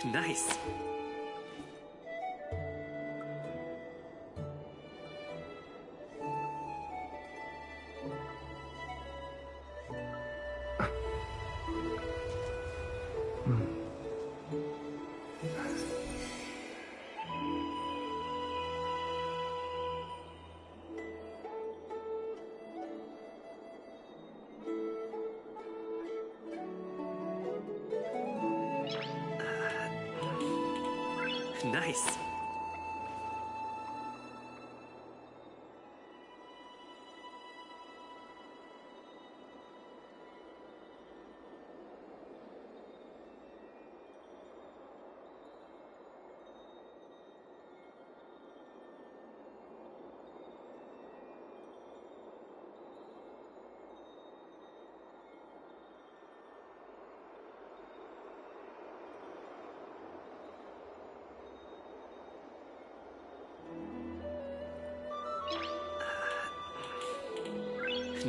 Nice. Nice.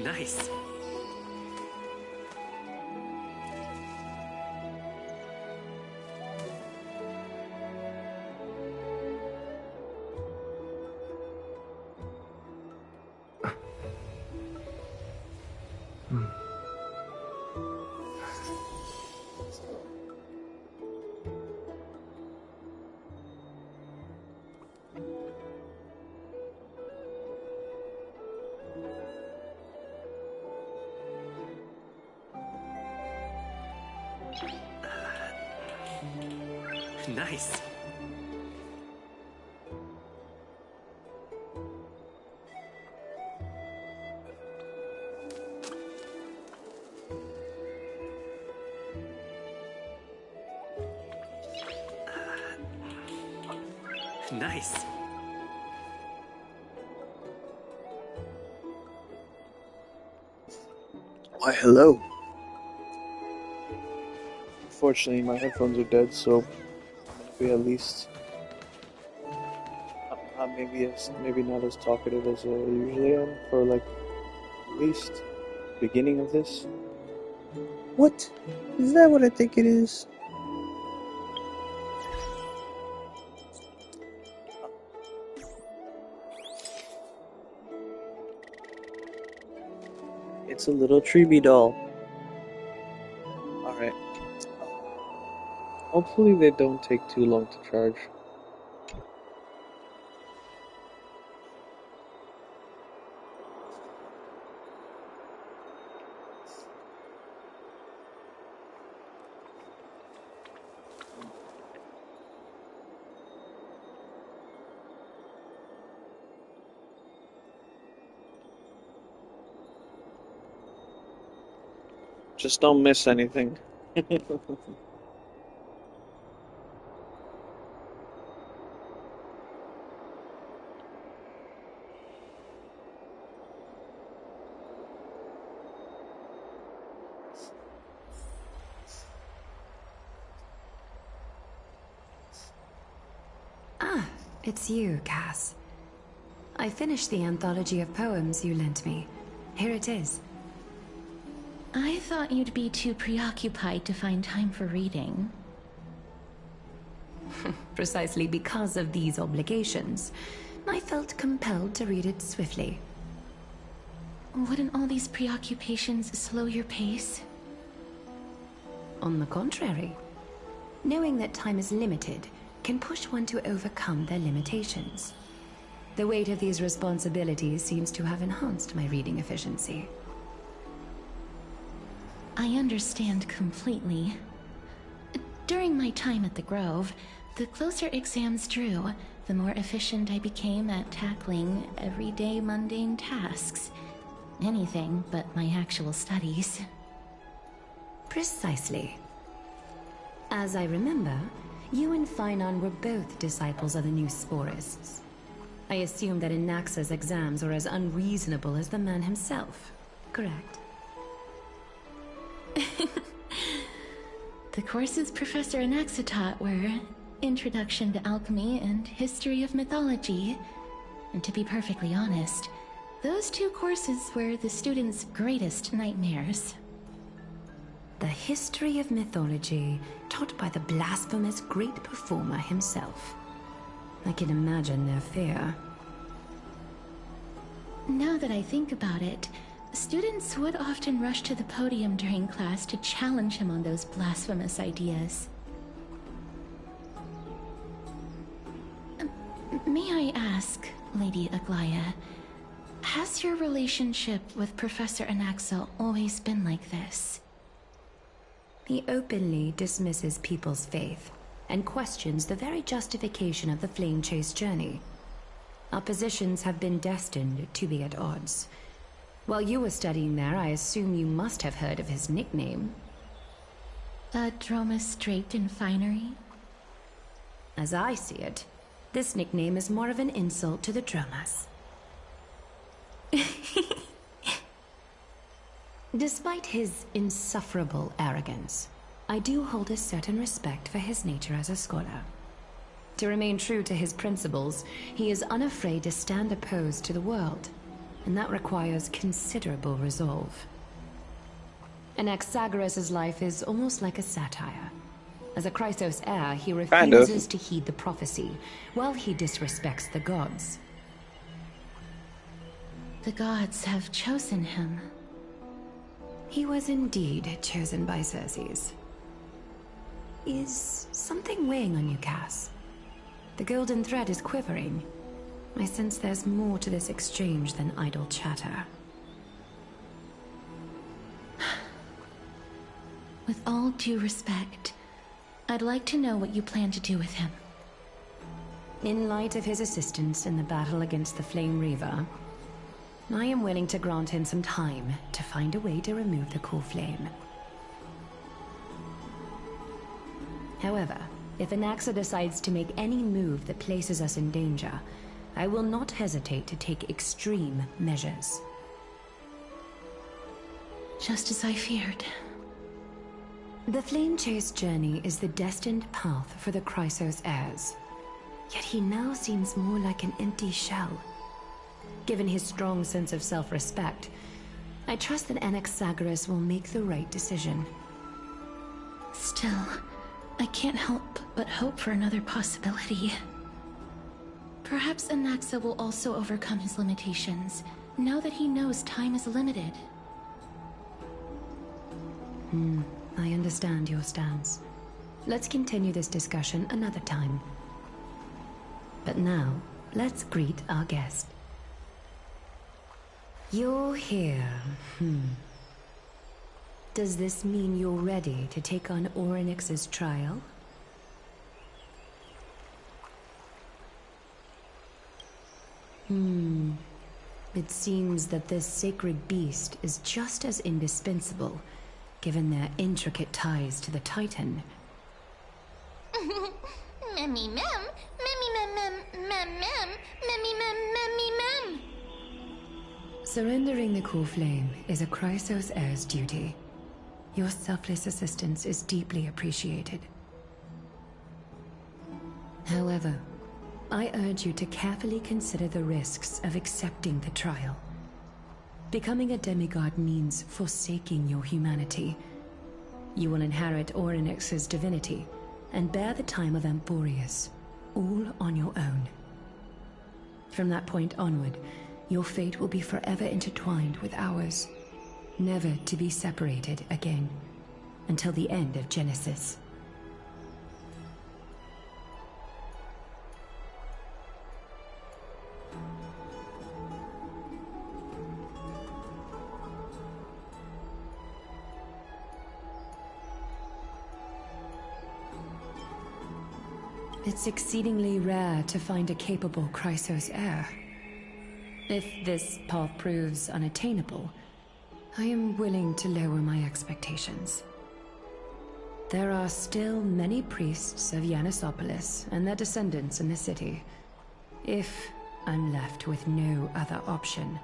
Nice. Nice. Nice. Why, hello. Unfortunately, my headphones are dead, so maybe at least maybe not as talkative as I usually am for like at least the beginning of this. What? Is that what I think it is? It's a little Treeby doll. Alright. Hopefully they don't take too long to charge. Just don't miss anything. Ah, it's you, Cass. I finished the anthology of poems you lent me. Here it is. I thought you'd be too preoccupied to find time for reading. Precisely because of these obligations, I felt compelled to read it swiftly. Wouldn't all these preoccupations slow your pace? On the contrary, knowing that time is limited can push one to overcome their limitations. The weight of these responsibilities seems to have enhanced my reading efficiency. I understand completely. During my time at the Grove, the closer exams drew, the more efficient I became at tackling everyday mundane tasks. Anything but my actual studies. Precisely. As I remember, you and Finon were both disciples of the new Sporists. I assume that Inaxa's exams were as unreasonable as the man himself, correct? The courses Professor Inaxa taught were Introduction to Alchemy and History of Mythology. And to be perfectly honest, those two courses were the students' greatest nightmares. The history of mythology taught by the blasphemous great performer himself. I can imagine their fear. Now that I think about it, students would often rush to the podium during class to challenge him on those blasphemous ideas. May I ask, Lady Aglaya, has your relationship with Professor Anaxa always been like this? He openly dismisses people's faith and questions the very justification of the Flame Chase journey. Our positions have been destined to be at odds. While you were studying there, I assume you must have heard of his nickname. Droma Straight in Finery? As I see it, this nickname is more of an insult to the Dromas. Despite his insufferable arrogance, I do hold a certain respect for his nature as a scholar. To remain true to his principles, he is unafraid to stand opposed to the world, and that requires considerable resolve. Anaxagoras' life is almost like a satire. As a Chrysos heir, he refuses to heed the prophecy, while he disrespects the gods. The gods have chosen him. He was indeed chosen by Circes. Is something weighing on you, Cass? The golden thread is quivering. I sense there's more to this exchange than idle chatter. With all due respect, I'd like to know what you plan to do with him. In light of his assistance in the battle against the Flame Reaver, I am willing to grant him some time to find a way to remove the core flame. However, if Anaxa decides to make any move that places us in danger, I will not hesitate to take extreme measures. Just as I feared. The Flame Chase journey is the destined path for the Chrysos heirs. Yet he now seems more like an empty shell. Given his strong sense of self-respect, I trust that Anaxagoras will make the right decision. Still, I can't help but hope for another possibility. Perhaps Anaxa will also overcome his limitations, now that he knows time is limited. I understand your stance. Let's continue this discussion another time. But now, let's greet our guest. You're here. Does this mean you're ready to take on Orynyx's trial? It seems that this sacred beast is just as indispensable, given their intricate ties to the Titan. Memmy mem, memmy mem mem mem mem, memmy mem memmy mem. Surrendering the core flame is a Chrysos heir's duty. Your selfless assistance is deeply appreciated. However, I urge you to carefully consider the risks of accepting the trial. Becoming a demigod means forsaking your humanity. You will inherit Orynyx's divinity and bear the time of Amphoreus, all on your own. From that point onward, your fate will be forever intertwined with ours, never to be separated again, until the end of Genesis. It's exceedingly rare to find a capable Chrysos heir. If this path proves unattainable, I am willing to lower my expectations. There are still many priests of Yanissopolis and their descendants in the city. If I'm left with no other option,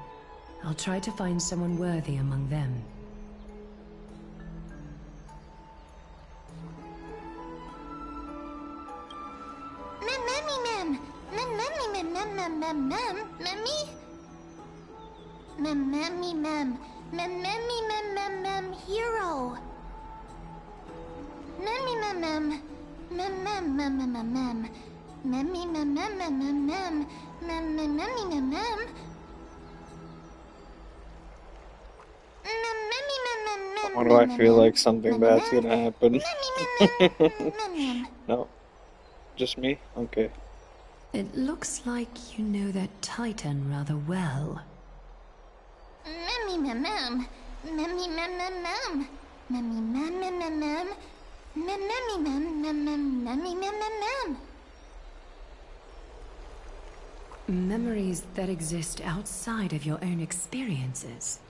I'll try to find someone worthy among them. Hero. Memmy mem mem. Mem mem mem mem mem mem. Memmy mem mem mem mem mem. Mem mem memmy mem mem. Why do I feel like something bad's gonna happen? No? Just me? Okay. It looks like you know that Titan rather well. Memmy mem mem. Memmy mem mem mem. Memmy mem mem mem mem. Memmy mem mem mem. Memmy mem mem mem. Memories that exist outside of your own experiences.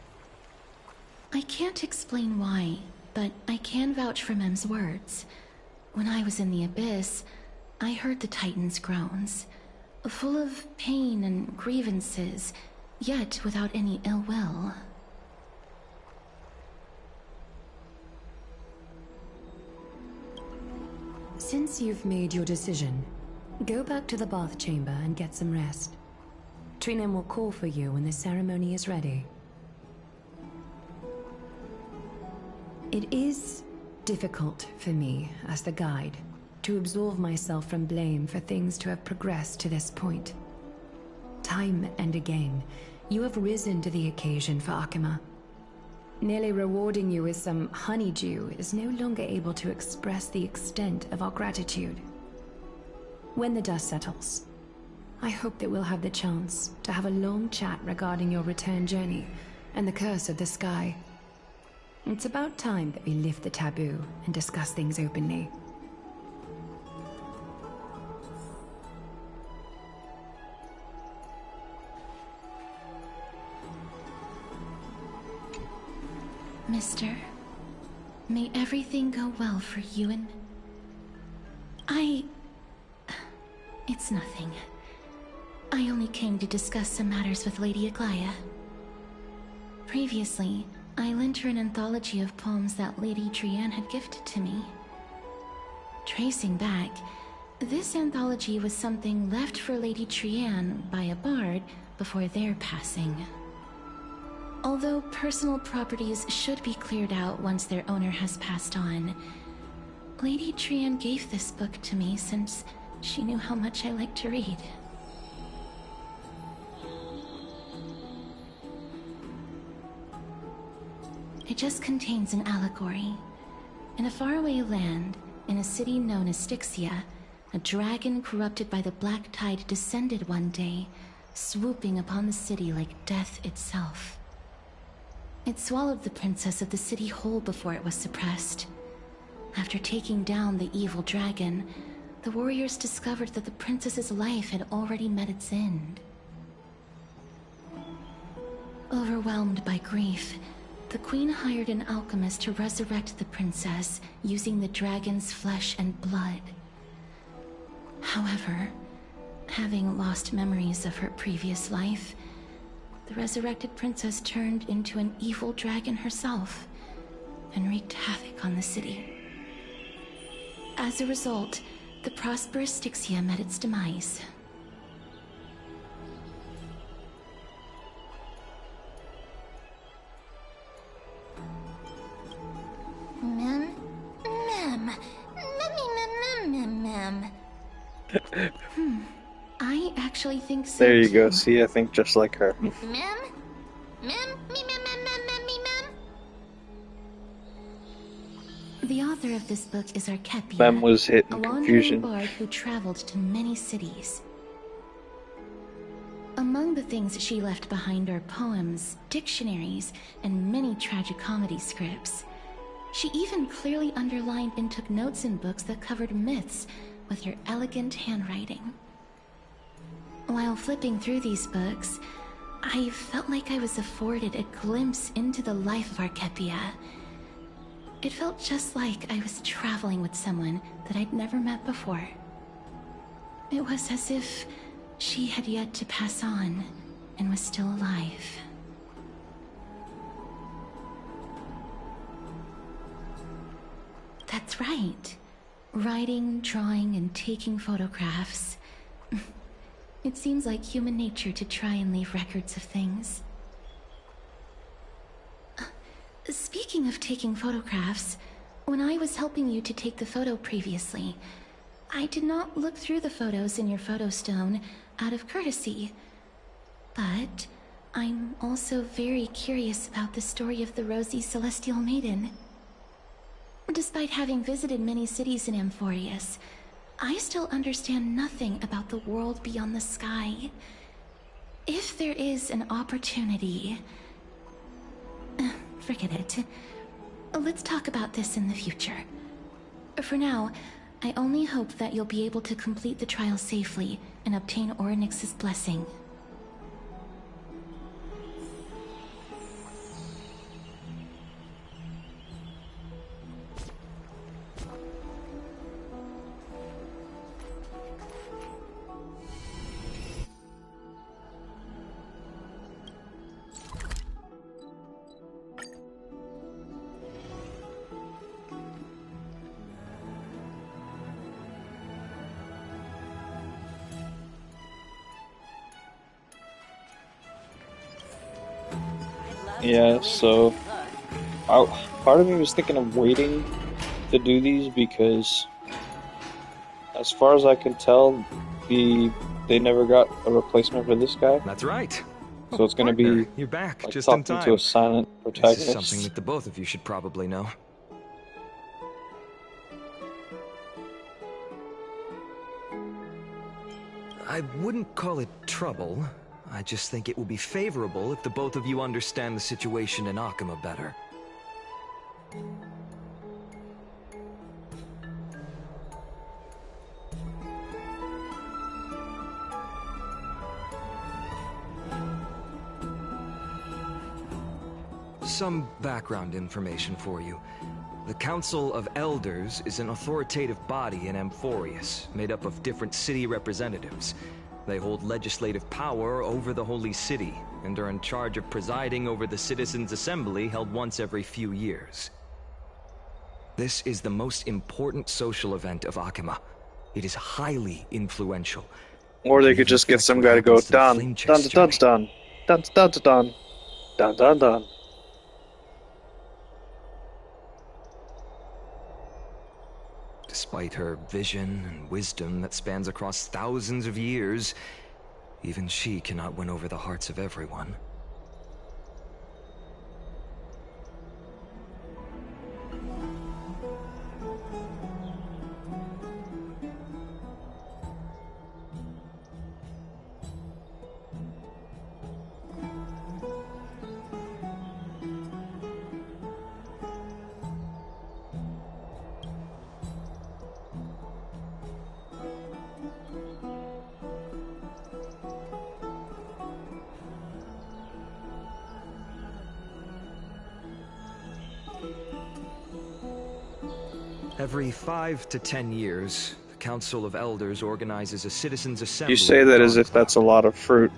I can't explain why, but I can vouch for Mem's words. When I was in the abyss, I heard the Titan's groans, full of pain and grievances, yet without any ill will. Since you've made your decision, go back to the bath chamber and get some rest. Trinem will call for you when the ceremony is ready. It is difficult for me, as the guide, to absolve myself from blame for things to have progressed to this point. Time and again, you have risen to the occasion for Akima. Nearly rewarding you with some honeydew is no longer able to express the extent of our gratitude. When the dust settles, I hope that we'll have the chance to have a long chat regarding your return journey and the curse of the sky. It's about time that we lift the taboo and discuss things openly. Mister, may everything go well for you and... It's nothing. I only came to discuss some matters with Lady Aglaya. Previously, I lent her an anthology of poems that Lady Trianne had gifted to me. Tracing back, this anthology was something left for Lady Trianne by a bard before their passing. Although personal properties should be cleared out once their owner has passed on, Lady Trianne gave this book to me since she knew how much I liked to read. It just contains an allegory. In a faraway land, in a city known as Styxia, a dragon corrupted by the black tide descended one day, swooping upon the city like death itself. It swallowed the princess of the city whole before it was suppressed. After taking down the evil dragon, the warriors discovered that the princess's life had already met its end. Overwhelmed by grief, the queen hired an alchemist to resurrect the princess using the dragon's flesh and blood. However, having lost memories of her previous life, the resurrected princess turned into an evil dragon herself and wreaked havoc on the city. As a result, the prosperous Styxia met its demise. Mem, mem, memmy, mem, mem. I actually think so. There you go. too. See, I think just like her. Mem, me, mem. The author of this book is Archepia, Mem was hit a in wandering confusion. bard who traveled to many cities. Among the things she left behind are poems, dictionaries, and many tragicomedy scripts. She even clearly underlined and took notes in books that covered myths with her elegant handwriting. While flipping through these books, I felt like I was afforded a glimpse into the life of Archepia. It felt just like I was traveling with someone that I'd never met before. It was as if she had yet to pass on and was still alive. That's right. Writing, drawing, and taking photographs. It seems like human nature to try and leave records of things. Speaking of taking photographs, When I was helping you to take the photo previously, I did not look through the photos in your photo stone out of courtesy. But I'm also very curious about the story of the Rosy Celestial Maiden. Despite having visited many cities in Amphoreus, I still understand nothing about the world beyond the sky. If there is an opportunity... forget it. Let's talk about this in the future. For now, I only hope that you'll be able to complete the trial safely and obtain Orynyx's blessing. Yeah, so part of me was thinking of waiting to do these because, as far as I can tell, they never got a replacement for this guy. That's right. So it's going to be You're back, like just in talking time. to a silent This is protagonist. something that the both of you should probably know. I wouldn't call it trouble. I just think it will be favorable if the both of you understand the situation in Akima better. Some background information for you. The Council of Elders is an authoritative body in Amphoreus, made up of different city representatives. They hold legislative power over the Holy City, and are in charge of presiding over the Citizens' Assembly held once every few years. This is the most important social event of Akima. It is highly influential. Or they could just get some guy to go dun dun dun dun dun dun dun dun dun dun. Despite her vision and wisdom that spans across thousands of years, even she cannot win over the hearts of everyone. Every 5 to 10 years, the Council of Elders organizes a citizens' assembly. You say that as if that's a lot of fruit.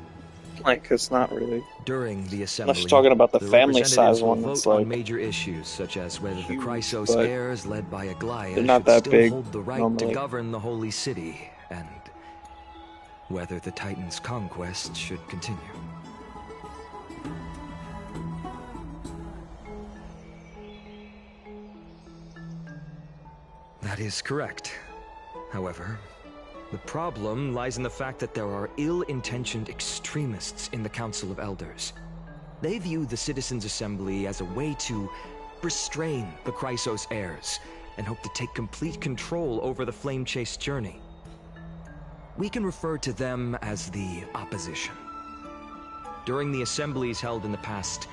Like, it's not really. During the assembly, Unless you're talking about the family size representatives will one, vote that's on like major issues such as whether the huge, Chrysos but heirs led by Aglaya they're not should that still big hold the right normally. to govern the Holy City, and whether the Titan's conquest should continue. That is correct. However, the problem lies in the fact that there are ill-intentioned extremists in the Council of Elders. They view the Citizens' Assembly as a way to restrain the Chrysos heirs, and hope to take complete control over the Flame Chase journey. We can refer to them as the Opposition. During the assemblies held in the past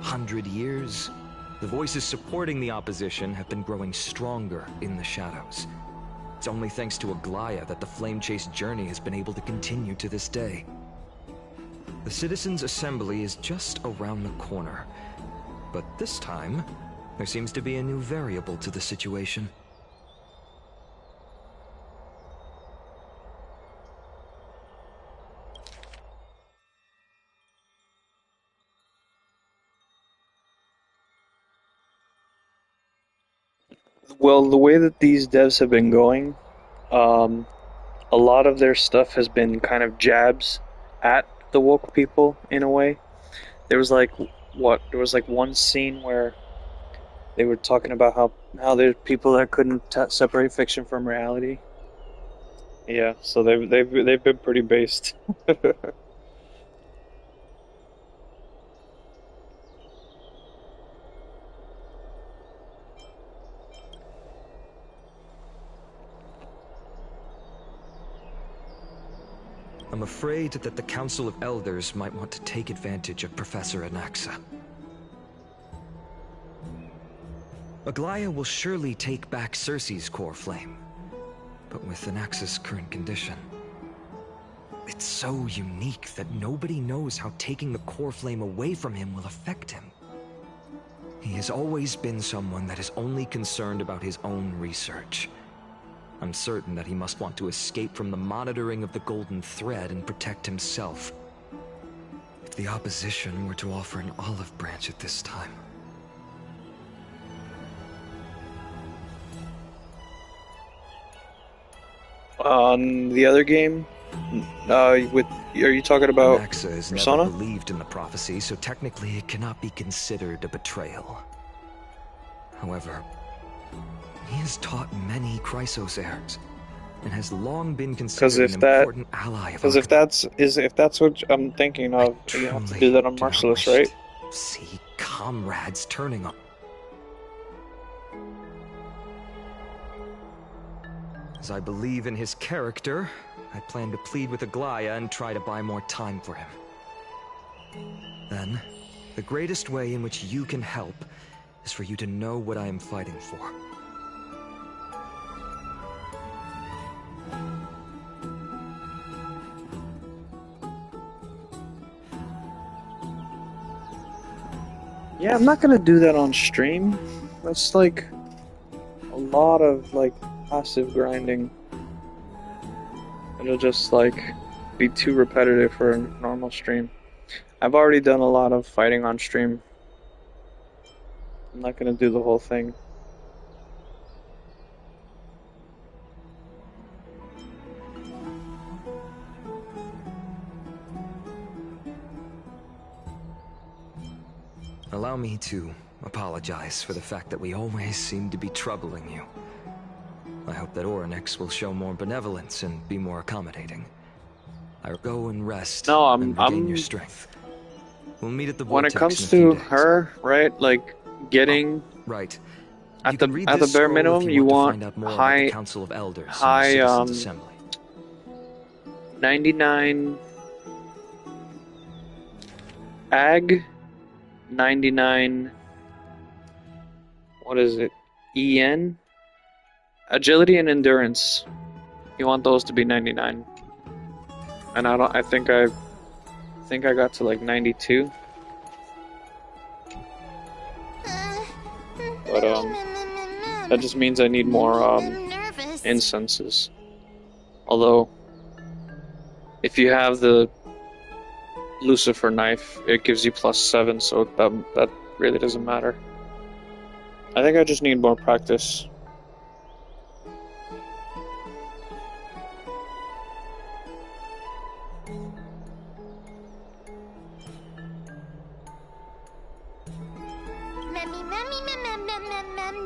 100 years, the voices supporting the Opposition have been growing stronger in the shadows. It's only thanks to Aglaya that the Flame Chase journey has been able to continue to this day. The Citizens' Assembly is just around the corner, but this time, there seems to be a new variable to the situation. Well, the way that these devs have been going, a lot of their stuff has been kind of jabs at the woke people in a way. There was like one scene where They were talking about how there's people that couldn't separate fiction from reality. Yeah, so they've been pretty based. I'm afraid that the Council of Elders might want to take advantage of Professor Anaxa. Aglaya will surely take back Circe's core flame, but with Anaxa's current condition, it's so unique that nobody knows how taking the core flame away from him will affect him. He has always been someone that is only concerned about his own research. I'm certain that he must want to escape from the monitoring of the Golden Thread and protect himself. If the opposition were to offer an olive branch at this time... On the other game, are you talking about Anaxa has Persona? never believed in the prophecy, so technically it cannot be considered a betrayal. However, he has taught many Chrysos heirs, and has long been considered an important ally of Because if that's what I'm thinking of, you have to do that on Merciless, right? See comrades turning on. As I believe in his character, I plan to plead with Aglaya and try to buy more time for him. Then, the greatest way in which you can help is for you to know what I am fighting for. Yeah, I'm not gonna do that on stream. That's like a lot of like passive grinding. It'll just like be too repetitive for a normal stream. I've already done a lot of fighting on stream. I'm not gonna do the whole thing. Allow me to apologize for the fact that we always seem to be troubling you. I hope that Orynyx will show more benevolence and be more accommodating. I will go and rest and regain your strength. We'll meet at the when vortex it comes in a few to days. her, right? Like getting right. at the bare minimum, you want high Council of Elders high Citizens Assembly. 99 ag 99 what is it? EN? Agility and endurance. You want those to be 99. And I think I got to like 92. But that just means I need more incenses. Although if you have the Lucifer knife, it gives you +7, so that really doesn't matter. I think I just need more practice.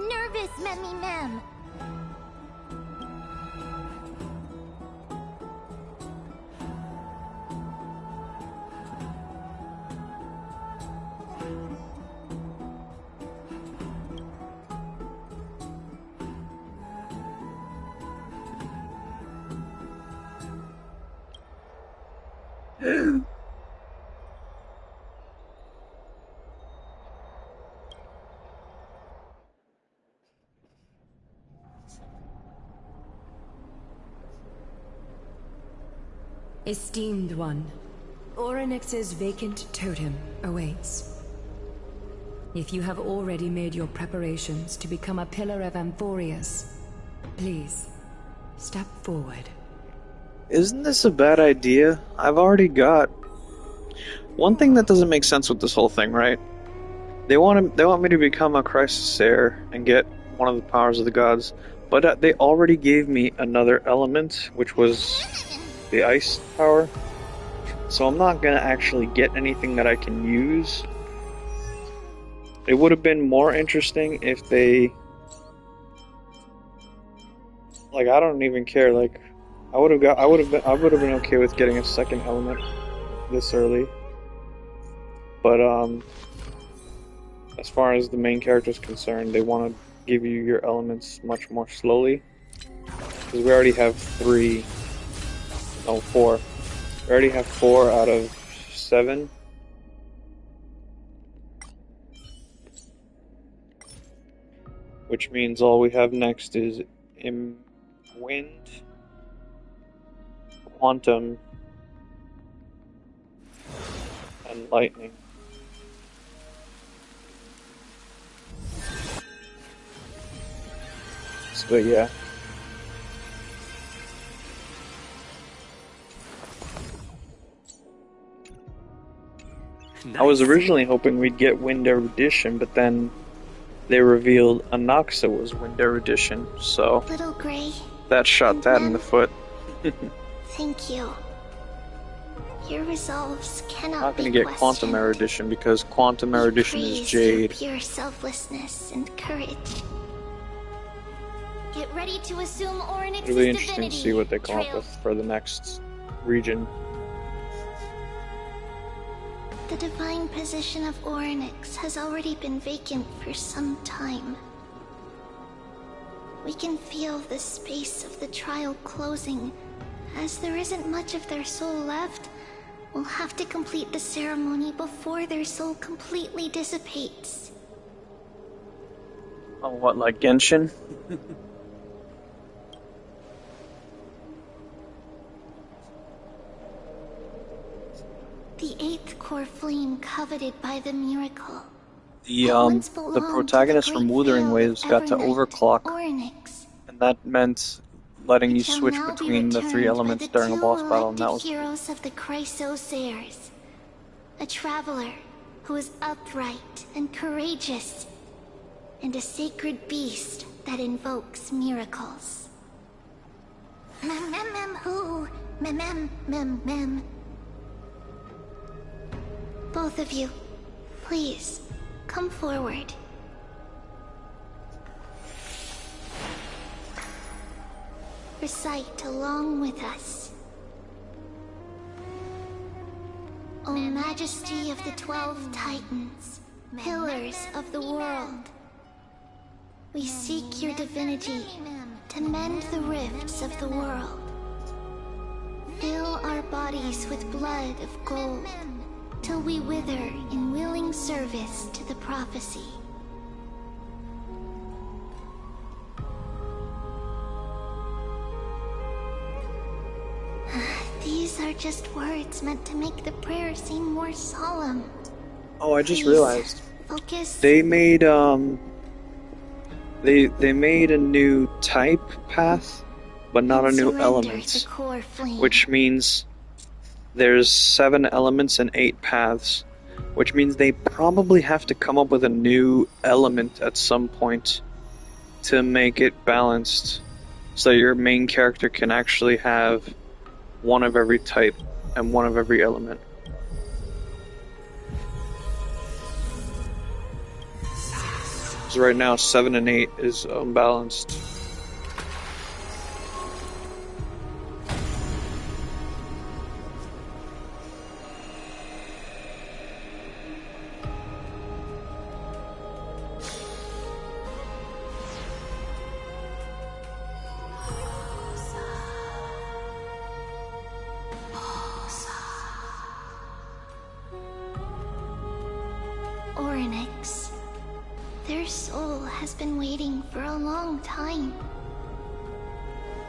Nervous, Esteemed one, Orynyx's vacant totem awaits. If you have already made your preparations to become a pillar of Amphoreus, please, step forward. Isn't this a bad idea? I've already got... One thing that doesn't make sense with this whole thing, right? They want me to become a Chrysos heir and get one of the powers of the gods, but they already gave me another element, which was the ice power. So I'm not gonna actually get anything that I can use. It would have been more interesting if they... Like, I don't even care. Like, I would have been okay with getting a second element this early. But as far as the main character is concerned, they want to give you your elements much more slowly. Because we already have 4. We already have 4 out of 7. Which means all we have next is wind, quantum, and lightning. So yeah. Nice. I was originally hoping we'd get Wind Erudition, but then they revealed Anaxa was Wind Erudition, so Little Gray. that shot that in the foot. Thank you. Your resolves cannot I'm not be gonna get questioned. Quantum Erudition because Quantum We Erudition is praise Jade. your pure selflessness and courage. Get ready to assume Oryx's It'll be interesting divinity. to see what they come up Trail. with for the next region. The divine position of Oryx has already been vacant for some time. We can feel the space of the trial closing. As there isn't much of their soul left, we'll have to complete the ceremony before their soul completely dissipates. Oh, what, like Genshin? The 8th core flame coveted by the miracle. The protagonist from Wuthering Waves got to overclock, and that meant letting you switch between the 3 elements during a boss battle, and that was heroes of the Chrysosairs. A traveler who is upright and courageous, and a sacred beast that invokes miracles. Who? Both of you, please, come forward. Recite along with us. O Majesty of the 12 Titans, pillars of the world, we seek your divinity to mend the rifts of the world. Fill our bodies with blood of gold, till we wither in willing service to the prophecy. These are just words meant to make the prayer seem more solemn. Oh, I just Please, realized. focus. They made, they made a new type path, but not a and new surrender element. the core flame. Which means there's 7 elements and 8 paths. Which means they probably have to come up with a new element at some point to make it balanced. So your main character can actually have one of every type and one of every element. Because right now 7 and 8 is unbalanced. Oryx. Their soul has been waiting for a long time.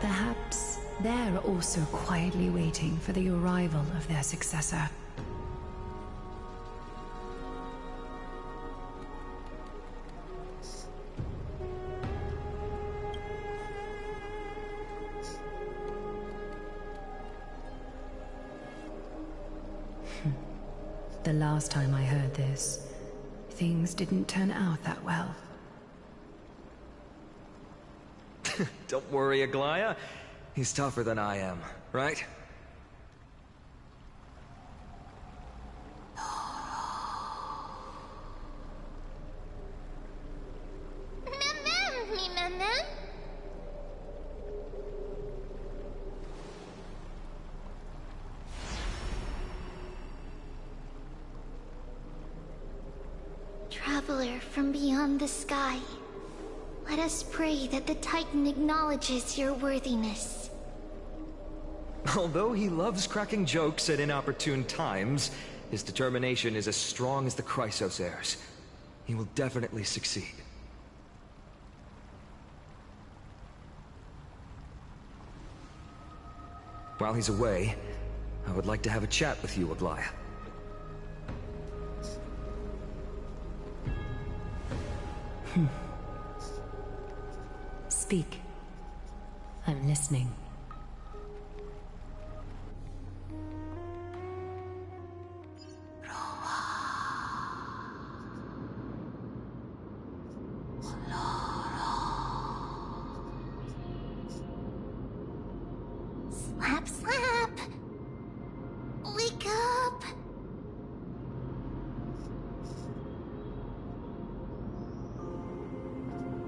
Perhaps they're also quietly waiting for the arrival of their successor. The last time I heard this, things didn't turn out that well. Don't worry, Aglaya. He's tougher than I am, right? Traveler from beyond the sky, let us pray that the Titan acknowledges your worthiness. Although he loves cracking jokes at inopportune times, his determination is as strong as the Chrysos heirs. He will definitely succeed. While he's away, I would like to have a chat with you, Aglaya. Speak. I'm listening. Slap, slap! Wake up!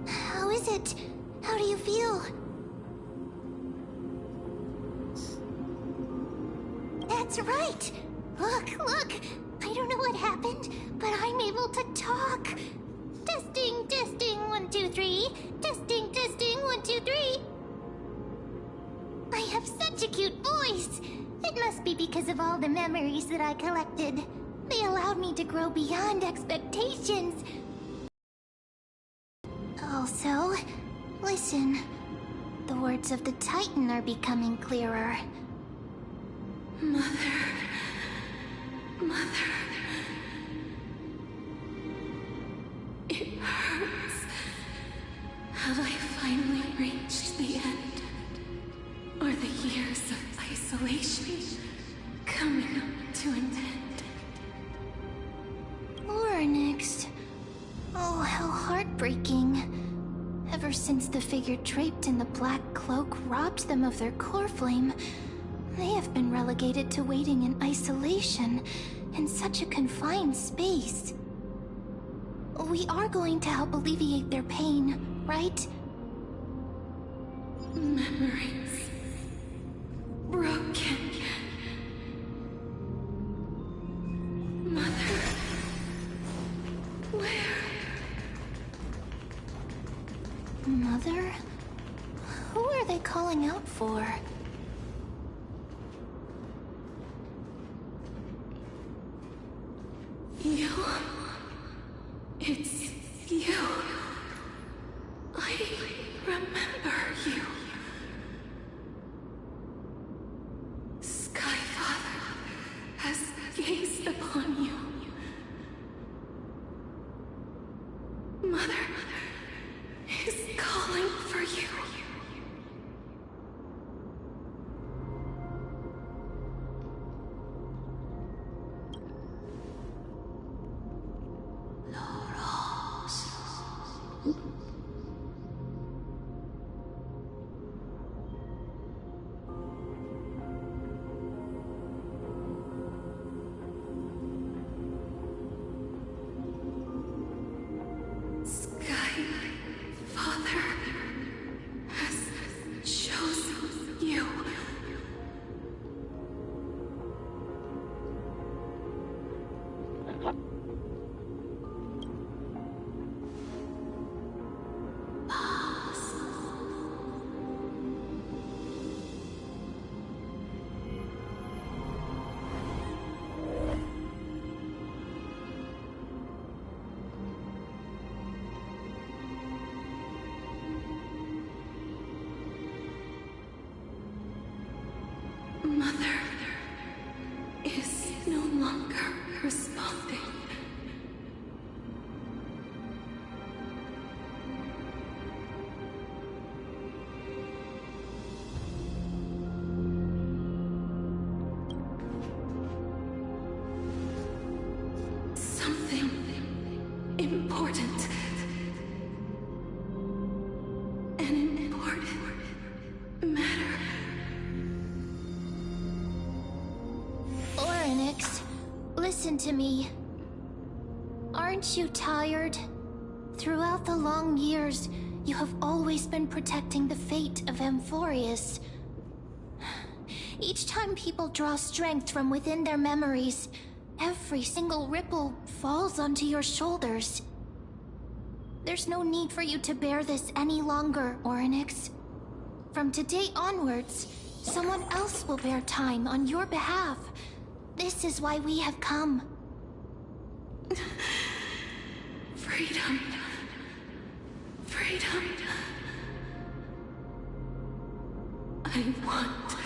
How is it? How do you feel? That's right! Look! I don't know what happened, but I'm able to talk! Testing, 1, 2, 3. Testing, 1, 2, 3. I have such a cute voice! It must be because of all the memories that I collected. They allowed me to grow beyond expectations. Also, listen. The words of the Titan are becoming clearer. Mother. It hurts. Have I finally reached the end? Are the years of isolation coming to an end? Next. Oh, how heartbreaking. Ever since the figure draped in the black cloak robbed them of their core flame, they have been relegated to waiting in isolation in such a confined space. We are going to help alleviate their pain, right? Memories. Broken. Mother. Where? Mother? Who are they calling out for? You. It's you. I remember you. Skyfather has gazed upon you. Mother is calling for you. Mother is no longer responding. Something important. An important matter. Orynyx, listen to me. Aren't you tired? Throughout the long years, you have always been protecting the fate of Amphoreus. Each time people draw strength from within their memories, Every single ripple falls onto your shoulders. There's no need for you to bear this any longer, Orynyx. From today onwards, someone else will bear time on your behalf. This is why we have come. Freedom. Freedom. I want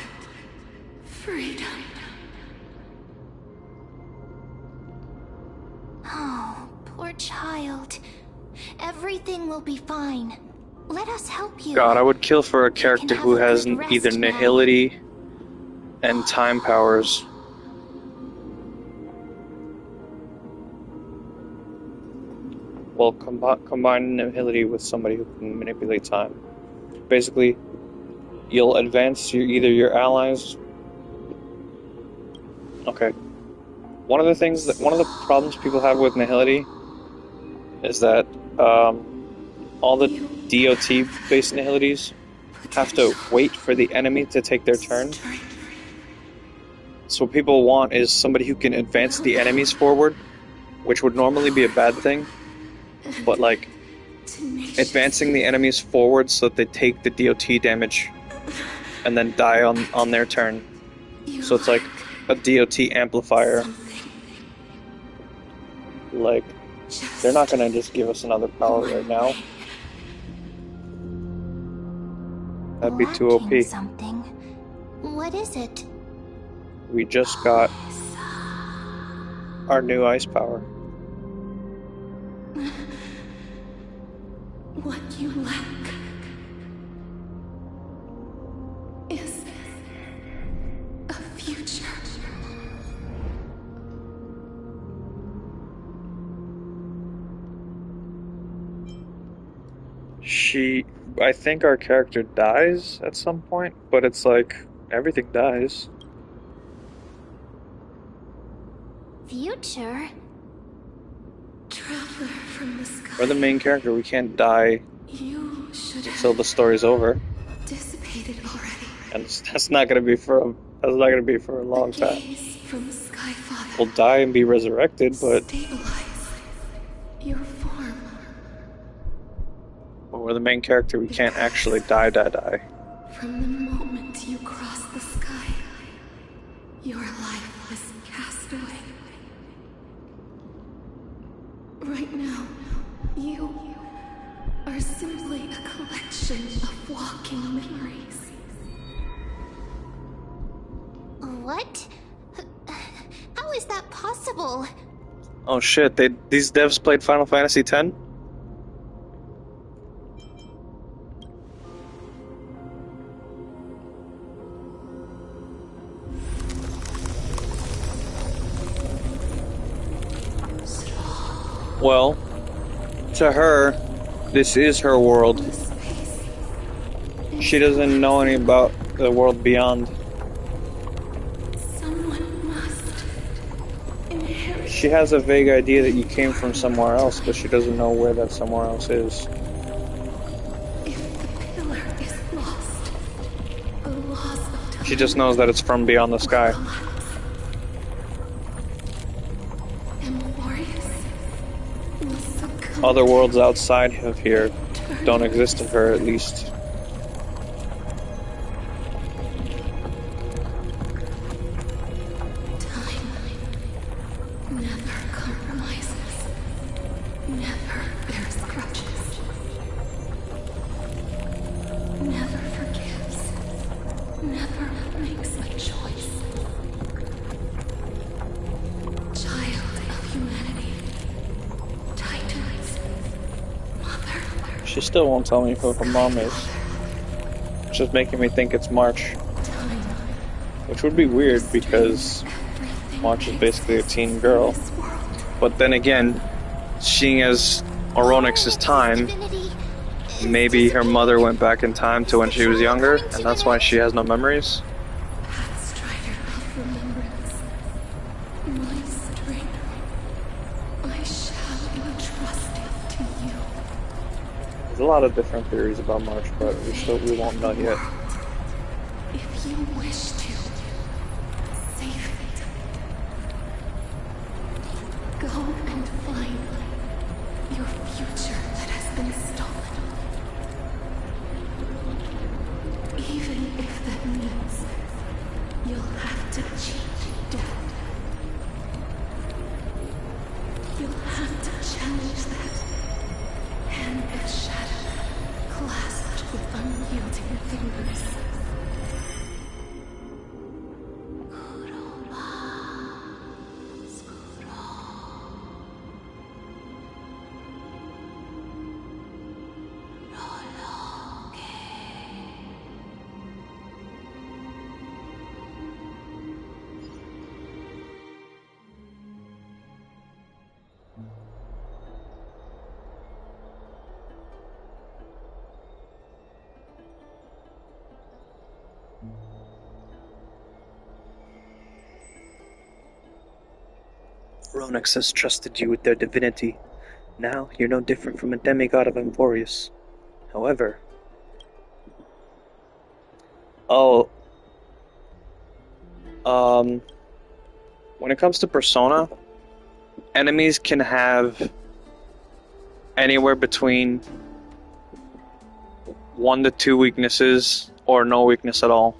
freedom. Oh, poor child. Everything will be fine. Let us help you. God, I would kill for a character have who a has good rest either now. nihility and time powers. Well, combine nihility with somebody who can manipulate time. Basically, you'll advance either your allies. Okay. One of the problems people have with nihility is that all the DOT-based nihilities have to wait for the enemy to take their turn. So what people want is somebody who can advance the enemies forward, which would normally be a bad thing, but like advancing the enemies forward so that they take the DOT damage and then die on their turn. So it's like a DOT amplifier. Like, they're not gonna just give us another power right now. That'd be too OP. Lacking something. What is it? We just got our new ice power. What you lack is a future. I think our character dies at some point, but it's like, everything dies. Future? Traveler from the sky. We're the main character, we can't die You should until have the story's over. dissipated already. And that's not gonna be for a long The time. gaze from the Sky Father We'll die and be resurrected, but stabilize your form. we're the main character, we can't actually die. From the moment you crossed the sky, your life was cast away. Right now, you are simply a collection of walking memories. What? How is that possible? Oh shit, these devs played Final Fantasy X? Well, to her, this is her world. She doesn't know any about the world beyond. Someone must inherit. She has a vague idea that you came from somewhere else, but she doesn't know where that somewhere else is. If the pillar is lost, the laws of time She just knows that it's from beyond the sky. Amphoreus will succumb. Other worlds outside of here don't exist to her, at least. Time never compromises, never bears grudges, never forgives, never makes a choice. Child of humanity, Titans, mother, She still won't tell me who her mom is. It's just making me think it's March. time, Which would be weird because March is basically a teen girl. this world. But then again, seeing as Orynyx's time, Divinity is maybe her dissipating. mother went back in time to when she was younger, and that's why she has no memories. Pathstrider of remembrance, my strength, I shall entrust it to you. There's a lot of different theories about March, but we won't know yet. If you wish to, save it. find your future that has been stolen. Even if that means you'll have to cheat death. You'll have to challenge that hand of shadow clasped with unyielding fingers. Ronax has trusted you with their divinity. Now you're no different from a demigod of Amphoreus. However... when it comes to Persona, enemies can have anywhere between 1 to 2 weaknesses or no weakness at all.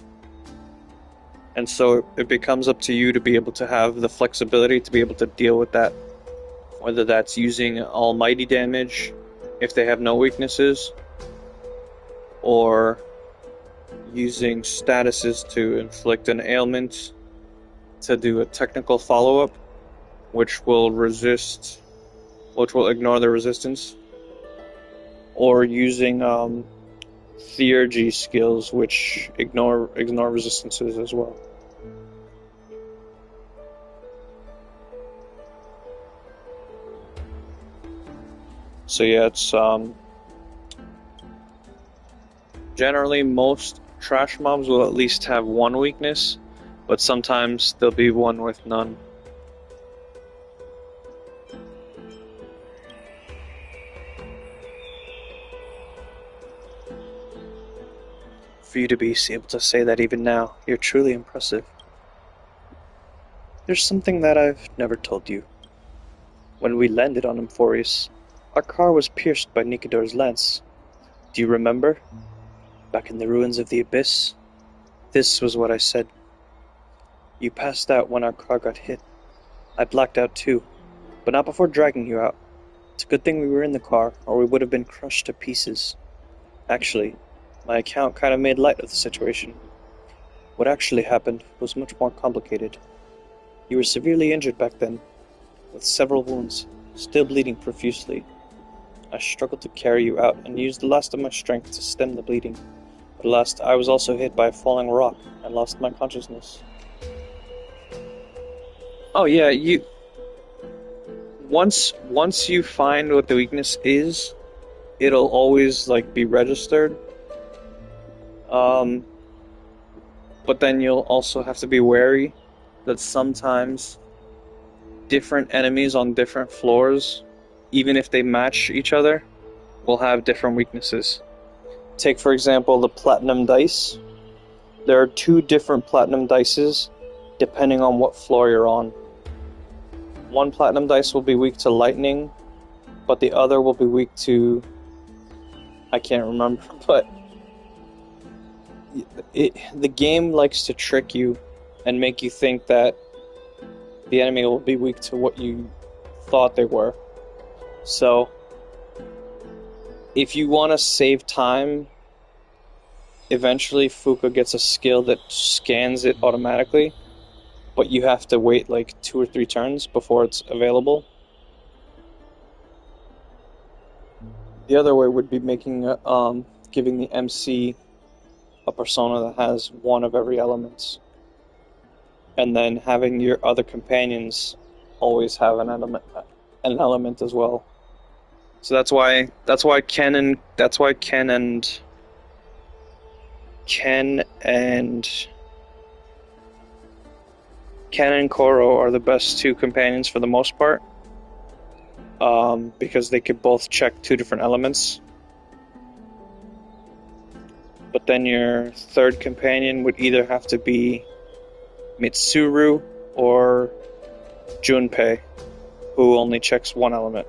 And so it becomes up to you to be able to have the flexibility to be able to deal with that. Whether that's using almighty damage if they have no weaknesses, or using statuses to inflict an ailment to do a technical follow-up, which will ignore the resistance, or using theurgy skills, which ignore resistances as well. So yeah, it's generally most trash mobs will at least have 1 weakness, but sometimes there'll be one with none. For you to be able to say that even now, you're truly impressive. There's something that I've never told you. When we landed on Amphoreus, our car was pierced by Nikador's lance. Do you remember? Back in the ruins of the Abyss? This was what I said. You passed out when our car got hit. I blacked out too, but not before dragging you out. It's a good thing we were in the car, or we would have been crushed to pieces. Actually, my account kind of made light of the situation. What actually happened was much more complicated. You were severely injured back then, with several wounds, still bleeding profusely. I struggled to carry you out and used the last of my strength to stem the bleeding. But last, I was also hit by a falling rock and lost my consciousness. Oh yeah, once you find what the weakness is, it'll always be registered. But then you'll also have to be wary that sometimes different enemies on different floors, even if they match each other, will have different weaknesses. Take, for example, the platinum dice. There are 2 different platinum dices depending on what floor you're on. One platinum dice will be weak to lightning, but the other will be weak to... I can't remember, but... the game likes to trick you and make you think that the enemy will be weak to what you thought they were. So, if you want to save time, eventually Fuka gets a skill that scans it automatically, but you have to wait 2 or 3 turns before it's available. The other way would be giving the MC a persona that has 1 of every element, and then having your other companions always have an element as well. So that's why Ken and Koro are the best 2 companions for the most part, because they could both check 2 different elements. But then your 3rd companion would either have to be Mitsuru or Junpei. who only checks one element.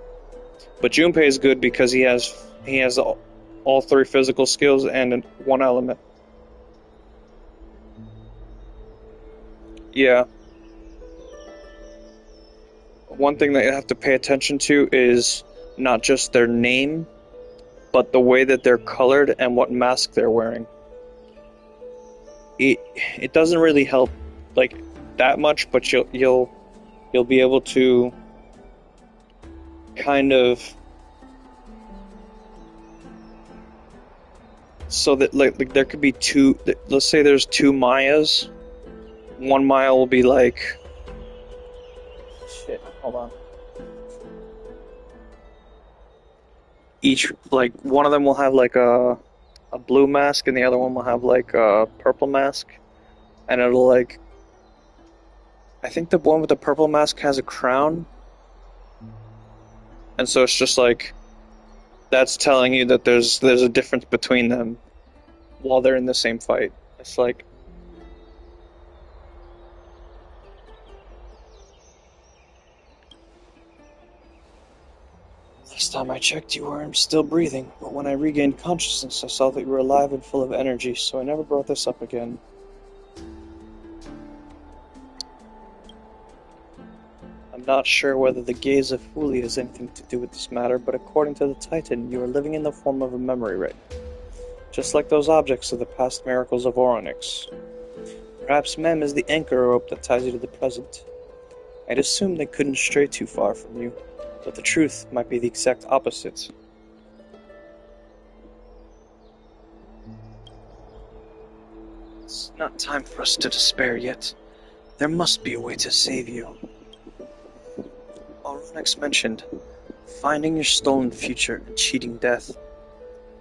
But Junpei is good because he has all three physical skills and one element. Yeah. One thing that you have to pay attention to is not just their name, but the way that they're colored and what mask they're wearing. It doesn't really help like that much, but you'll be able to kind of, so that like there could be two. Let's say there's two Mayas. One Maya will be like, shit. Hold on. Each, like, one of them will have like a blue mask and the other one will have like a purple mask, and it'll like, I think the one with the purple mask has a crown, and so it's just like, that's telling you that there's a difference between them while they're in the same fight. It's like, last time I checked, you were still breathing, but when I regained consciousness, I saw that you were alive and full of energy, so I never brought this up again. I'm not sure whether the gaze of Fuli has anything to do with this matter, but according to the Titan, you are living in the form of a memory ray, just like those objects of the past miracles of Oronix. Perhaps Mem is the anchor rope that ties you to the present. I'd assume they couldn't stray too far from you, but the truth might be the exact opposite. It's not time for us to despair yet. There must be a way to save you. Oronix mentioned finding your stolen future and cheating death.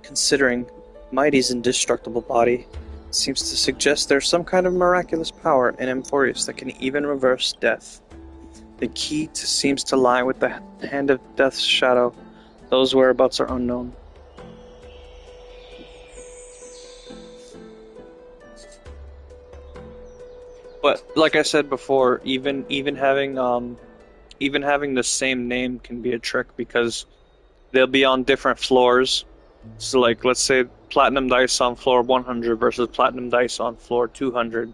Considering Mighty's indestructible body, it seems to suggest there's some kind of miraculous power in Amphoreus that can even reverse death. The key seems to lie with the hand of death's shadow. Those whereabouts are unknown. But like I said before, even having the same name can be a trick, because they'll be on different floors. So like, let's say Platinum Dice on floor 100 versus Platinum Dice on floor 200.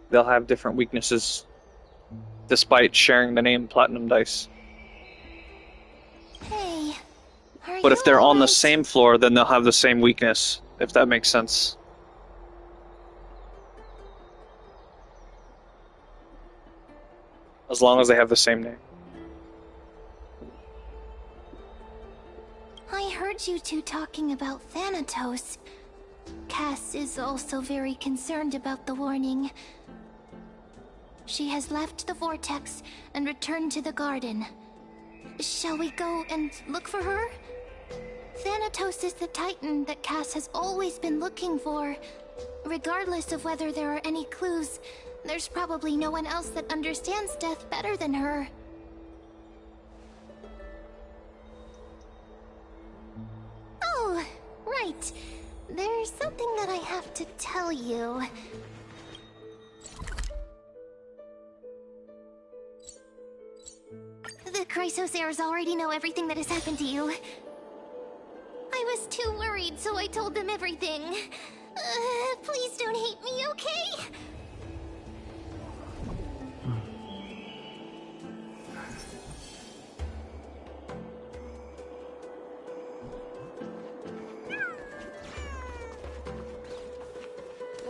They'll have different weaknesses despite sharing the name Platinum Dice. Hey, But if they're on the same floor, then they'll have the same weakness, if that makes sense. As long as they have the same name. I heard you two talking about Thanatos. Cass is also very concerned about the warning. She has left the vortex and returned to the garden. Shall we go and look for her? Thanatos is the Titan that Cass has always been looking for. Regardless of whether there are any clues, there's probably no one else that understands death better than her. Oh, right. There's something that I have to tell you. The Chrysosairs already know everything that has happened to you. I was too worried, so I told them everything. Please don't hate me, okay?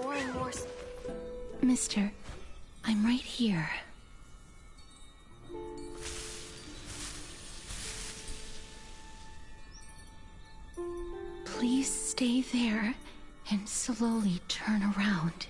More and more. Mister, I'm right here. Please stay there and slowly turn around.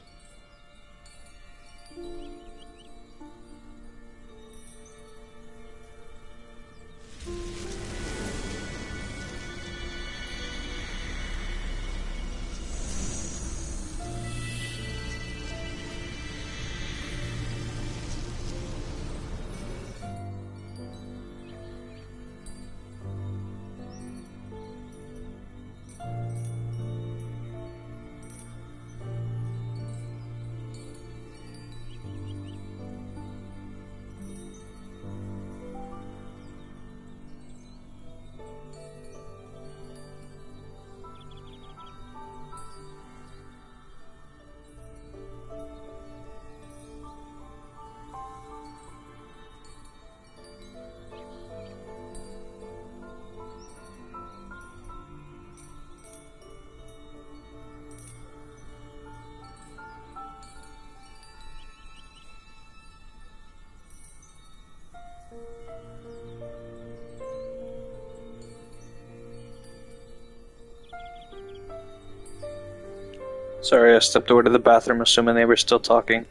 Sorry, I stepped over to the bathroom assuming they were still talking.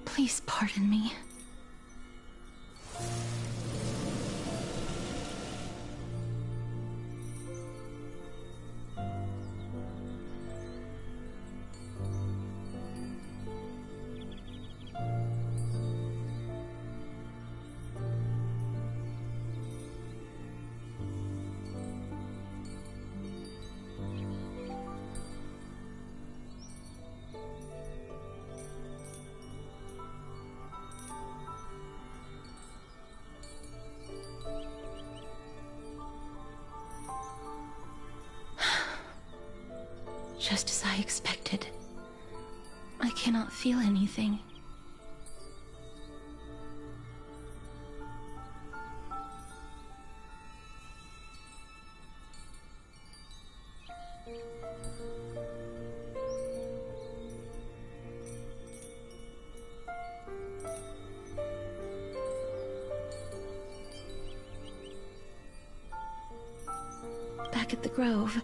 Please pardon me. Just as I expected. I cannot feel anything. Back at the Grove,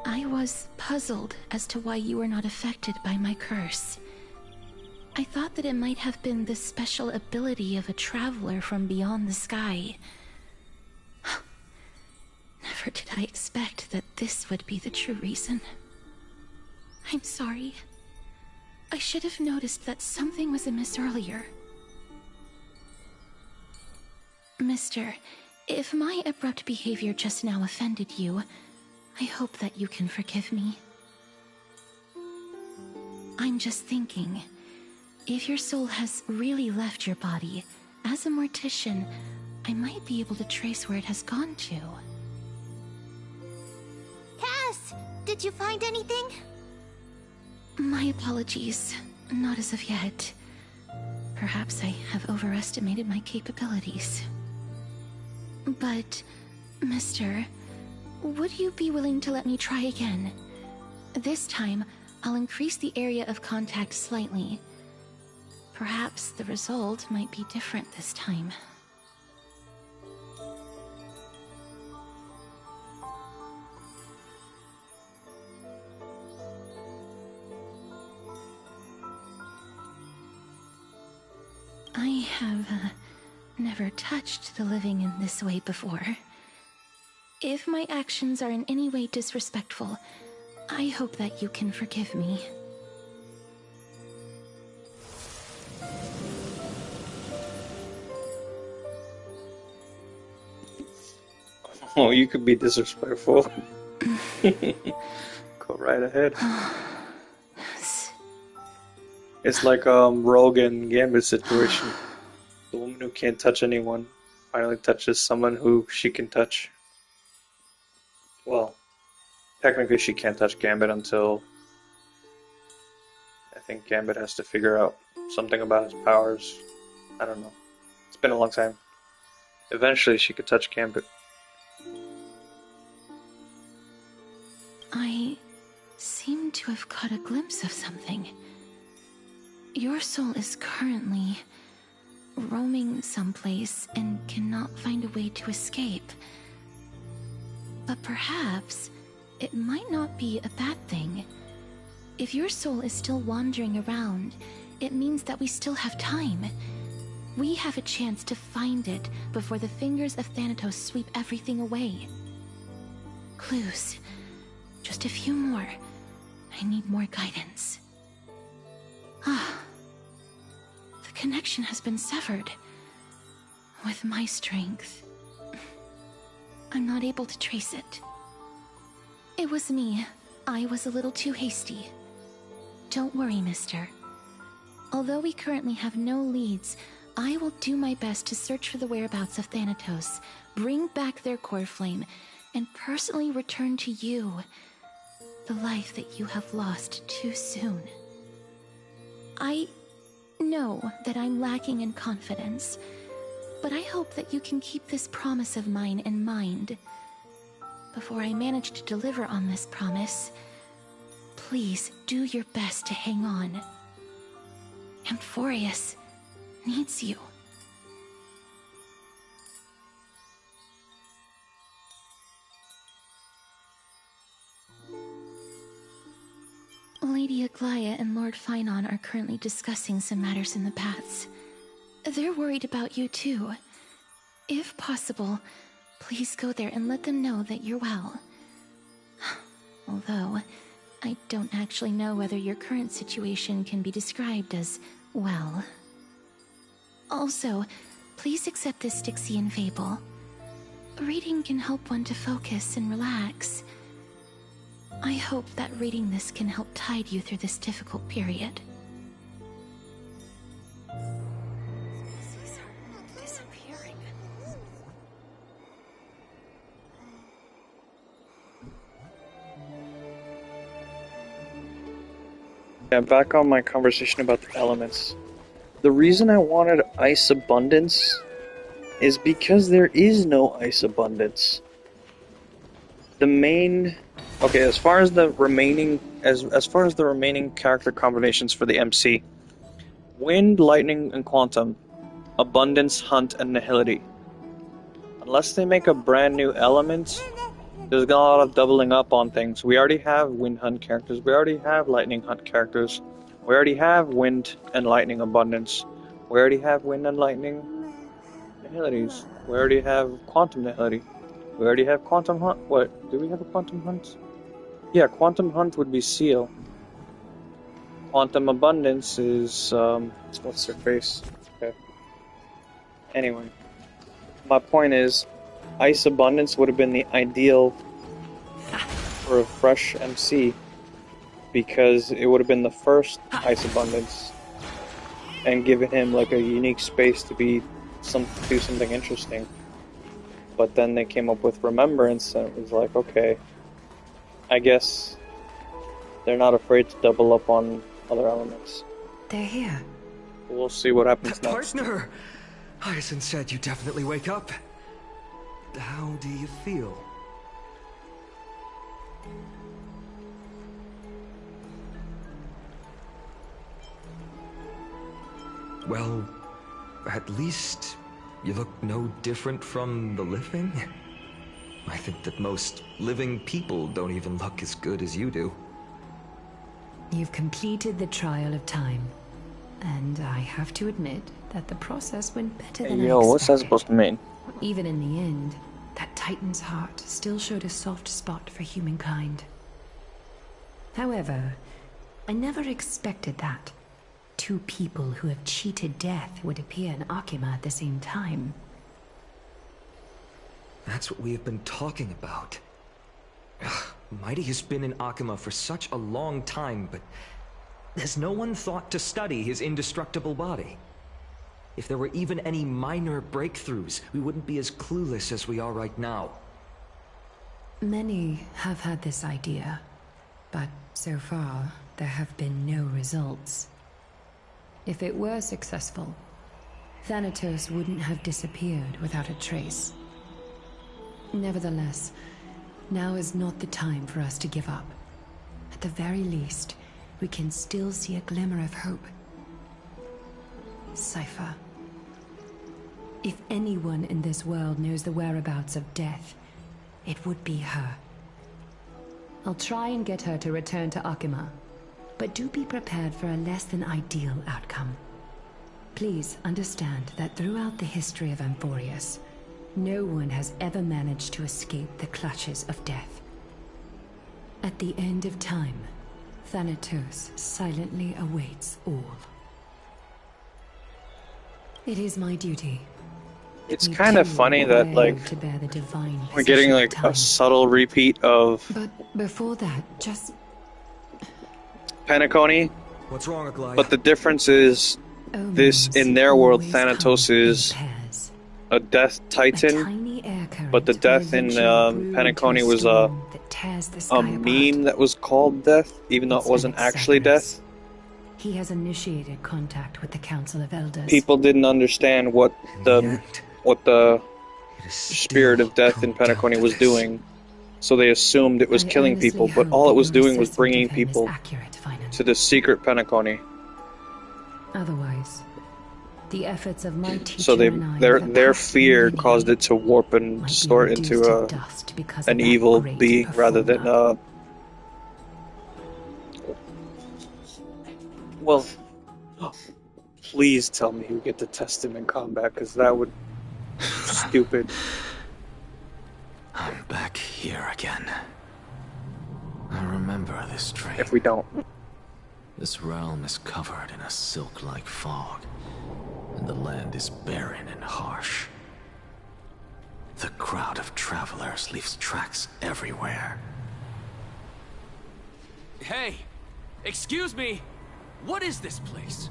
I was puzzled as to why you were not affected by my curse. I thought that it might have been the special ability of a traveler from beyond the sky. Never did I expect that this would be the true reason. I'm sorry. I should have noticed that something was amiss earlier. Mister, if my abrupt behavior just now offended you, I hope that you can forgive me. I'm just thinking, if your soul has really left your body, as a mortician, I might be able to trace where it has gone to. Cass, did you find anything? My apologies. Not as of yet. Perhaps I have overestimated my capabilities. But, Mister, would you be willing to let me try again? This time, I'll increase the area of contact slightly. Perhaps the result might be different this time. I have never touched the living in this way before. If my actions are in any way disrespectful, I hope that you can forgive me. Oh, you could be disrespectful. Go right ahead. It's like Rogue and Gambit situation. The woman who can't touch anyone finally touches someone who she can touch. Well, technically she can't touch Gambit until I think Gambit has to figure out something about his powers. I don't know. It's been a long time. Eventually she could touch Gambit. I seem to have caught a glimpse of something. Your soul is currently roaming someplace and cannot find a way to escape. But perhaps it might not be a bad thing. If your soul is still wandering around, it means that we still have time. We have a chance to find it before the fingers of Thanatos sweep everything away. Clues. Just a few more. I need more guidance. The connection has been severed. With my strength, I'm not able to trace it. It was me. I was a little too hasty. Don't worry, mister. Although we currently have no leads, I will do my best to search for the whereabouts of Thanatos, bring back their core flame, and personally return to you the life that you have lost too soon. I know that I'm lacking in confidence, but I hope that you can keep this promise of mine in mind. Before I manage to deliver on this promise, please do your best to hang on. Amphoreus needs you. Lady Aglaia and Lord Finon are currently discussing some matters in the paths. They're worried about you too. If possible, please go there and let them know that you're well. Although, I don't actually know whether your current situation can be described as well. Also, please accept this Styxian fable. Reading can help one to focus and relax. I hope that reading this can help tide you through this difficult period. Species are disappearing. Yeah, back on my conversation about the elements. The reason I wanted ice abundance is because there is no ice abundance. The main... Okay, as far as the remaining character combinations for the MC, Wind, Lightning, and Quantum, Abundance, Hunt, and Nihility. Unless they make a brand new element, there's a lot of doubling up on things. We already have Wind Hunt characters, we already have Lightning Hunt characters, we already have Wind and Lightning Abundance, we already have Wind and Lightning Nihilities, we already have Quantum Nihility, we already have Quantum Hunt. What? Do we have a Quantum Hunt? Yeah, Quantum Hunt would be Seal. Quantum Abundance is, what's her face? Okay. Anyway. My point is, Ice Abundance would have been the ideal for a fresh MC, because it would have been the first Ice Abundance, and given him like a unique space to do something interesting. But then they came up with Remembrance, and it was like, okay, I guess they're not afraid to double up on other elements. They're here. We'll see what happens next. Partner! Hyacinth said you definitely wake up. How do you feel? Well, at least you look no different from the living. I think that most living people don't even look as good as you do. You've completed the trial of time, and I have to admit that the process went better than I expected. What's that supposed to mean? Even in the end, that Titan's heart still showed a soft spot for humankind. However, I never expected that two people who have cheated death would appear in Akima at the same time. That's what we have been talking about. Mighty has been in Akima for such a long time, but has no one thought to study his indestructible body? If there were even any minor breakthroughs, we wouldn't be as clueless as we are right now. Many have had this idea, but so far there have been no results. If it were successful, Thanatos wouldn't have disappeared without a trace. Nevertheless, now is not the time for us to give up. At the very least, we can still see a glimmer of hope. Cypher. If anyone in this world knows the whereabouts of death, it would be her. I'll try and get her to return to Akima, but do be prepared for a less than ideal outcome. Please understand that throughout the history of Amphoreus, no one has ever managed to escape the clutches of death. At the end of time, Thanatos silently awaits all. It is my duty. It's kind of funny that, like, to bear the divine we're getting, like, time. a subtle repeat of But before that, just... Penacony, What's wrong, Aglaia? but the difference is this, in their world, Thanatos is a death titan, but the death in Penacony was a meme that was called death, even though it wasn't actually death. He has initiated contact with the Council of Elders. People didn't understand what the spirit of death in Penacony was doing, so they assumed it was killing people, but all it was doing was bringing people to the secret Penacony. Otherwise, the efforts of my teacher so their fear caused it to warp and distort into an evil being rather than well, please tell me you get to test him in combat, because that would stupid. I'm back here again. I remember this dream. If we don't. This realm is covered in a silk-like fog, and the land is barren and harsh. The crowd of travelers leaves tracks everywhere. Hey! Excuse me! What is this place?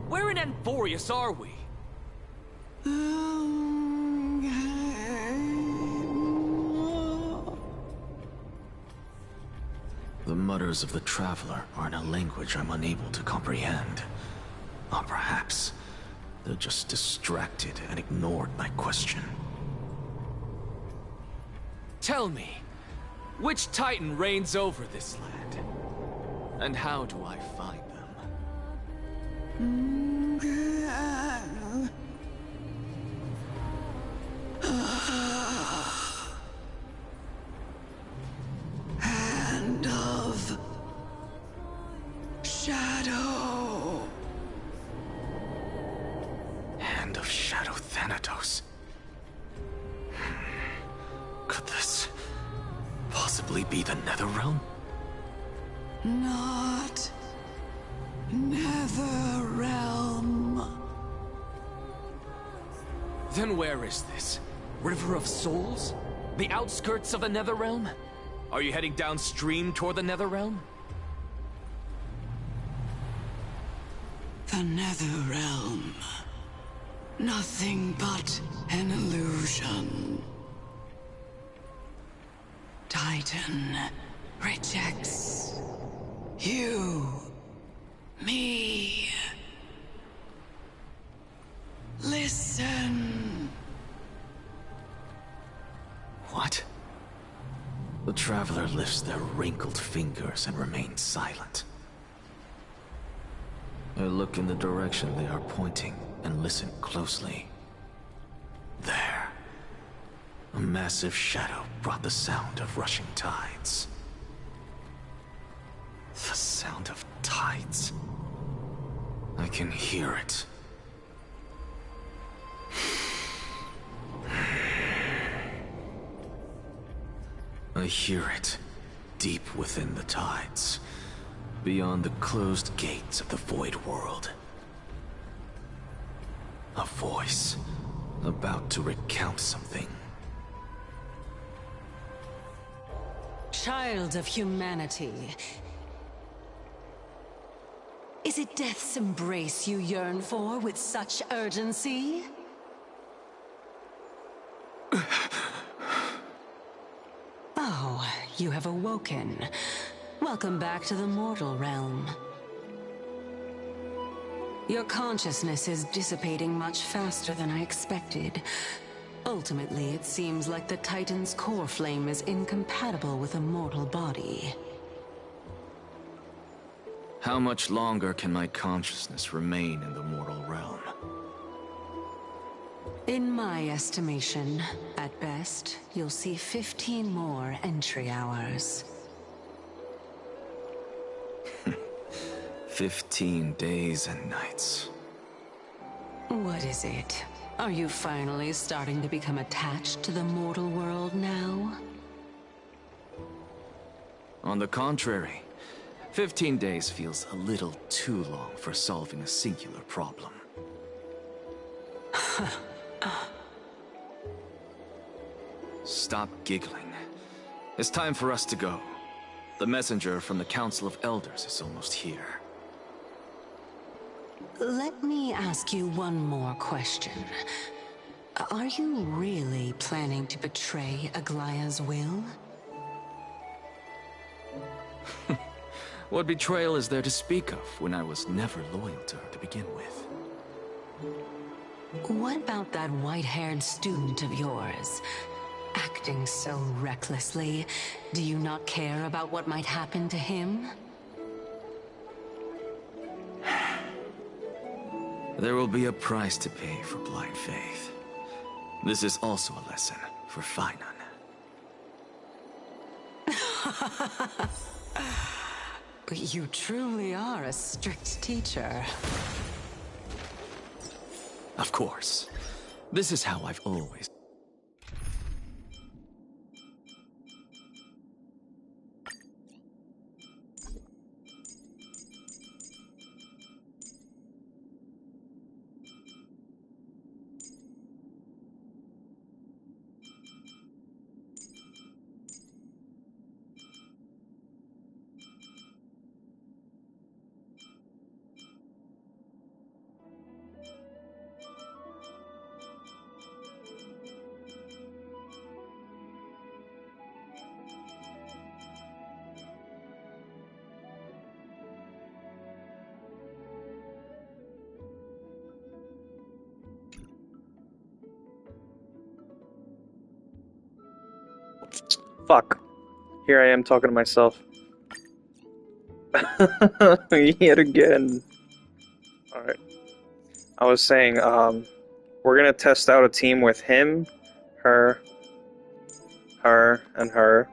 Where in Amphoreus are we? The mutters of the traveler are in a language I'm unable to comprehend. Or perhaps they're just distracted and ignored my question. Tell me, which Titan reigns over this land? And how do I find them? Hand of Shadow. Hand of Shadow Thanatos. Could this possibly be the Netherrealm? Not Netherrealm. Then where is this? River of Souls? The outskirts of the Netherrealm? Are you heading downstream toward the Netherrealm? The Netherrealm. Nothing but an illusion. Titan rejects you, me. Listen. What? The traveler lifts their wrinkled fingers and remains silent. I look in the direction they are pointing and listen closely. There. A massive shadow brought the sound of rushing tides. The sound of tides. I can hear it. I hear it, deep within the tides, beyond the closed gates of the Void World. A voice, about to recount something. Child of humanity. Is it death's embrace you yearn for with such urgency? Oh, you have awoken. Welcome back to the mortal realm. Your consciousness is dissipating much faster than I expected. Ultimately, it seems like the Titan's core flame is incompatible with a mortal body. How much longer can my consciousness remain in the mortal realm? In my estimation, at best, you'll see 15 more entry hours. 15 days and nights. What is it? Are you finally starting to become attached to the mortal world now? On the contrary, 15 days feels a little too long for solving a singular problem. Stop giggling. It's time for us to go. The messenger from the Council of Elders is almost here. Let me ask you one more question. Are you really planning to betray Aglaya's will? What betrayal is there to speak of when I was never loyal to her to begin with? What about that white-haired student of yours? Acting so recklessly, do you not care about what might happen to him? There will be a price to pay for blind faith. This is also a lesson for Finan. You truly are a strict teacher. Of course. This is how I've always... Fuck. Here I am talking to myself. Yet again. Alright. I was saying, we're gonna test out a team with him, her, and her.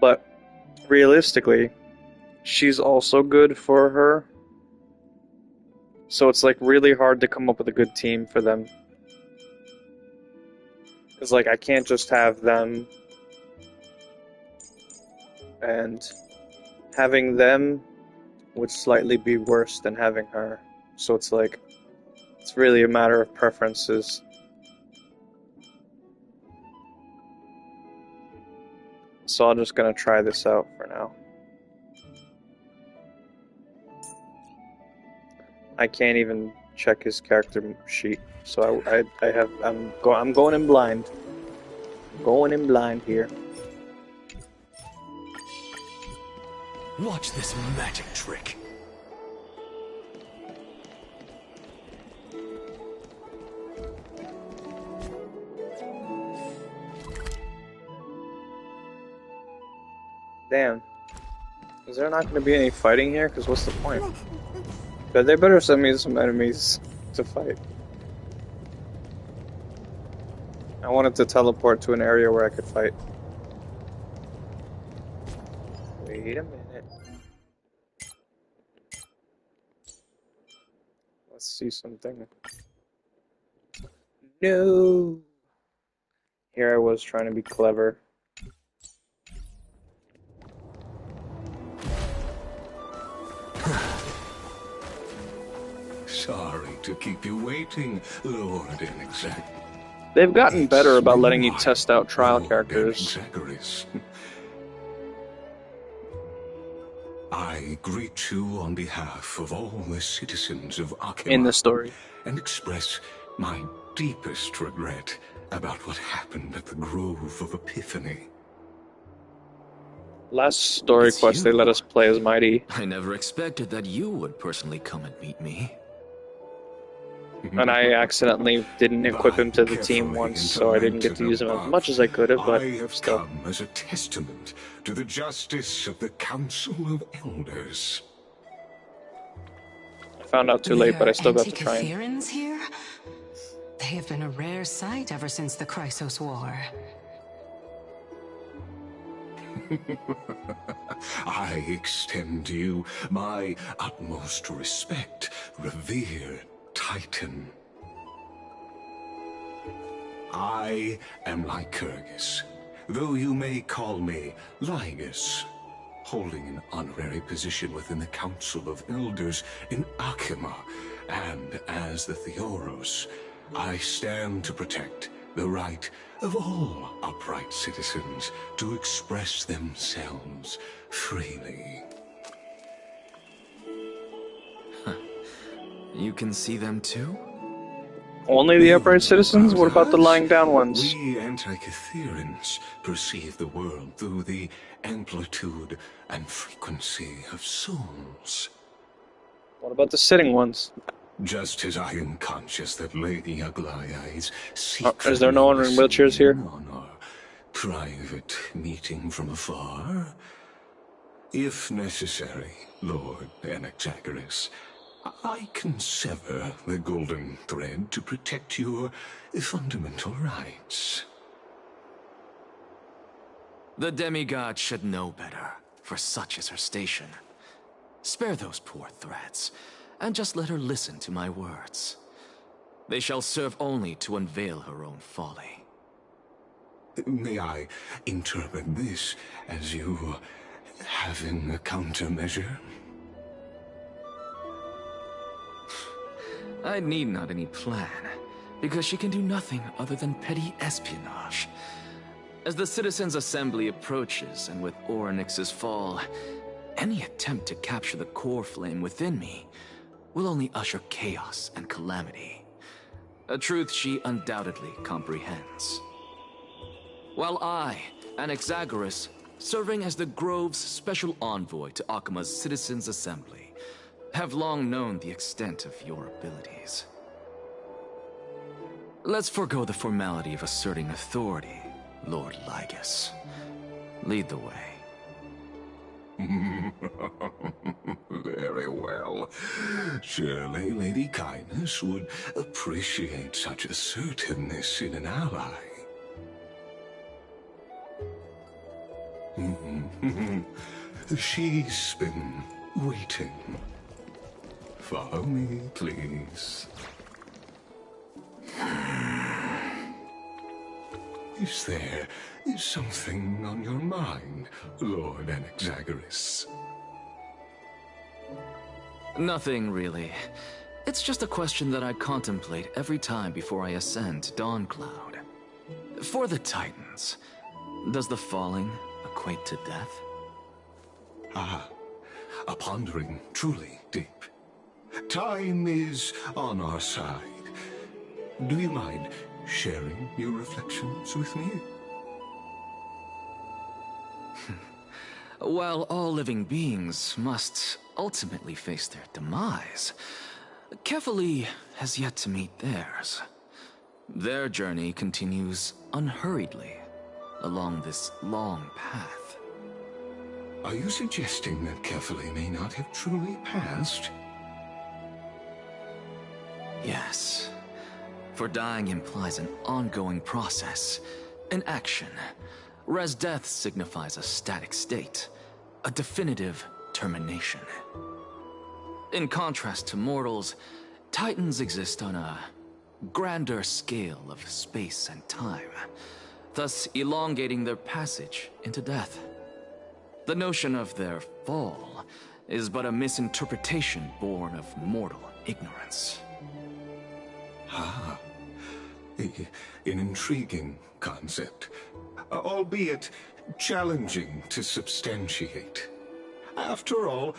But, realistically, she's also good for her. So it's like really hard to come up with a good team for them. Because, like, I can't just have them, and having them would slightly be worse than having her. So it's like, it's really a matter of preferences. So I'm just gonna try this out for now. I can't even check his character sheet. So I'm going in blind. Going in blind here. Watch this magic trick. Damn. Is there not going to be any fighting here? Because what's the point? But they better send me some enemies to fight. I wanted to teleport to an area where I could fight. Wait a minute. Let's see something. No! Here I was trying to be clever. Sorry to keep you waiting, Lord Inexact. They've gotten better about letting you test out trial characters. I greet you on behalf of all the citizens of Akima in the story and express my deepest regret about what happened at the Grove of Epiphany. Last story quest they let us play as Mighty. I never expected that you would personally come and meet me. And I accidentally didn't equip him to the team once, so I didn't get to use him as much as I could have, but I have still. come as a testament to the justice of the Council of Elders. I found out too late, but I still got to try him. Antikytherians here? They have been a rare sight ever since the Chrysos War. I extend to you my utmost respect, revered Titan. I am Lycurgus, though you may call me Lygus, holding an honorary position within the Council of Elders in Akima, and as the Theoros, I stand to protect the right of all upright citizens to express themselves freely. You can see them too? Only the upright citizens? What about the lying down ones? We Antikytherians perceive the world through the amplitude and frequency of souls. What about the sitting ones? Just as I am conscious that Lady Aglaia's secret is there no one in wheelchairs here? on our private meeting from afar, if necessary, Lord Anaxagoras, I can sever the golden thread to protect your fundamental rights. The demigod should know better, for such is her station. Spare those poor threads, and just let her listen to my words. They shall serve only to unveil her own folly. May I interpret this as you having a countermeasure? I need not any plan, because she can do nothing other than petty espionage. As the Citizens' Assembly approaches, and with Orynyx's fall, any attempt to capture the core flame within me will only usher chaos and calamity. A truth she undoubtedly comprehends. While I, Anaxagoras, serving as the Grove's special envoy to Akima's Citizens' Assembly, have long known the extent of your abilities. Let's forego the formality of asserting authority, Lord Lygus. Lead the way. Very well. Surely Lady Kindness would appreciate such assertiveness in an ally. She's been waiting. Follow me, please. Is there something on your mind, Lord Anaxagoras? Nothing, really. It's just a question that I contemplate every time before I ascend to Dawncloud. For the Titans, does the falling equate to death? Ah, a pondering truly deep. Time is on our side. Do you mind sharing your reflections with me? While all living beings must ultimately face their demise, Kefali has yet to meet theirs. Their journey continues unhurriedly along this long path. Are you suggesting that Kefali may not have truly passed? Yes. For dying implies an ongoing process, an action, whereas death signifies a static state, a definitive termination. In contrast to mortals, Titans exist on a grander scale of space and time, thus elongating their passage into death. The notion of their fall is but a misinterpretation born of mortal ignorance. Ah, an intriguing concept, albeit challenging to substantiate. After all,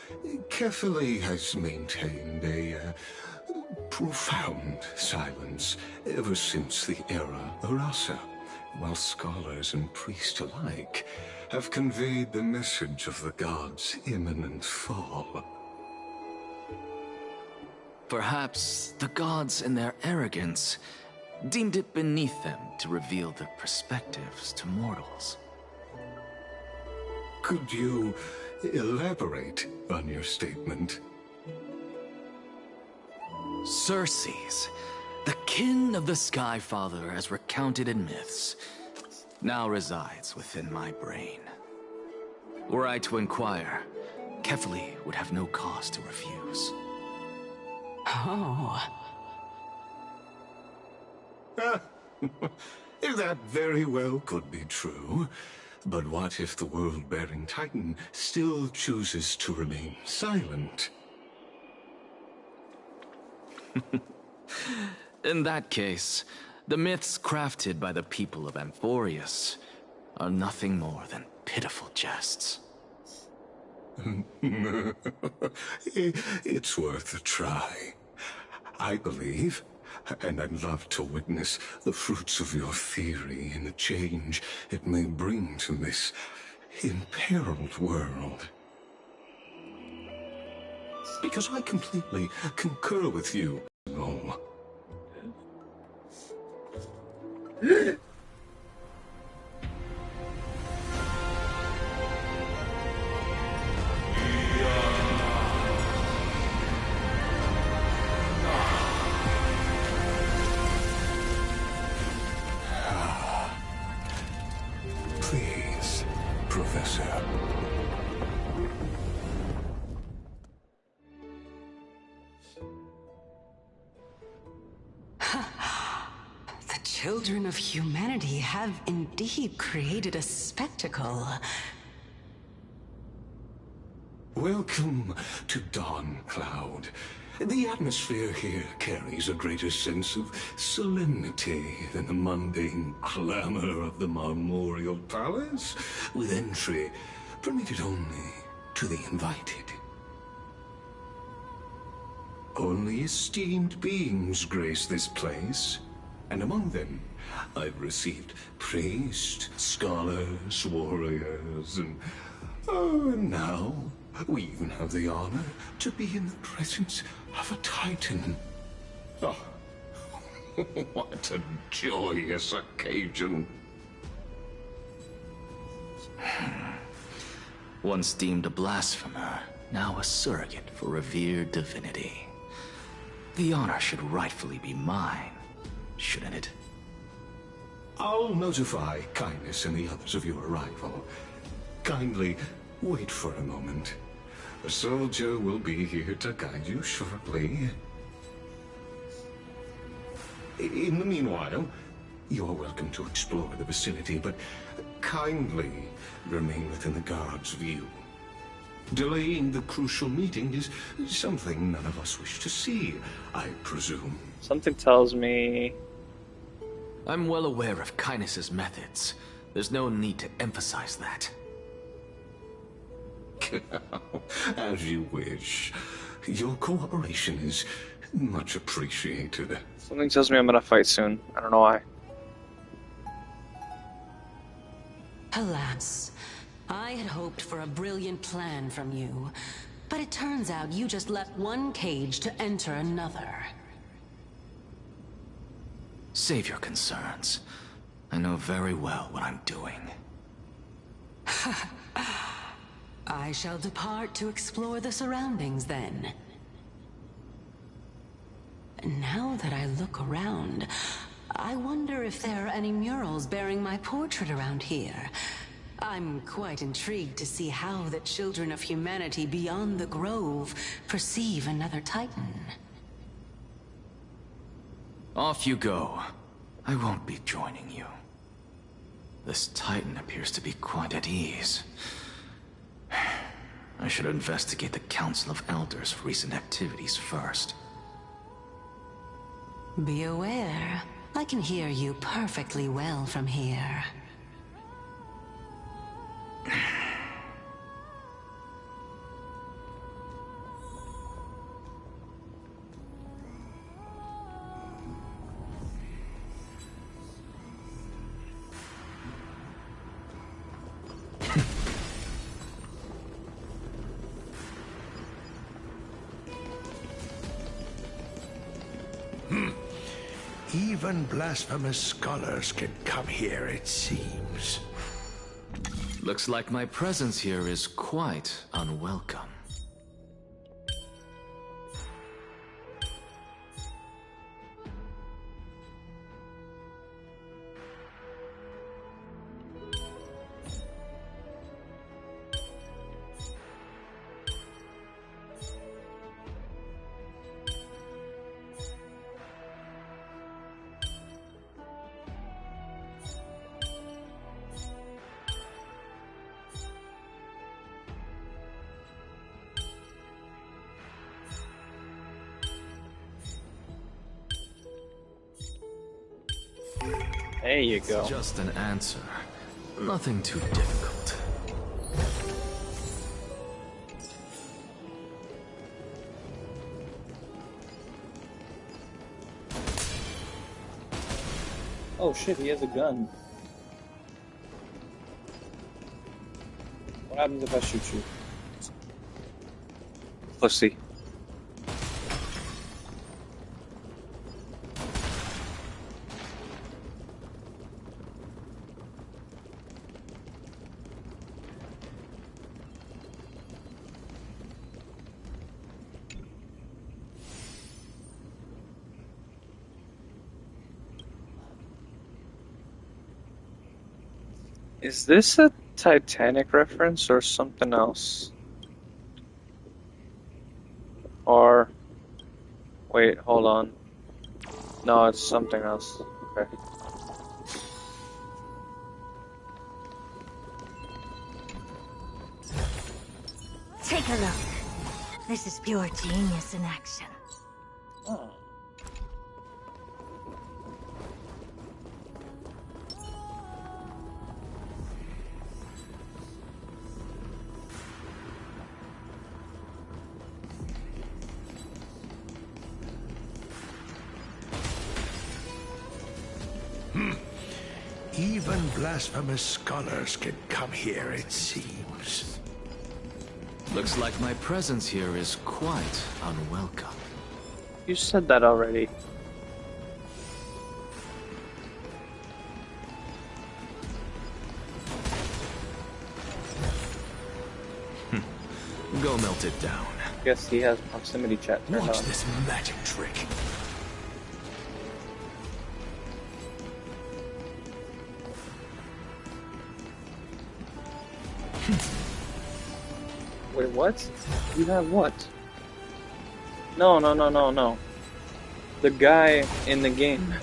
Kefali has maintained a profound silence ever since the era Arasa, while scholars and priests alike have conveyed the message of the gods' imminent fall. Perhaps the gods, in their arrogance, deemed it beneath them to reveal their perspectives to mortals. Could you elaborate on your statement? Circes, the kin of the Skyfather as recounted in myths, now resides within my brain. Were I to inquire, Kefali would have no cause to refuse. Oh. That very well could be true. But what if the world-bearing Titan still chooses to remain silent? In that case, the myths crafted by the people of Amphoreus are nothing more than pitiful jests. It's worth a try. I believe, and I'd love to witness the fruits of your theory and the change it may bring to this imperiled world. Because I completely concur with you, Spindle. Please, Professor. The children of humanity have indeed created a spectacle. Welcome to Dawn Cloud. The atmosphere here carries a greater sense of solemnity than the mundane clamor of the Marmorial Palace, with entry permitted only to the invited. Only esteemed beings grace this place, and among them I've received priests, scholars, warriors, and now we even have the honor to be in the presence of a Titan. Oh, what a joyous occasion. Once deemed a blasphemer, now a surrogate for revered divinity. The honor should rightfully be mine, shouldn't it? I'll notify Kindness and the others of your arrival. Kindly wait for a moment. A soldier will be here to guide you shortly. In the meanwhile, you're welcome to explore the vicinity, but kindly remain within the guard's view. Delaying the crucial meeting is something none of us wish to see, I presume. Something tells me... I'm well aware of Kindness's methods. There's no need to emphasize that. As you wish. Your cooperation is much appreciated. Something tells me I'm gonna fight soon. I don't know why. Alas, I had hoped for a brilliant plan from you, but it turns out you just left one cage to enter another. Save your concerns. I know very well what I'm doing. I shall depart to explore the surroundings then. Now that I look around, I wonder if there are any murals bearing my portrait around here. I'm quite intrigued to see how the children of humanity beyond the Grove perceive another Titan. Off you go. I won't be joining you. This Titan appears to be quite at ease. I should investigate the Council of Elders' recent activities first. Be aware, I can hear you perfectly well from here. Even blasphemous scholars can come here, it seems. Looks like my presence here is quite unwelcome. There you go. It's just an answer. Nothing too difficult. Oh shit, he has a gun. What happens if I shoot you? Pussy. Is this a Titanic reference or something else? Or... wait, hold on. No, it's something else. Okay. Take a look. This is pure genius in action. Oh. Even blasphemous scholars can come here, it seems. Looks like my presence here is quite unwelcome. You said that already. Go melt it down. Guess he has proximity chat turned on. Watch this magic trick. Wait, what? You have what? No. The guy in the game.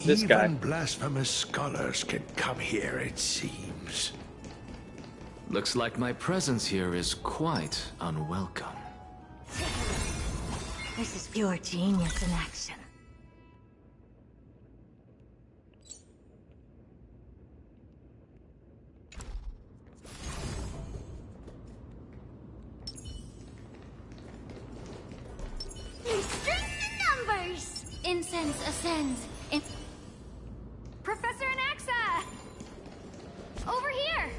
This guy. Even blasphemous scholars can come here, it seems. Looks like my presence here is quite unwelcome. This is pure genius in action. String the numbers! Incense ascends. Professor Anaxa! Over here!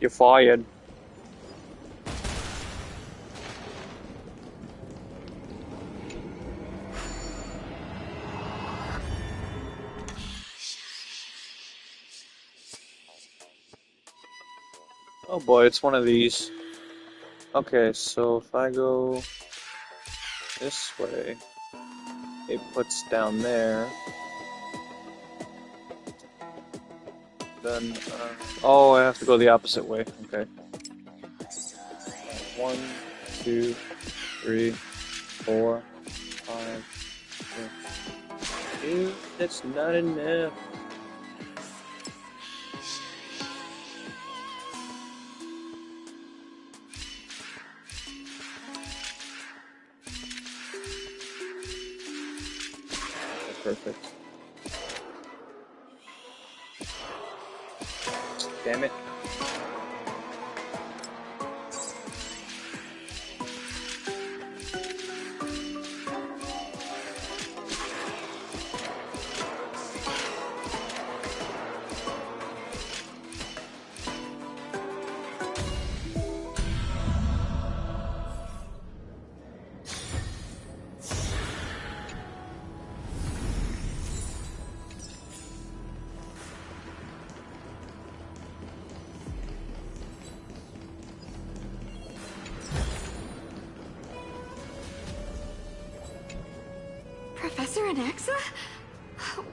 You're fired. Oh boy, it's one of these. Okay, so if I go this way, it puts down there. Then, oh, I have to go the opposite way. Okay. 1, 2, 3, 4, 5, 6. Dude, that's not enough. Perfect. Damn it. Professor Anaxa?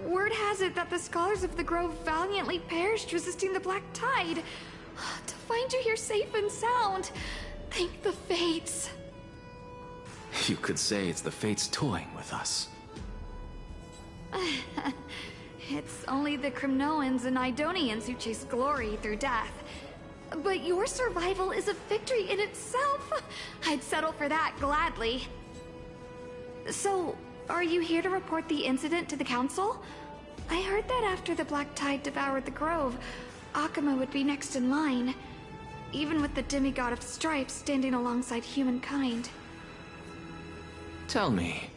Word has it that the scholars of the Grove valiantly perished resisting the Black Tide. To find you here safe and sound, thank the Fates. You could say it's the Fates toying with us. It's only the Crimnoans and Idonians who chase glory through death. But your survival is a victory in itself. I'd settle for that gladly. So, are you here to report the incident to the Council? I heard that after the Black Tide devoured the grove, Akuma would be next in line, even with the demigod of stripes standing alongside humankind. Tell me,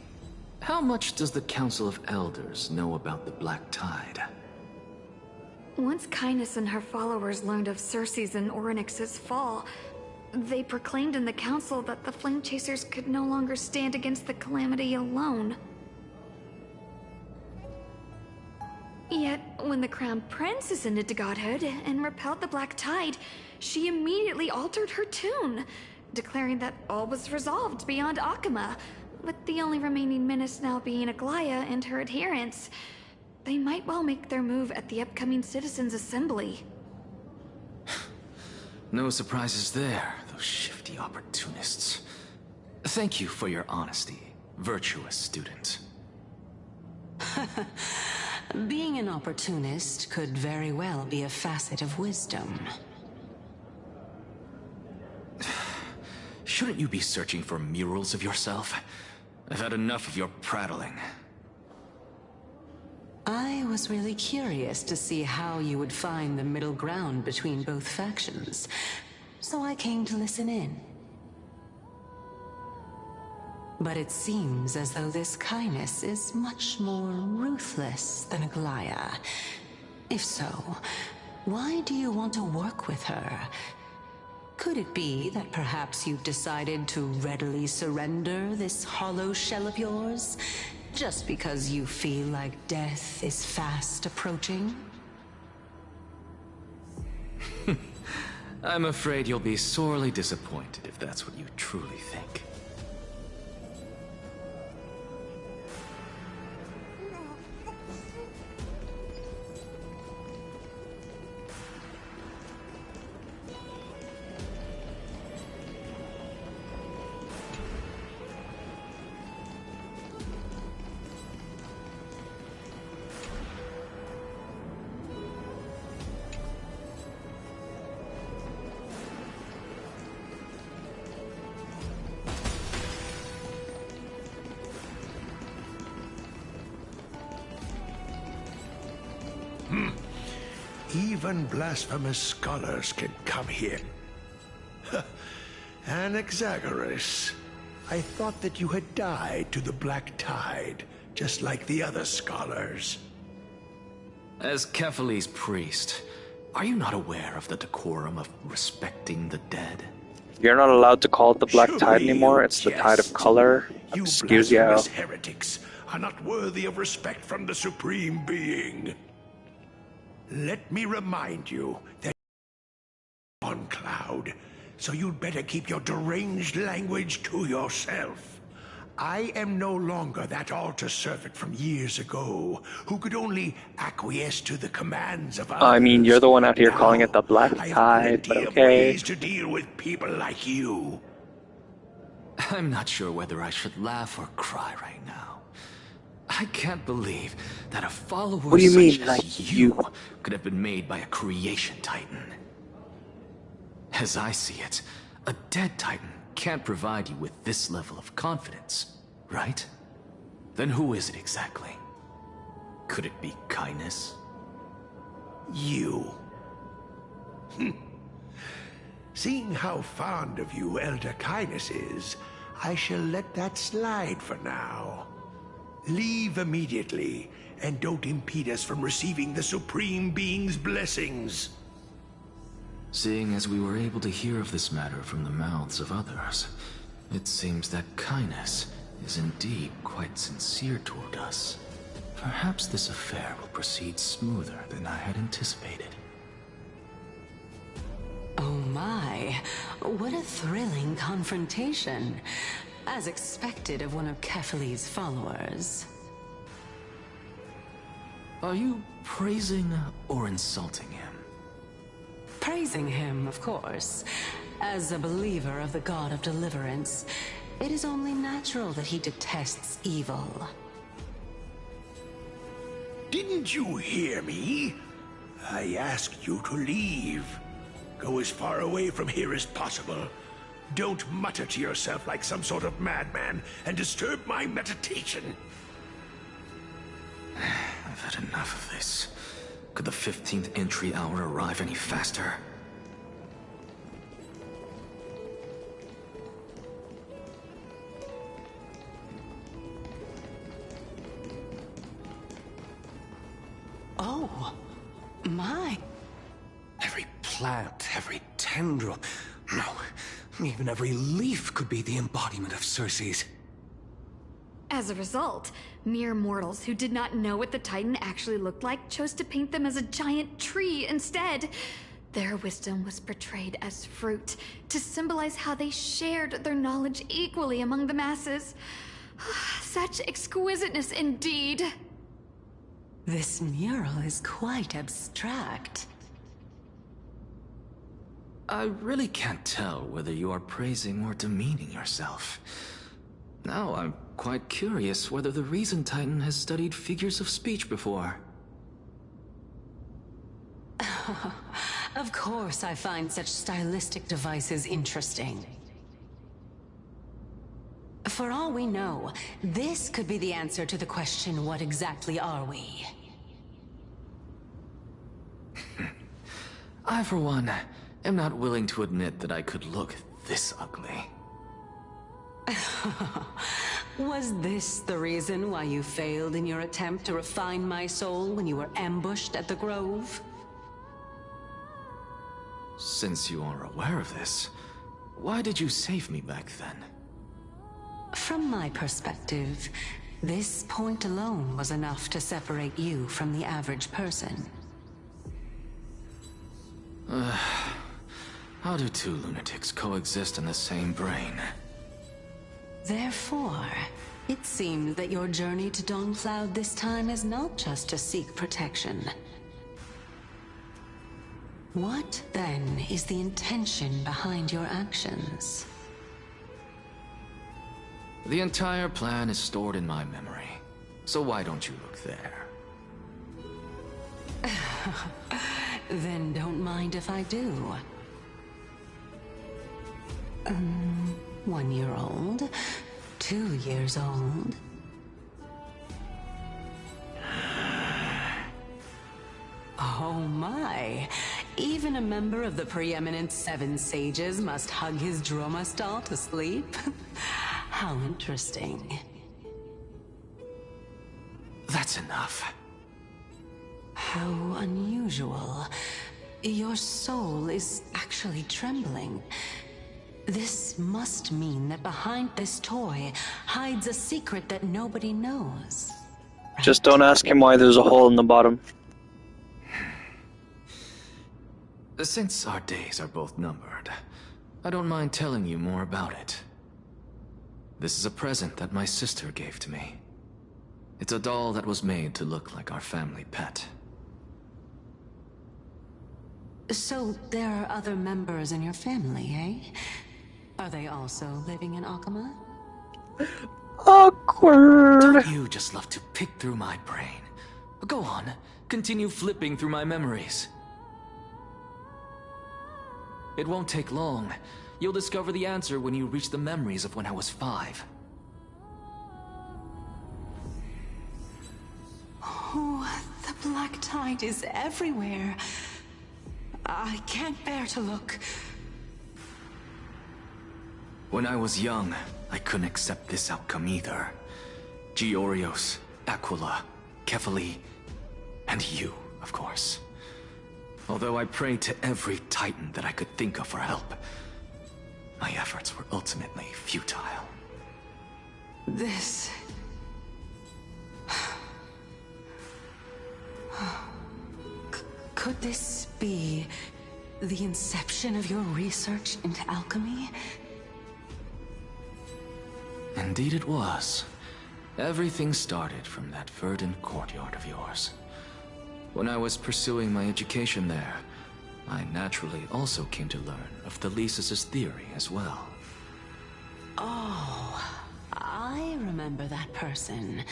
how much does the Council of Elders know about the Black Tide? Once Kindness and her followers learned of Circe's and Orynyx's fall, they proclaimed in the council that the Flame Chasers could no longer stand against the calamity alone. Yet, when the Crown Prince ascended to godhood and repelled the Black Tide, she immediately altered her tune, declaring that all was resolved beyond Akuma, with the only remaining menace now being Aglaya and her adherents. They might well make their move at the upcoming Citizens' Assembly. No surprises there, those shifty opportunists. Thank you for your honesty, virtuous student. Being an opportunist could very well be a facet of wisdom. Shouldn't you be searching for murals of yourself? I've had enough of your prattling. I was really curious to see how you would find the middle ground between both factions, so I came to listen in. But it seems as though this Kindness is much more ruthless than Aglaya. If so, why do you want to work with her? Could it be that perhaps you've decided to readily surrender this hollow shell of yours, just because you feel like death is fast approaching? I'm afraid you'll be sorely disappointed if that's what you truly think. Even blasphemous scholars can come here. Anaxagoras, I thought that you had died to the Black Tide, just like the other scholars. As Kephale's priest, are you not aware of the decorum of respecting the dead? You're not allowed to call it the Black Surely Tide anymore. you It's the jest. Tide of Color. You Excuse you. blasphemous heretics are not worthy of respect from the Supreme Being. Let me remind you that on Cloud, so you'd better keep your deranged language to yourself. I am no longer that altar servant from years ago who could only acquiesce to the commands of others. I mean, you're the one out here calling it the Black I have Tide, but plenty of okay. ways to deal with people like you. I'm not sure whether I should laugh or cry right now. I can't believe that a follower What do you such mean, as like you could have been made by a creation titan. As I see it, a dead titan can't provide you with this level of confidence, right? Then who is it exactly? Could it be Kindness? You. Seeing how fond of you Elder Kindness is, I shall let that slide for now. Leave immediately, and don't impede us from receiving the Supreme Being's blessings. Seeing as we were able to hear of this matter from the mouths of others, it seems that Kindness is indeed quite sincere toward us. Perhaps this affair will proceed smoother than I had anticipated. Oh my, what a thrilling confrontation. As expected of one of Kephale's followers. Are you praising or insulting him? Praising him, of course. As a believer of the God of Deliverance, it is only natural that he detests evil. Didn't you hear me? I asked you to leave. Go as far away from here as possible. Don't mutter to yourself like some sort of madman and disturb my meditation. I've had enough of this. Could the 15th entry hour arrive any faster? Oh, my. Every plant, every tendril, no, even every leaf could be the embodiment of Circe's. As a result, mere mortals who did not know what the Titan actually looked like chose to paint them as a giant tree instead. Their wisdom was portrayed as fruit, to symbolize how they shared their knowledge equally among the masses. Such exquisiteness indeed. This mural is quite abstract. I really can't tell whether you are praising or demeaning yourself. Now I'm quite curious whether the Reason Titan has studied figures of speech before. Of course I find such stylistic devices interesting. For all we know, this could be the answer to the question, what exactly are we? I, for one, am not willing to admit that I could look this ugly. Was this the reason why you failed in your attempt to refine my soul when you were ambushed at the Grove? Since you are aware of this, why did you save me back then? From my perspective, this point alone was enough to separate you from the average person. How do two lunatics coexist in the same brain? Therefore, it seems that your journey to Dawn-Cloud this time is not just to seek protection. What, then, is the intention behind your actions? The entire plan is stored in my memory, so why don't you look there? Then don't mind if I do. 1 year old, 2 years old. Oh my! Even a member of the preeminent 7 sages must hug his dromastol to sleep? How interesting. That's enough. How unusual. Your soul is actually trembling. This must mean that behind this toy hides a secret that nobody knows. Right? Just don't ask him why there's a hole in the bottom. Since our days are both numbered, I don't mind telling you more about it. This is a present that my sister gave to me. It's a doll that was made to look like our family pet. So there are other members in your family, eh? Are they also living in Akama? Awkward. Don't you just love to pick through my brain? Go on, continue flipping through my memories. It won't take long. You'll discover the answer when you reach the memories of when I was 5. Oh, the black tide is everywhere. I can't bear to look. When I was young, I couldn't accept this outcome either. Georios, Aquila, Kefali, and you, of course. Although I prayed to every Titan that I could think of for help, my efforts were ultimately futile. This... Could this be the inception of your research into alchemy? Indeed it was. Everything started from that verdant courtyard of yours. When I was pursuing my education there, I naturally also came to learn of Thelesis' theory as well. Oh, I remember that person.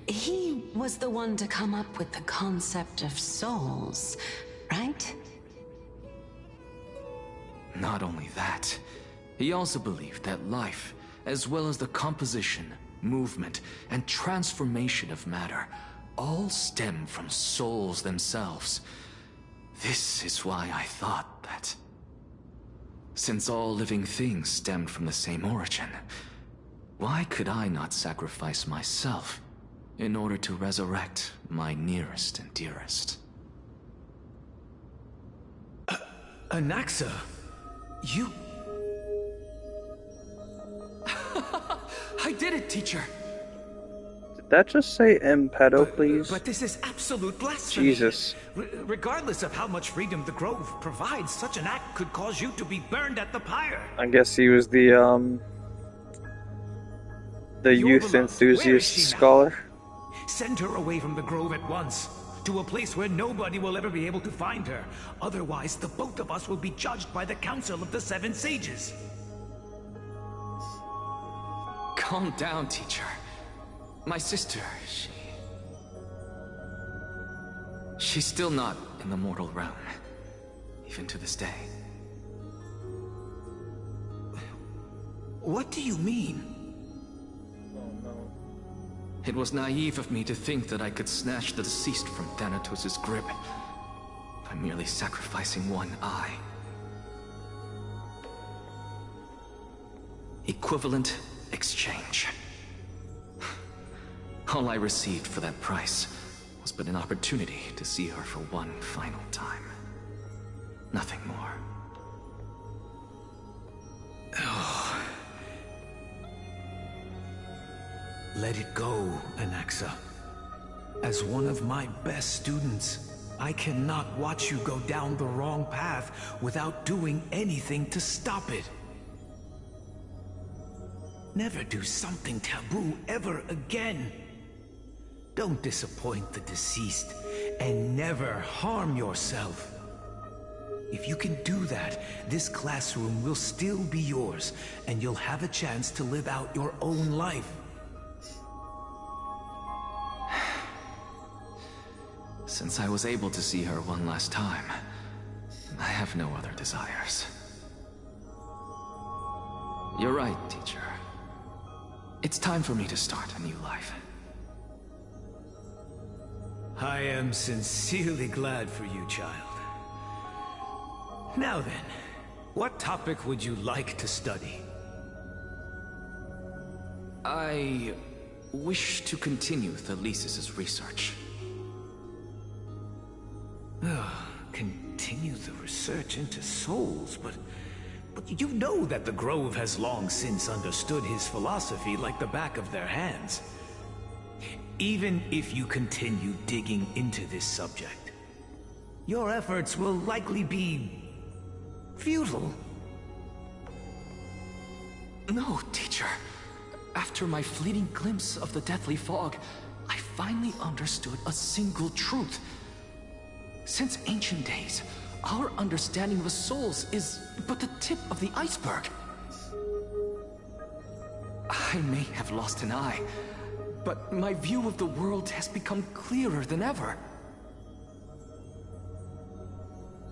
He was the one to come up with the concept of souls, right? Not only that, he also believed that life, as well as the composition, movement, and transformation of matter, all stem from souls themselves. This is why I thought that, since all living things stemmed from the same origin, why could I not sacrifice myself in order to resurrect my nearest and dearest? Anaxa, you... I did it, teacher! Did that just say Empedocles? But this is absolute blasphemy. Jesus. Regardless of how much freedom the Grove provides, such an act could cause you to be burned at the pyre. I guess he was the youth enthusiast scholar. Send her away from the Grove at once, to a place where nobody will ever be able to find her. Otherwise, the both of us will be judged by the Council of the Seven Sages. Calm down, teacher. My sister, she's still not in the mortal realm, even to this day. What do you mean? It was naive of me to think that I could snatch the deceased from Thanatos' grip by merely sacrificing one eye. Equivalent exchange. All I received for that price was but an opportunity to see her for one final time. Nothing more. Oh. Let it go, Anaxa. As one of my best students, I cannot watch you go down the wrong path without doing anything to stop it. Never do something taboo ever again. Don't disappoint the deceased, and never harm yourself. If you can do that, this classroom will still be yours, and you'll have a chance to live out your own life. Since I was able to see her one last time, I have no other desires. You're right, teacher. It's time for me to start a new life. I am sincerely glad for you, child. Now then, what topic would you like to study? I wish to continue Thalesis' research. Continue the research into souls, but you know that the Grove has long since understood his philosophy like the back of their hands. Even if you continue digging into this subject, your efforts will likely be futile. No, teacher. After my fleeting glimpse of the deathly fog, I finally understood a single truth. Since ancient days, our understanding of the souls is but the tip of the iceberg. I may have lost an eye, but my view of the world has become clearer than ever.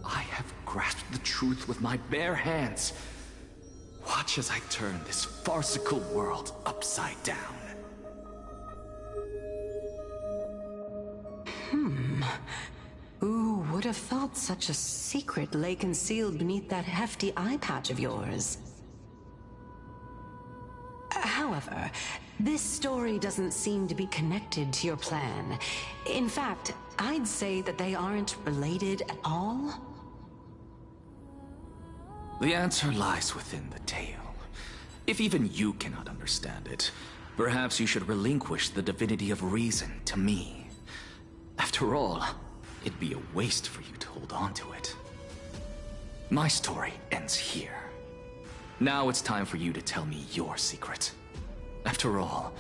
I have grasped the truth with my bare hands. Watch as I turn this farcical world upside down. Who would have thought such a secret lay concealed beneath that hefty eye patch of yours? However, this story doesn't seem to be connected to your plan. In fact, I'd say that they aren't related at all. The answer lies within the tale. If even you cannot understand it, perhaps you should relinquish the divinity of reason to me. After all, it'd be a waste for you to hold on to it. My story ends here. Now it's time for you to tell me your secret. After all,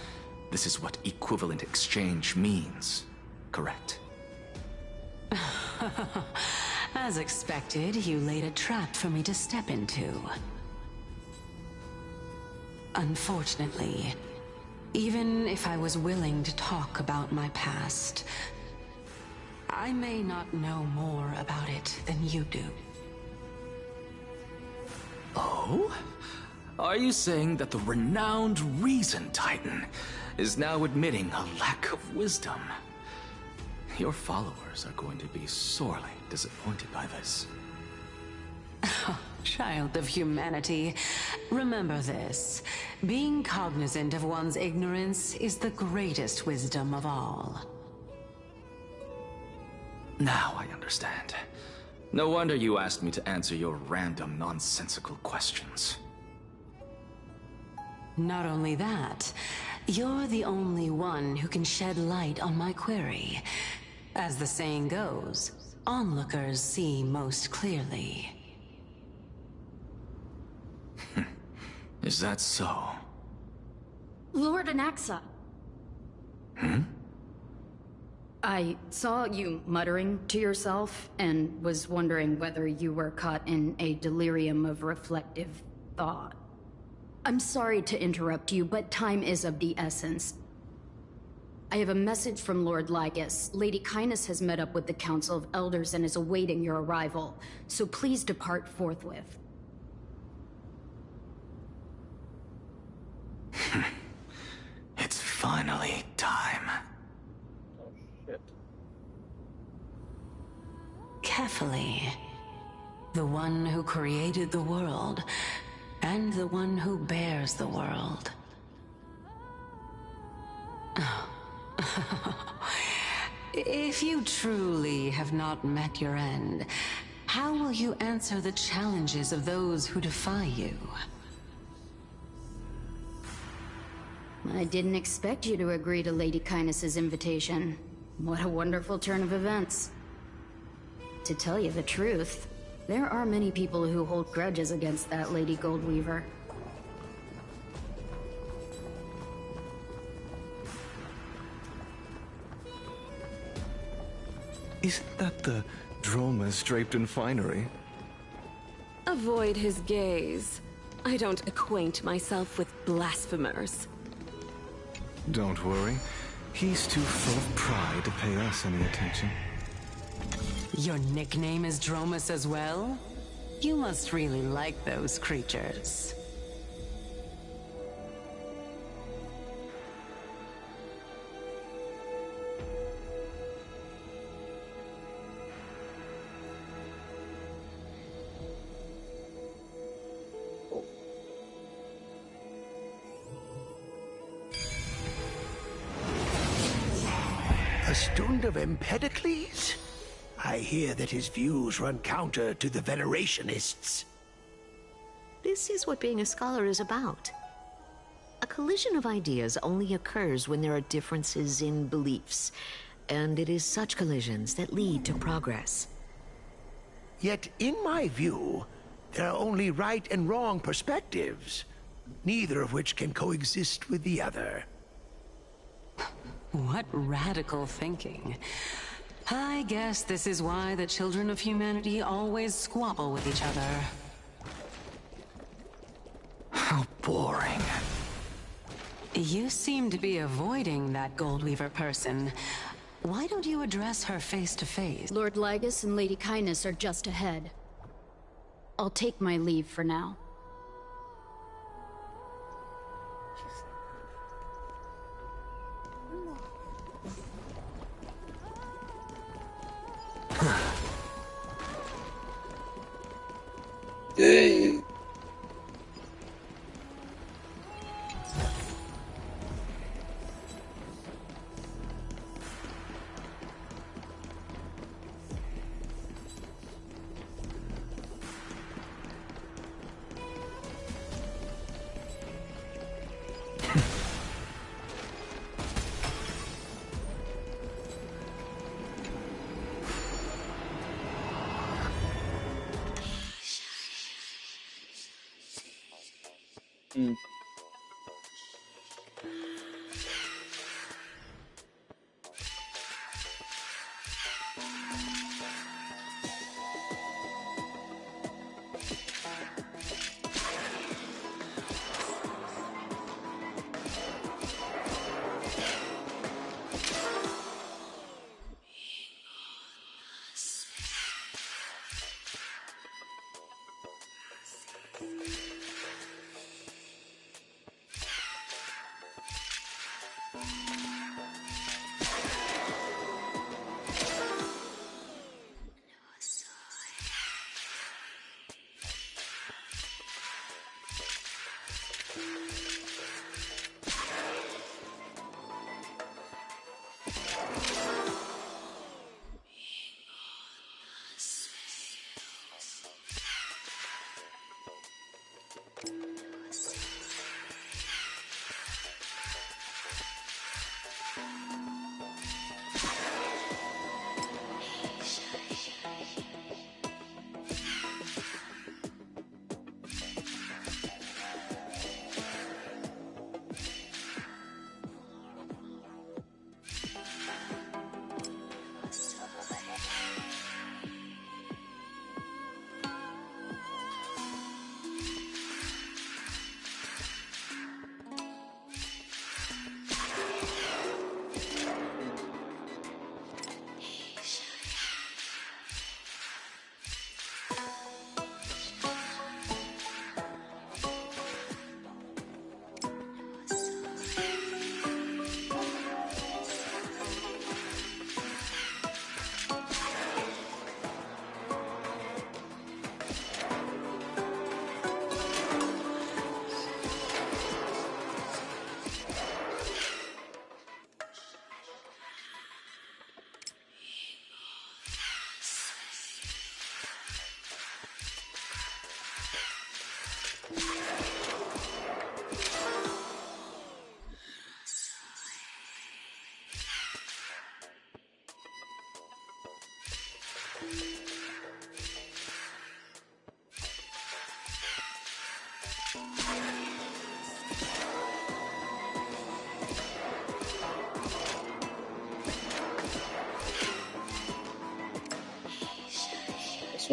this is what equivalent exchange means, correct? As expected, you laid a trap for me to step into. Unfortunately, even if I was willing to talk about my past, I may not know more about it than you do. Oh? Are you saying that the renowned Reason Titan is now admitting a lack of wisdom? Your followers are going to be sorely disappointed by this. Child of humanity, remember this. Being cognizant of one's ignorance is the greatest wisdom of all. Now I understand. No wonder you asked me to answer your random, nonsensical questions. Not only that, you're the only one who can shed light on my query. As the saying goes, onlookers see most clearly. Is that so? Lord Anaxa. I saw you muttering to yourself and was wondering whether you were caught in a delirium of reflective thought. I'm sorry to interrupt you, but time is of the essence. I have a message from Lord Lygus. Lady Kindness has met up with the Council of Elders and is awaiting your arrival, so please depart forthwith. It's finally time. Oh, shit. Carefully. The one who created the world, and the one who bears the world. If you truly have not met your end, how will you answer the challenges of those who defy you? I didn't expect you to agree to Lady Kindness's invitation. What a wonderful turn of events. To tell you the truth, there are many people who hold grudges against that Lady Goldweaver. Isn't that the Dromas draped in finery? Avoid his gaze. I don't acquaint myself with blasphemers. Don't worry. He's too full of pride to pay us any attention. Your nickname is Dromas as well? You must really like those creatures. A student of Empedocles? I hear that his views run counter to the Venerationists. This is what being a scholar is about. A collision of ideas only occurs when there are differences in beliefs, and it is such collisions that lead to progress. Yet, in my view, there are only right and wrong perspectives, neither of which can coexist with the other. What radical thinking. I guess this is why the children of humanity always squabble with each other. How boring. You seem to be avoiding that Goldweaver person. Why don't you address her face to face? Lord Lygus and Lady Kindness are just ahead. I'll take my leave for now. Yay!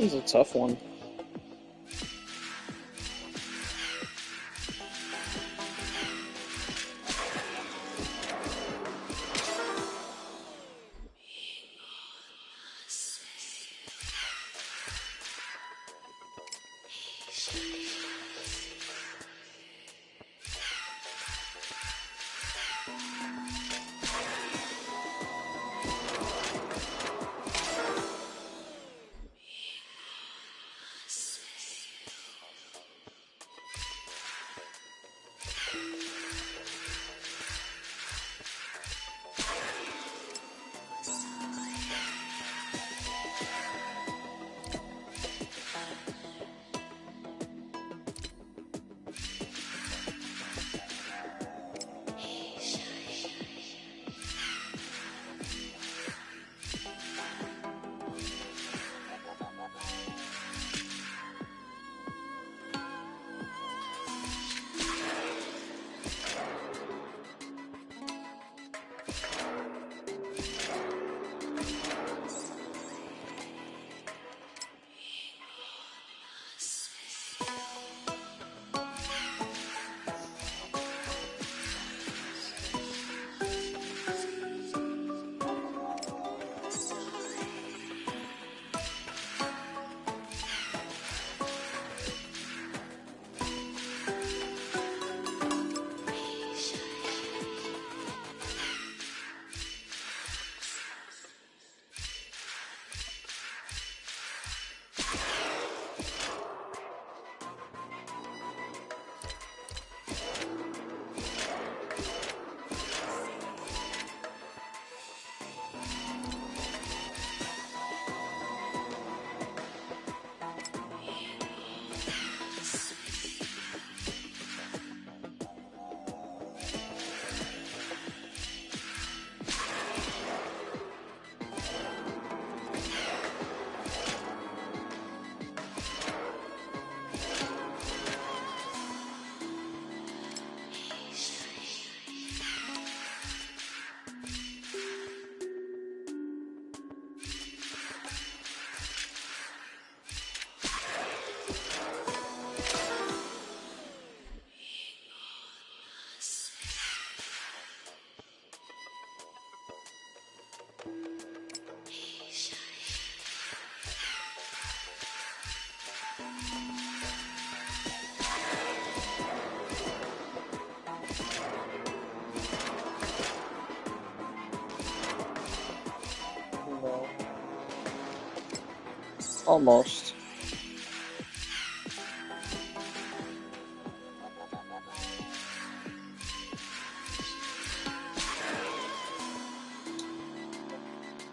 is a tough one. Almost.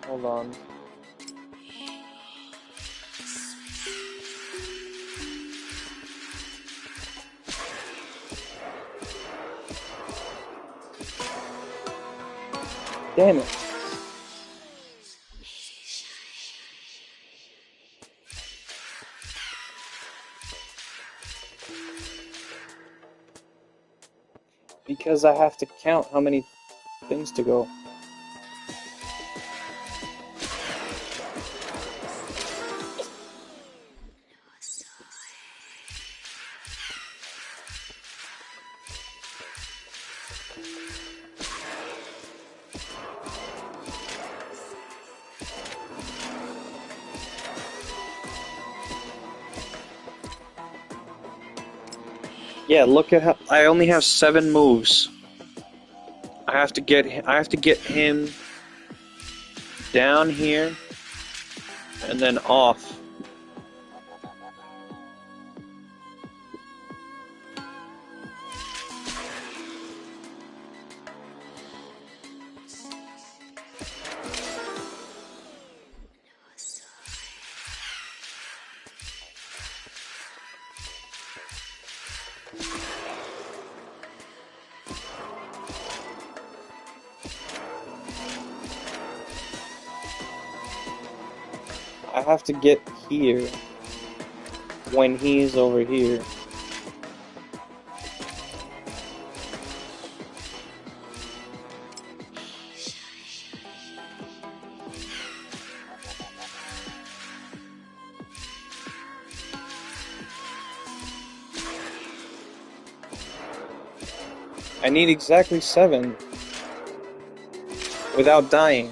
Hold on. Damn it. Because I have to count how many things to go. Yeah, look at how I only have 7 moves. I have to get him down here and then off. I have to get here when he's over here. I need exactly 7 without dying.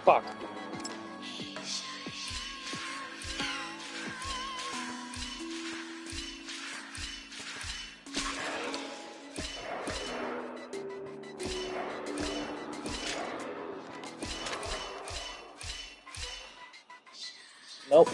Fuck. Nope.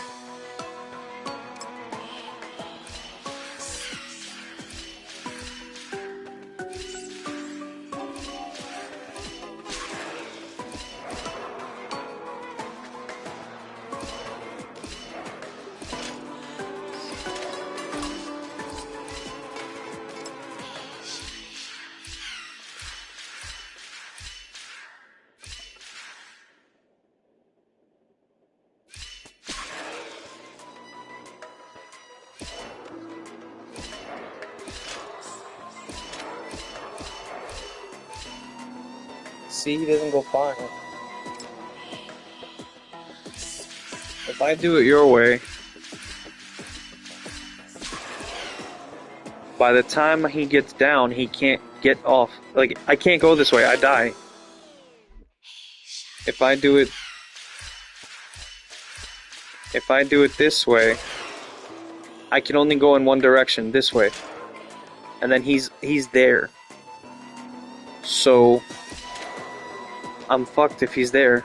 See, he doesn't go far enough. If I do it your way, by the time he gets down, he can't get off. Like, I can't go this way, I die. If I do it this way, I can only go in one direction, this way. And then he's there. So I'm fucked if he's there.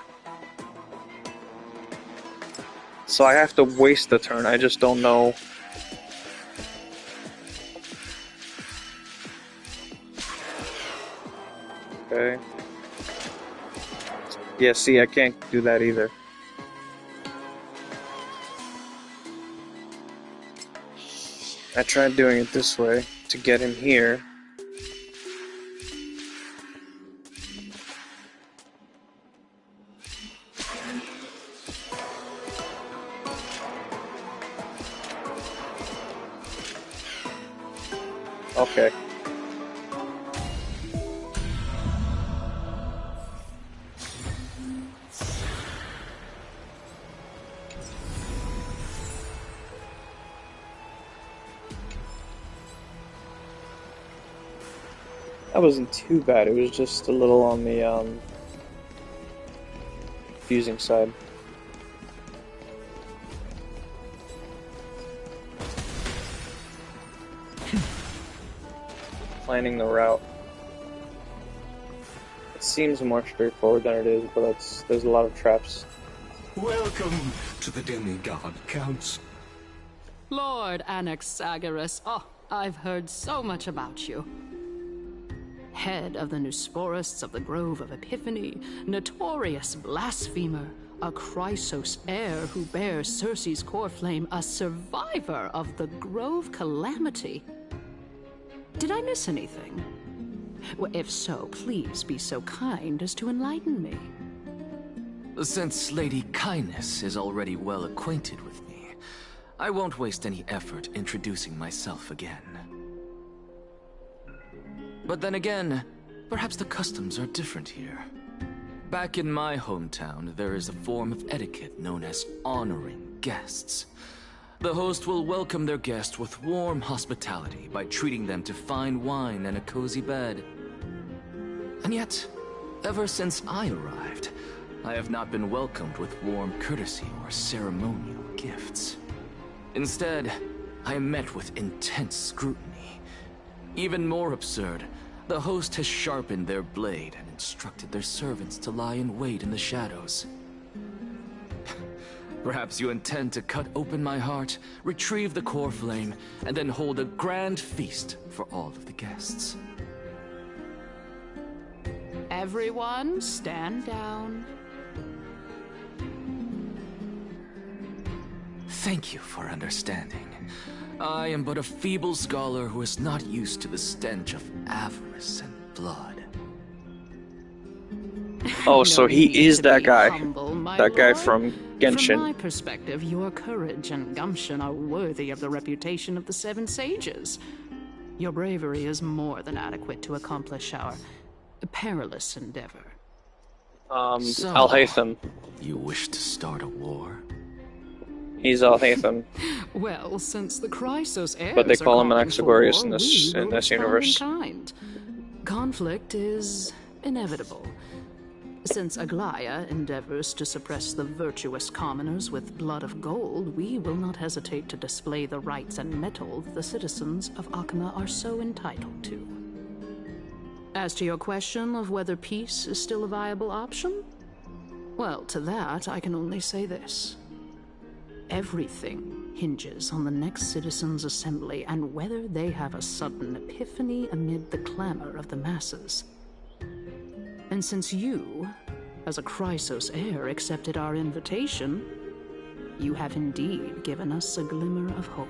So I have to waste the turn, I just don't know. Okay. Yeah, see, I can't do that either. I tried doing it this way to get him here. Okay. That wasn't too bad, it was just a little on the confusing side. Planning the route. It seems more straightforward than it is, but there's a lot of traps. Welcome to the Demigod Council. Lord Anaxagoras, oh, I've heard so much about you. Head of the Nusporists of the Grove of Epiphany, notorious blasphemer, a Chrysos heir who bears Circe's core flame, a survivor of the Grove calamity. Did I miss anything? Well, if so, please be so kind as to enlighten me. Since Lady Kindness is already well acquainted with me, I won't waste any effort introducing myself again. But then again, perhaps the customs are different here. Back in my hometown, there is a form of etiquette known as honoring guests. The host will welcome their guest with warm hospitality by treating them to fine wine and a cozy bed. And yet, ever since I arrived, I have not been welcomed with warm courtesy or ceremonial gifts. Instead, I am met with intense scrutiny. Even more absurd, the host has sharpened their blade and instructed their servants to lie in wait in the shadows. Perhaps you intend to cut open my heart, retrieve the core flame, and then hold a grand feast for all of the guests. Everyone, stand down. Thank you for understanding. I am but a feeble scholar who is not used to the stench of avarice and blood. Oh, so he is that guy. That guy from Genshin. From my perspective, your courage and gumption are worthy of the reputation of the Seven Sages. Your bravery is more than adequate to accomplish our perilous endeavor. So, Al-Haytham. You wish to start a war? He's Al-Haytham. Well, since the Chrysos heirs But they call him an calling Anaxagoras for in war, this we will universe. respond in kind. Conflict is inevitable. Since Aglaya endeavors to suppress the virtuous commoners with blood of gold, we will not hesitate to display the rights and mettle the citizens of Akima are so entitled to. As to your question of whether peace is still a viable option, well, to that I can only say this. Everything hinges on the next citizens' assembly and whether they have a sudden epiphany amid the clamor of the masses. And since you, as a Chrysos heir, accepted our invitation, you have indeed given us a glimmer of hope.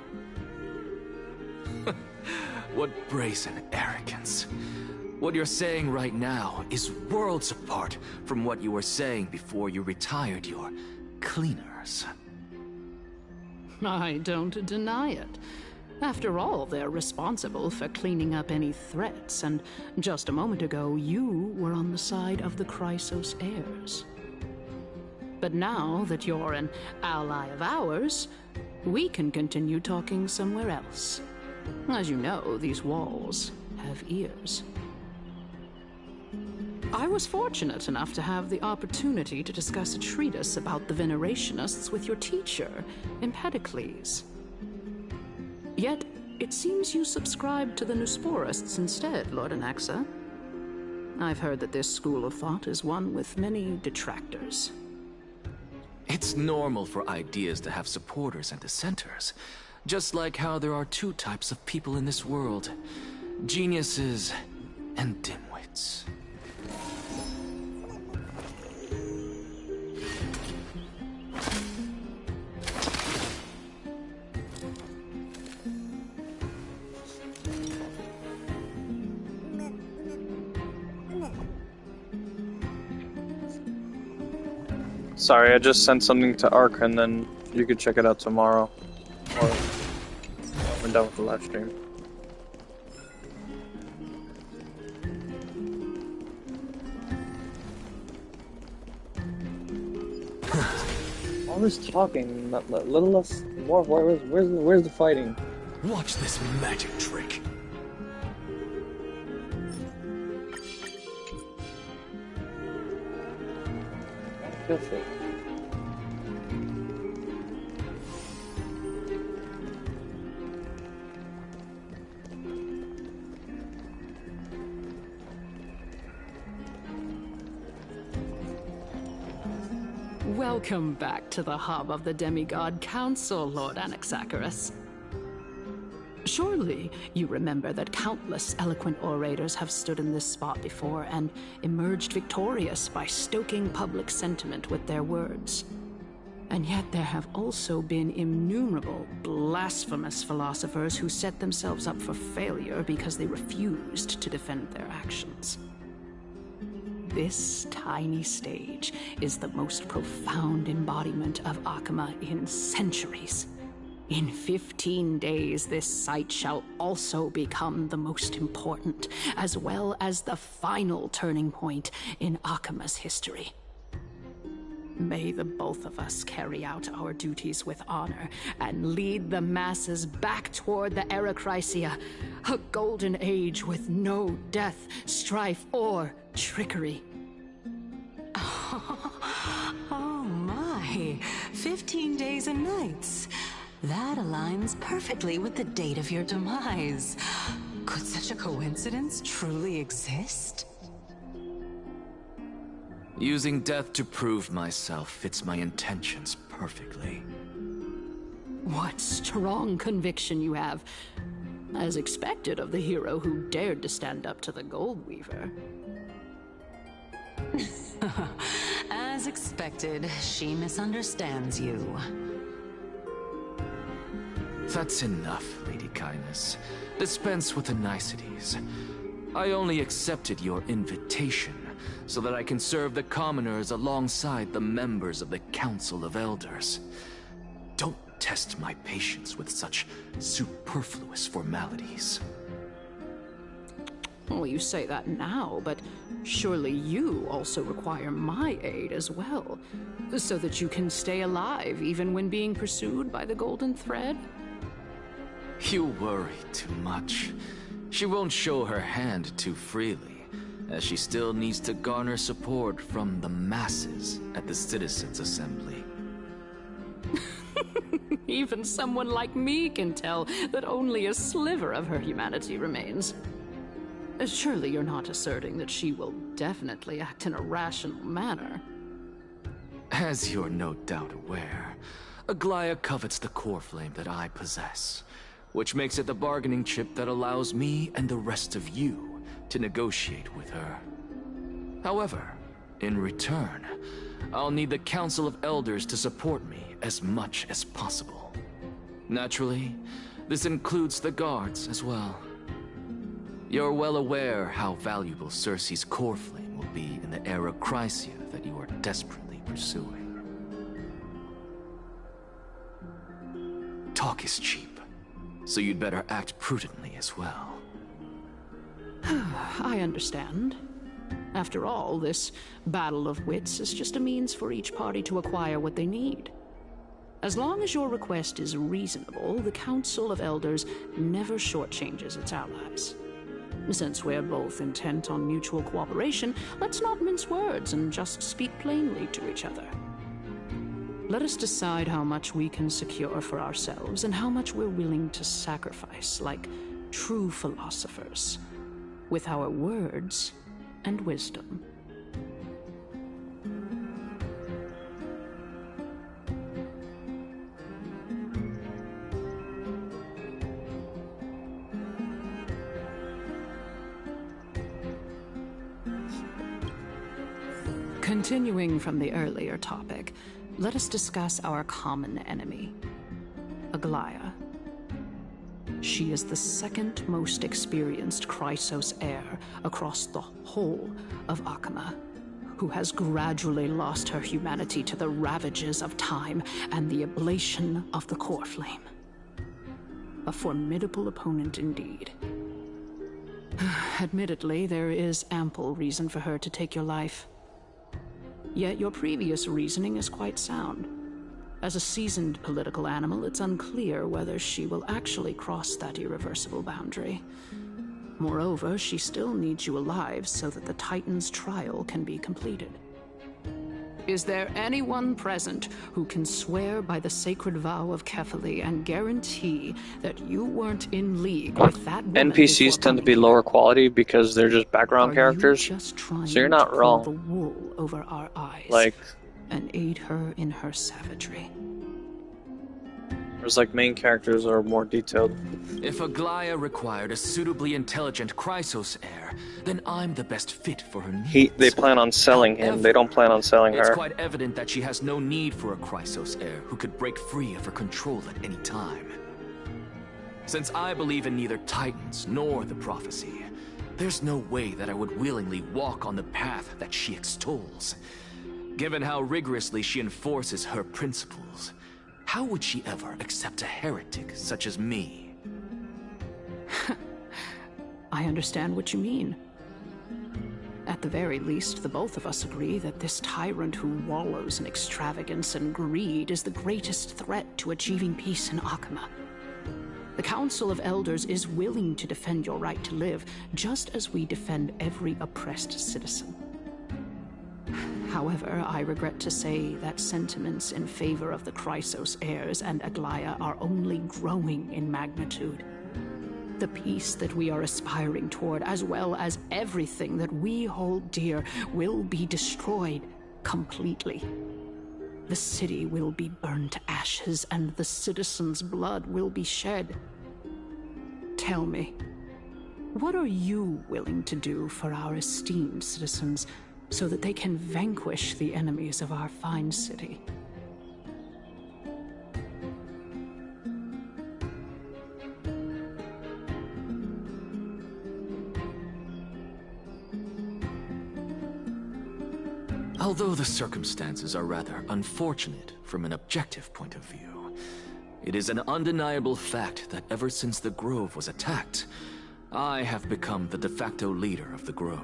What brazen arrogance. What you're saying right now is worlds apart from what you were saying before you retired your cleaners. I don't deny it. After all, they're responsible for cleaning up any threats, and just a moment ago, you were on the side of the Chrysos heirs. But now that you're an ally of ours, we can continue talking somewhere else. As you know, these walls have ears. I was fortunate enough to have the opportunity to discuss a treatise about the Venerationists with your teacher, Empedocles. Yet, it seems you subscribe to the Nusporists instead, Lord Anaxa. I've heard that this school of thought is one with many detractors. It's normal for ideas to have supporters and dissenters, just like how there are two types of people in this world: geniuses and dimwits. Sorry, I just sent something to Ark, and then you could check it out tomorrow. Or when we're done with the live stream. All this talking, little less, more. Where's the fighting? Watch this magic trick. Feel free. Welcome back to the hub of the Demigod Council, Lord Anaxagoras. Surely you remember that countless eloquent orators have stood in this spot before and emerged victorious by stoking public sentiment with their words. And yet there have also been innumerable blasphemous philosophers who set themselves up for failure because they refused to defend their actions. This tiny stage is the most profound embodiment of Akama in centuries. In 15 days, this site shall also become the most important, as well as the final turning point in Akama's history. May the both of us carry out our duties with honor and lead the masses back toward the Era Chrysia, a golden age with no death, strife, or trickery. Oh my, 15 days and nights. That aligns perfectly with the date of your demise. Could such a coincidence truly exist? Using death to prove myself fits my intentions perfectly. What strong conviction you have, as expected of the hero who dared to stand up to the Gold Weaver. As expected, she misunderstands you. That's enough, Lady Kindness. Dispense with the niceties. I only accepted your invitation so that I can serve the commoners alongside the members of the Council of Elders. Don't test my patience with such superfluous formalities. Well, you say that now, but surely you also require my aid as well, so that you can stay alive even when being pursued by the Golden Thread? You worry too much. She won't show her hand too freely, as she still needs to garner support from the masses at the Citizens' Assembly. Even someone like me can tell that only a sliver of her humanity remains. Surely you're not asserting that she will definitely act in a rational manner. As you're no doubt aware, Aglaya covets the core flame that I possess, which makes it the bargaining chip that allows me and the rest of you to negotiate with her. However, in return, I'll need the Council of Elders to support me as much as possible. Naturally, this includes the guards as well. You're well aware how valuable Circe's core flame will be in the Era Chrysia that you are desperately pursuing. Talk is cheap, so you'd better act prudently as well. I understand. After all, this battle of wits is just a means for each party to acquire what they need. As long as your request is reasonable, the Council of Elders never shortchanges its allies. Since we're both intent on mutual cooperation, let's not mince words and just speak plainly to each other. Let us decide how much we can secure for ourselves and how much we're willing to sacrifice, like true philosophers, with our words and wisdom. Continuing from the earlier topic, let us discuss our common enemy, Aglaya. She is the second most experienced Chrysos heir across the whole of Akama, who has gradually lost her humanity to the ravages of time and the ablation of the core flame. A formidable opponent indeed. Admittedly, there is ample reason for her to take your life. Yet your previous reasoning is quite sound. As a seasoned political animal, it's unclear whether she will actually cross that irreversible boundary. Moreover, she still needs you alive so that the Titan's trial can be completed. Is there anyone present who can swear by the sacred vow of Kefali and guarantee that you weren't in league with that woman? NPCs tend to be lower quality because they're just background characters, so you're not wrong. The wool over our eyes, like, and aid her in her savagery. There's like main characters are more detailed. If Aglaya required a suitably intelligent Chrysos heir, then I'm the best fit for her needs. They plan on selling him. They don't plan on selling her. It's quite evident that she has no need for a Chrysos heir who could break free of her control at any time. Since I believe in neither Titans nor the prophecy, there's no way that I would willingly walk on the path that she extols. Given how rigorously she enforces her principles, how would she ever accept a heretic such as me? I understand what you mean. At the very least, the both of us agree that this tyrant who wallows in extravagance and greed is the greatest threat to achieving peace in Akama. The Council of Elders is willing to defend your right to live, just as we defend every oppressed citizen. However, I regret to say that sentiments in favor of the Chrysos heirs and Aglaya are only growing in magnitude. The peace that we are aspiring toward, as well as everything that we hold dear, will be destroyed completely. The city will be burned to ashes, and the citizens' blood will be shed. Tell me, what are you willing to do for our esteemed citizens, so that they can vanquish the enemies of our fine city? Although the circumstances are rather unfortunate from an objective point of view, it is an undeniable fact that ever since the Grove was attacked, I have become the de facto leader of the Grove.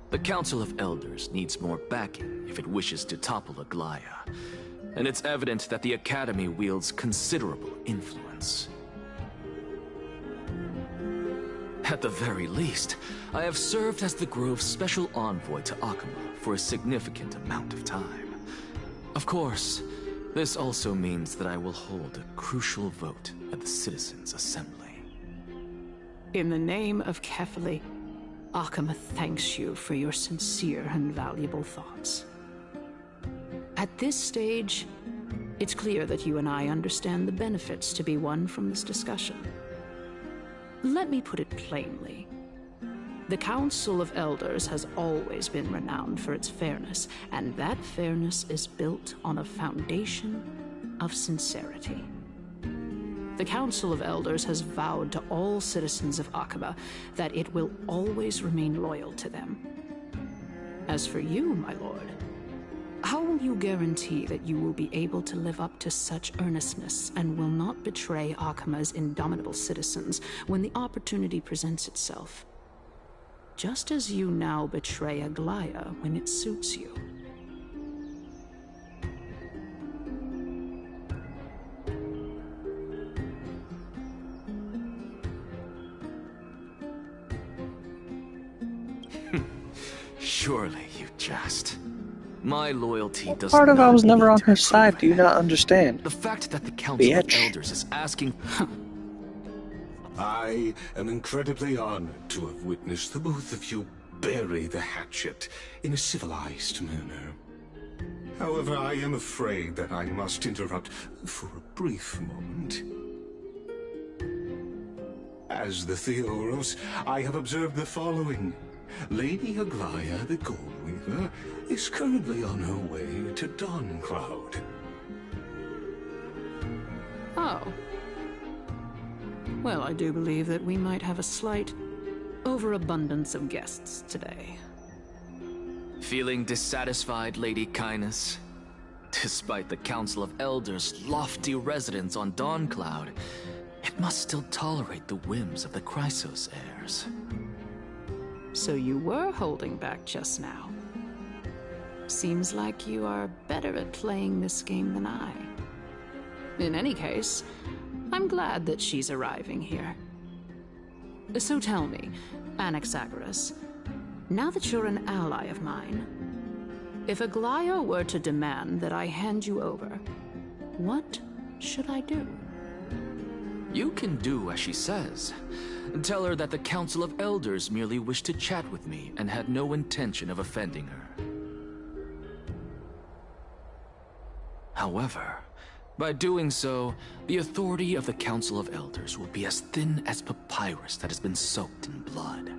The Council of Elders needs more backing if it wishes to topple Aglaya, and it's evident that the Academy wields considerable influence. At the very least, I have served as the Grove's special envoy to Akama for a significant amount of time. Of course, this also means that I will hold a crucial vote at the Citizens' Assembly. In the name of Kefali, Akama thanks you for your sincere and valuable thoughts. At this stage, it's clear that you and I understand the benefits to be won from this discussion. Let me put it plainly. The Council of Elders has always been renowned for its fairness, and that fairness is built on a foundation of sincerity. The Council of Elders has vowed to all citizens of Akaba that it will always remain loyal to them. As for you, my lord, how will you guarantee that you will be able to live up to such earnestness and will not betray Akama's indomitable citizens when the opportunity presents itself? Just as you now betray Aglaya when it suits you. Surely you jest. My loyalty does Part of not I was never need on to her be side. Do you proven. not understand? The fact that the Council of Bitch. Elders is asking... I am incredibly honored to have witnessed the both of you bury the hatchet in a civilized manner. However, I am afraid that I must interrupt for a brief moment. As the Theoros, I have observed the following. Lady Aglaya, the Goldweaver, is currently on her way to Dawncloud. Oh. Well, I do believe that we might have a slight overabundance of guests today. Feeling dissatisfied, Lady Kindness? Despite the Council of Elders' lofty residence on Dawncloud, it must still tolerate the whims of the Chrysos heirs. So you were holding back just now. Seems like you are better at playing this game than I. In any case, I'm glad that she's arriving here. So tell me, Anaxagoras, now that you're an ally of mine, if Aglaya were to demand that I hand you over, what should I do? You can do as she says. Tell her that the Council of Elders merely wished to chat with me and had no intention of offending her. However, By doing so, the authority of the Council of Elders will be as thin as papyrus that has been soaked in blood.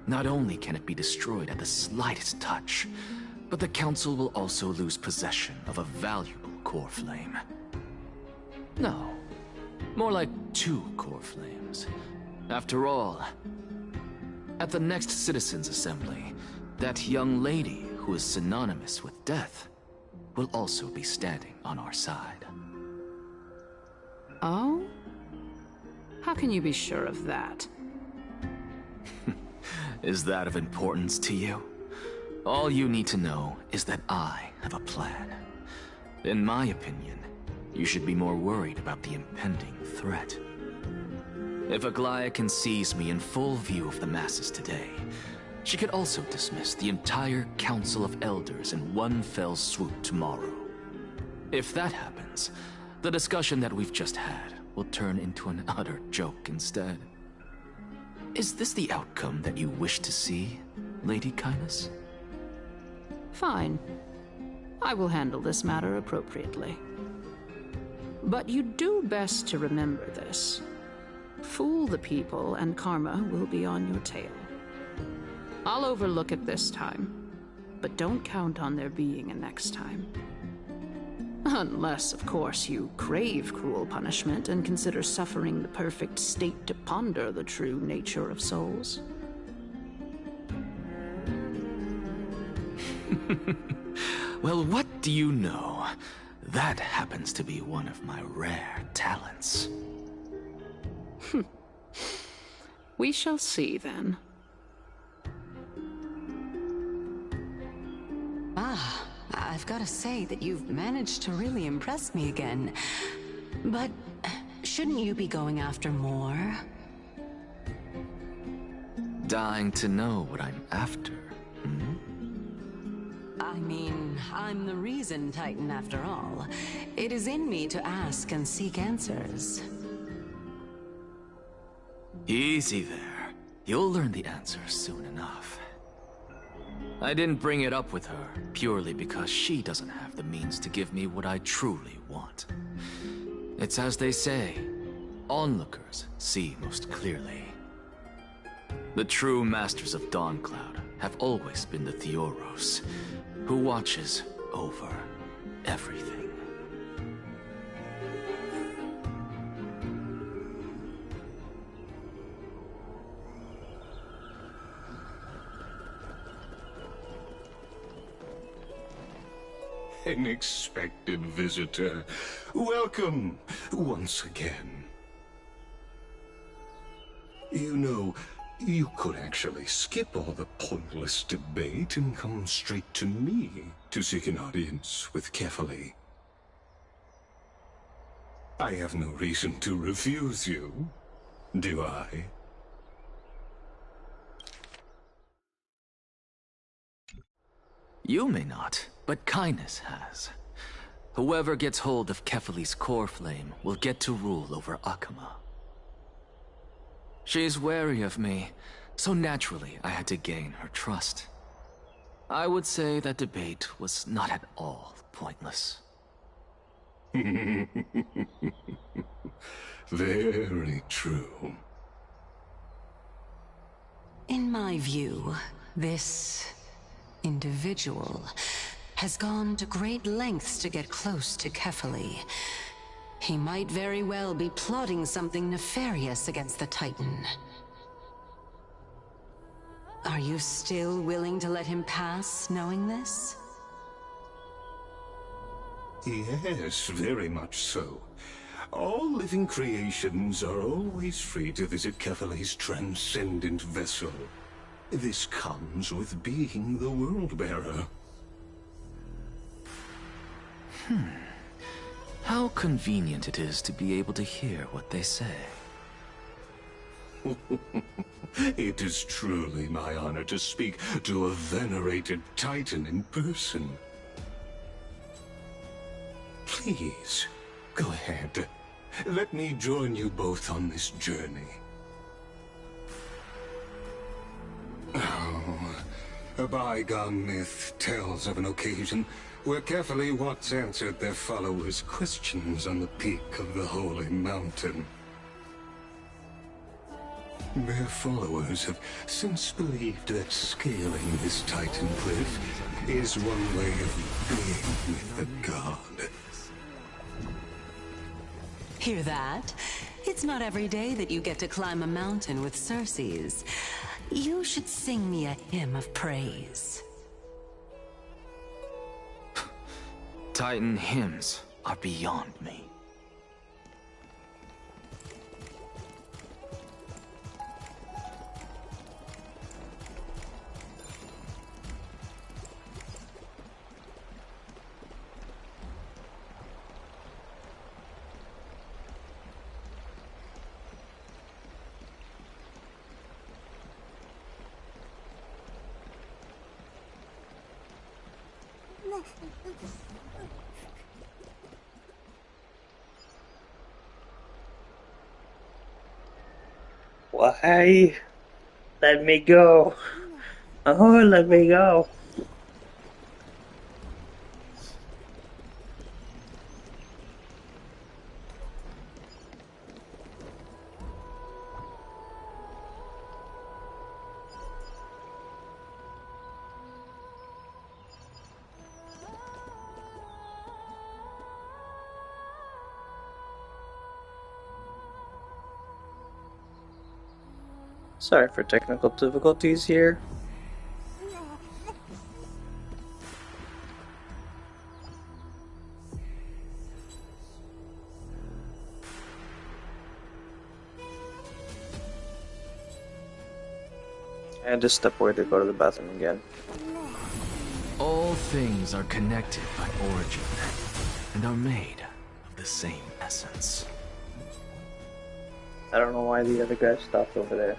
Not only can it be destroyed at the slightest touch, but the Council will also lose possession of a valuable core flame. No, more like 2 core flames. After all, at the next Citizens' Assembly, that young lady who is synonymous with death will also be standing on our side. Oh? How can you be sure of that? Is that of importance to you? All you need to know is that I have a plan. In my opinion, you should be more worried about the impending threat. If Aglaya can seize me in full view of the masses today, she could also dismiss the entire Council of Elders in one fell swoop tomorrow. If that happens, the discussion that we've just had will turn into an utter joke instead. Is this the outcome that you wish to see, Lady Kindness? Fine. I will handle this matter appropriately. But you do best to remember this. Fool the people and karma will be on your tail. I'll overlook it this time, but don't count on there being a next time. Unless, of course, you crave cruel punishment and consider suffering the perfect state to ponder the true nature of souls. Well, what do you know? That happens to be one of my rare talents. We shall see, then. I've got to say that you've managed to really impress me again. But shouldn't you be going after more? Dying to know what I'm after, hmm? I mean, I'm the reason Titan after all. It is in me to ask and seek answers. Easy there. You'll learn the answers soon enough. I didn't bring it up with her purely because she doesn't have the means to give me what I truly want. It's as they say, onlookers see most clearly. The true masters of Dawncloud have always been the Theoros, who watches over everything. Unexpected visitor. Welcome once again. You know, you could actually skip all the pointless debate and come straight to me to seek an audience with Kefali. I have no reason to refuse you, do I? You may not, but Kindness has. Whoever gets hold of Kefali's core flame will get to rule over Akama. She's wary of me, so naturally I had to gain her trust. I would say that debate was not at all pointless. Very true. In my view, this individual has gone to great lengths to get close to Kefali. He might very well be plotting something nefarious against the Titan. Are you still willing to let him pass, knowing this? Yes, very much so. All living creations are always free to visit Kefali's transcendent vessel. This comes with being the World-Bearer. How convenient it is to be able to hear what they say. It is truly my honor to speak to a venerated Titan in person. Please, go ahead. Let me join you both on this journey. Oh, a bygone myth tells of an occasion where carefully once answered their followers' questions on the peak of the Holy Mountain. Their followers have since believed that scaling this Titan cliff is one way of being with the god. Hear that? It's not every day that you get to climb a mountain with Circes. You should sing me a hymn of praise. Titan hymns are beyond me. Why? Let me go. Oh, let me go. Sorry for technical difficulties here. I had to step away to go to the bathroom again. All things are connected by origin, and are made of the same essence. I don't know why the other guy stopped over there.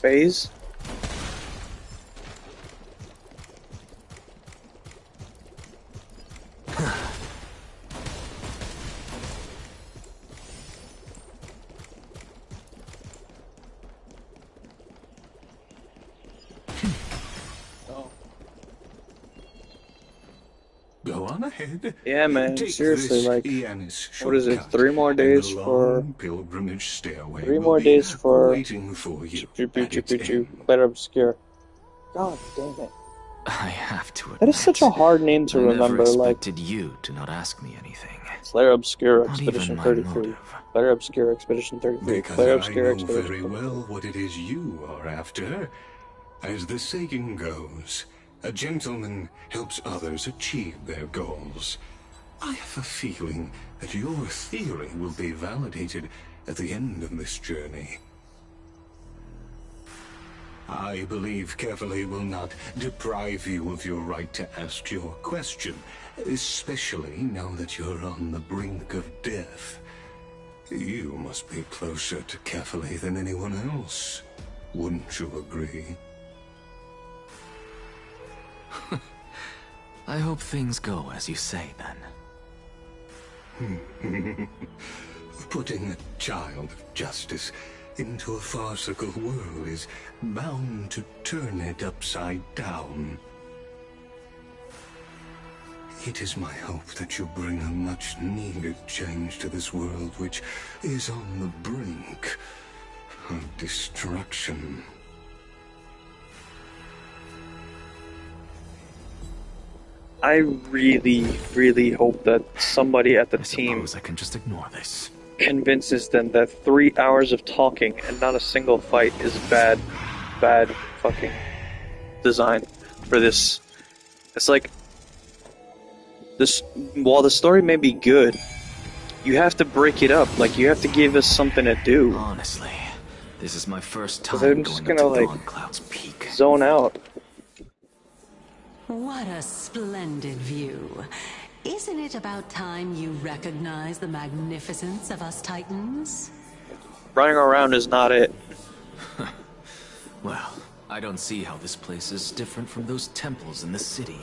Phase? Go on ahead. Yeah, man. Take Seriously, this like, Iannis what is it? shortcut, 3 more days and the for long pilgrimage stairway 3 will more be days for waiting for you at its end. Claire Obscure. God damn it. I have to admit, That is such a hard name to I remember. never Like, expected you to not ask me anything. Claire Obscure Not Expedition even my 33. motive. Claire Obscure Expedition 33. Because Claire I Obscure know Expedition very 33. well what it is you are after. As the saying goes, a gentleman helps others achieve their goals. I have a feeling that your theory will be validated at the end of this journey. I believe carefully will not deprive you of your right to ask your question, especially now that you're on the brink of death. You must be closer to carefully than anyone else. Wouldn't you agree? I hope things go as you say, then. Putting a child of justice into a farcical world is bound to turn it upside down. It is my hope that you bring a much-needed change to this world, which is on the brink of destruction. I really, really hope that somebody at the team I can just ignore this. Convinces them that 3 hours of talking and not a single fight is bad fucking design for this. It's like this. While the story may be good, you have to break it up. Like, you have to give us something to do. Honestly, this is my first time I'm just going gonna up to like Dawncloud's peak. zone out. What a splendid view. Isn't it about time you recognize the magnificence of us Titans? Running around is not it. Well, I don't see how this place is different from those temples in the city.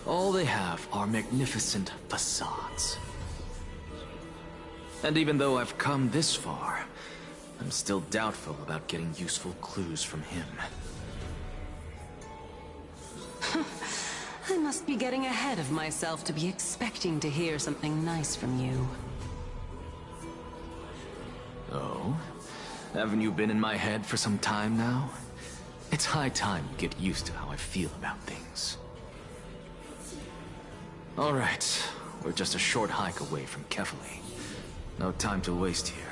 All they have are magnificent facades. And even though I've come this far, I'm still doubtful about getting useful clues from him. I must be getting ahead of myself to be expecting to hear something nice from you. Oh? Haven't you been in my head for some time now? It's high time you get used to how I feel about things. Alright, we're just a short hike away from Kefali. No time to waste here.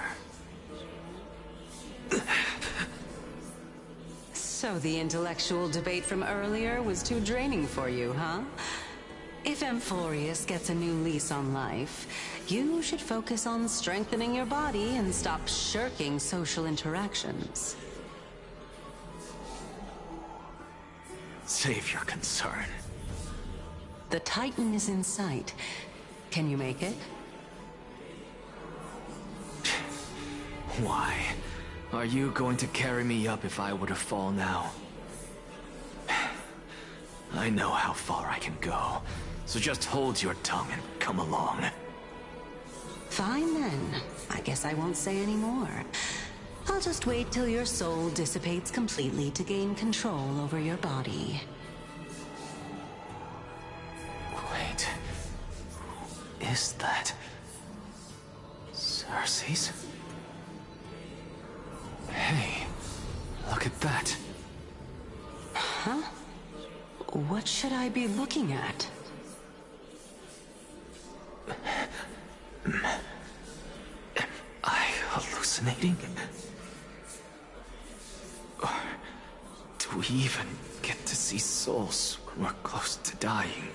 So the intellectual debate from earlier was too draining for you, huh? If Amphoreus gets a new lease on life, you should focus on strengthening your body and stop shirking social interactions. Save your concern. The Titan is in sight. Can you make it? Why? Are you going to carry me up if I were to fall now? I know how far I can go, so just hold your tongue and come along. Fine then. I guess I won't say any more. I'll just wait till your soul dissipates completely to gain control over your body. Wait. Who is that? Cersei's? Hey, look at that. Huh? What should I be looking at? Am I hallucinating? Or do we even get to see souls when we're close to dying?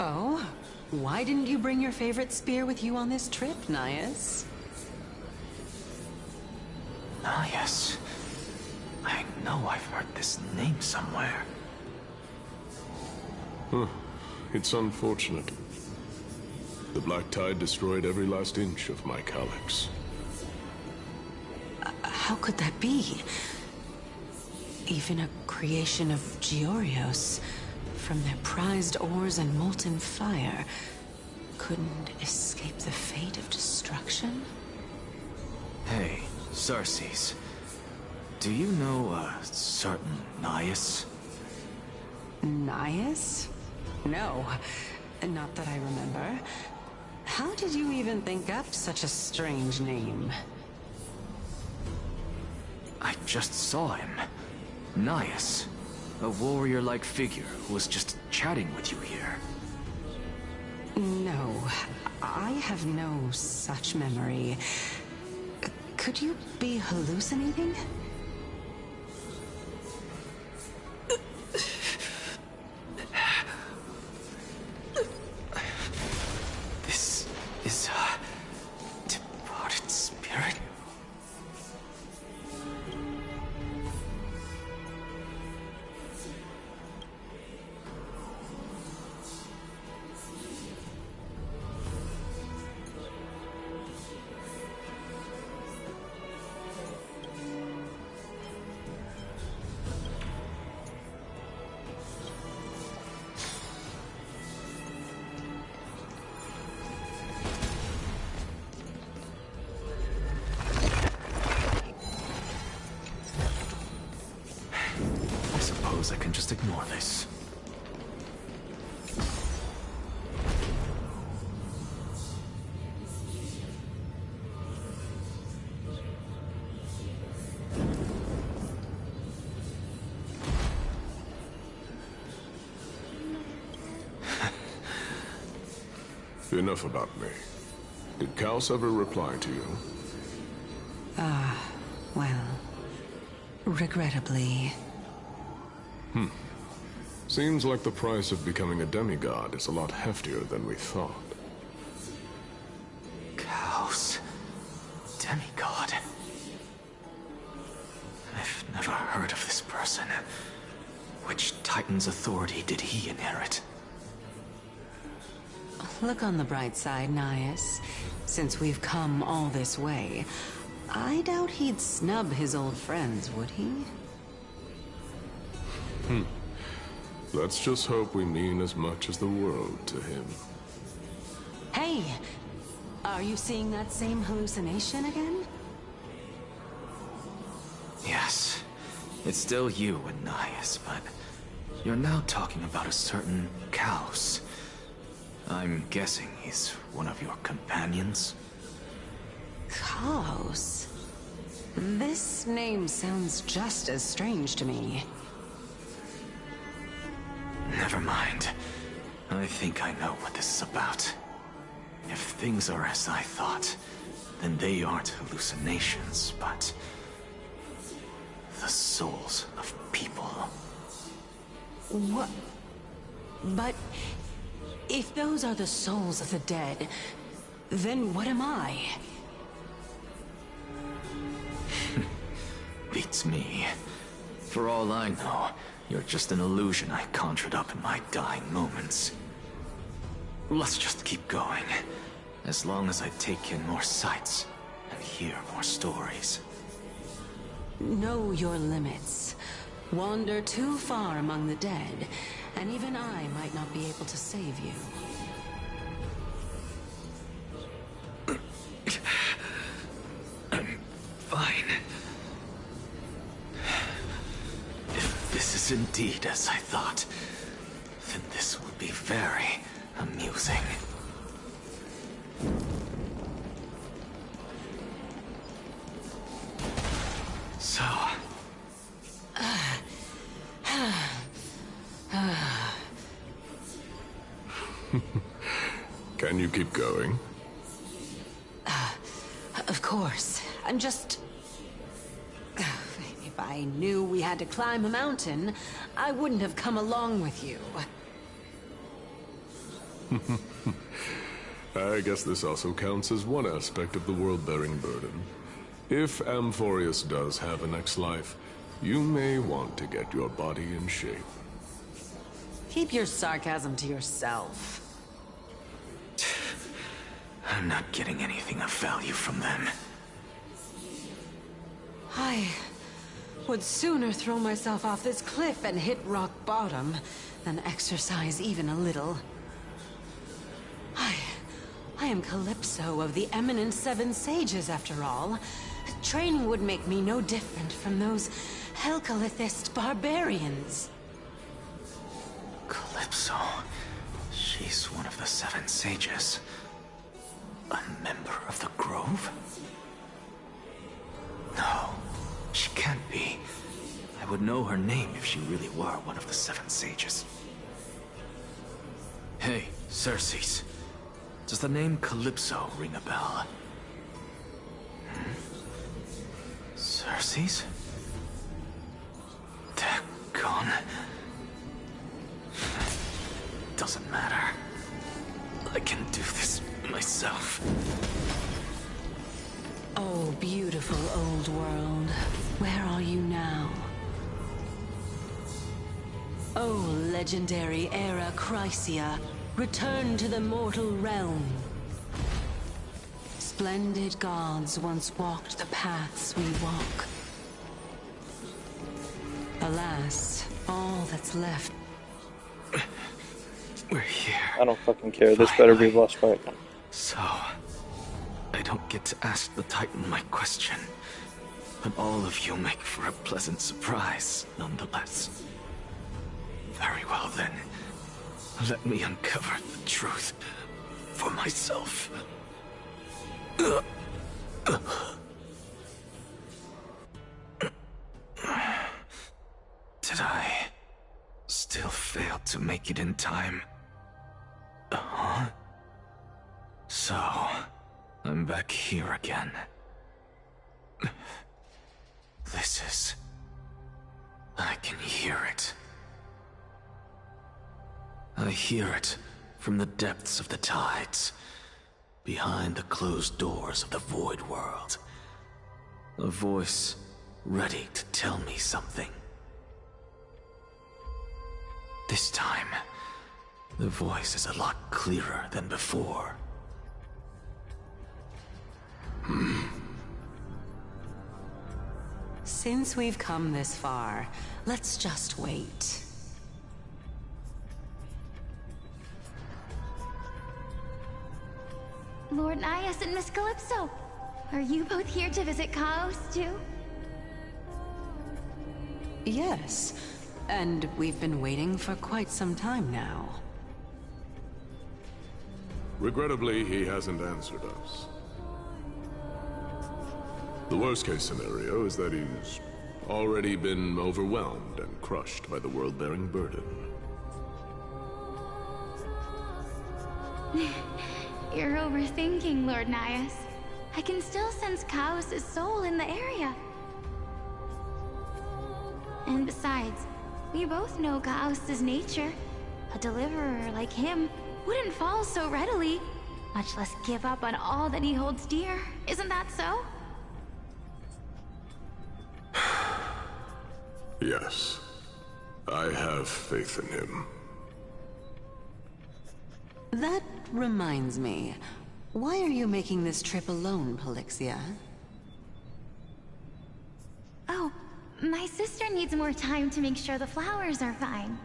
Oh? Why didn't you bring your favorite spear with you on this trip, Nias? Nias. I know I've heard this name somewhere. Huh. It's unfortunate. The Black Tide destroyed every last inch of my calyx. How could that be? Even a creation of Georios, from their prized ores and molten fire, couldn't escape the fate of destruction? Hey, Cersei's. Do you know a certain Nias? Nias? No, not that I remember. How did you even think up such a strange name? I just saw him. Nias. A warrior-like figure who was just chatting with you here. No, I have no such memory. Could you be hallucinating? This is a departed spirit? just ignore this. Enough about me. Did Kaus ever reply to you? Well, regrettably. Seems like the price of becoming a demigod is a lot heftier than we thought. Kaus. Demigod. I've never heard of this person. Which Titan's authority did he inherit? Look on the bright side, Nias. Since we've come all this way, I doubt he'd snub his old friends, would he? Let's just hope we mean as much as the world to him. Hey! Are you seeing that same hallucination again? Yes. It's still you and Nias, but you're now talking about a certain Kaus. I'm guessing he's one of your companions? Kaus? This name sounds just as strange to me. Never mind. I think I know what this is about. If things are as I thought, then they aren't hallucinations, but the souls of people. What? But if those are the souls of the dead, then what am I? Beats me. For all I know, you're just an illusion I conjured up in my dying moments. Let's just keep going. As long as I take in more sights and hear more stories. Know your limits. Wander too far among the dead, and even I might not be able to save you. I'm fine. If this is indeed as I thought, then this will be very amusing. So... Can you keep going? Of course. I'm just... If I knew we had to climb a mountain, I wouldn't have come along with you. I guess this also counts as one aspect of the world-bearing burden. If Amphoreus does have a next life, you may want to get your body in shape. Keep your sarcasm to yourself. I'm not getting anything of value from them. I would sooner throw myself off this cliff and hit rock bottom than exercise even a little. I am Calypso of the eminent Seven Sages, after all. Training would make me no different from those Helcalithist barbarians. Calypso. She's one of the Seven Sages. A member of the Grove? No, she can't be. I would know her name if she really were one of the Seven Sages. Hey, Circes. Does the name Calypso ring a bell? Circes? Dagon? Doesn't matter. I can do this myself. Oh, beautiful old world. Where are you now? Oh, legendary era Chrysia, return to the mortal realm. Splendid gods once walked the paths we walk. Alas, all that's left. We're here. I don't fucking care. This better be boss fight. So, I don't get to ask the Titan my question, but all of you make for a pleasant surprise, nonetheless. Very well then. Let me uncover the truth for myself. Did I still fail to make it in time? Huh? So, I'm back here again. This is... I can hear it. I hear it from the depths of the tides, behind the closed doors of the Void World. A voice ready to tell me something. This time, the voice is a lot clearer than before. Since we've come this far, let's just wait. Lord Nias and Miss Calypso, are you both here to visit Chaos too? Yes, and we've been waiting for quite some time now. Regrettably, he hasn't answered us. The worst-case scenario is that he's already been overwhelmed and crushed by the world-bearing burden. You're overthinking, Lord Nias. I can still sense Chaos' soul in the area. And besides, we both know Chaos' nature. A deliverer like him wouldn't fall so readily, much less give up on all that he holds dear. Isn't that so? Yes, I have faith in him. That reminds me. Why are you making this trip alone, Polixia? Oh, my sister needs more time to make sure the flowers are fine.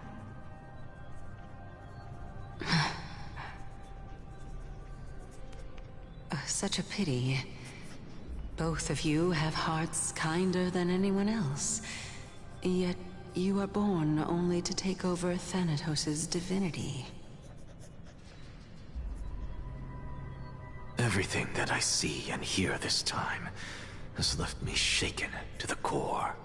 Such a pity. Both of you have hearts kinder than anyone else. Yet you are born only to take over Thanatos' divinity. Everything that I see and hear this time has left me shaken to the core.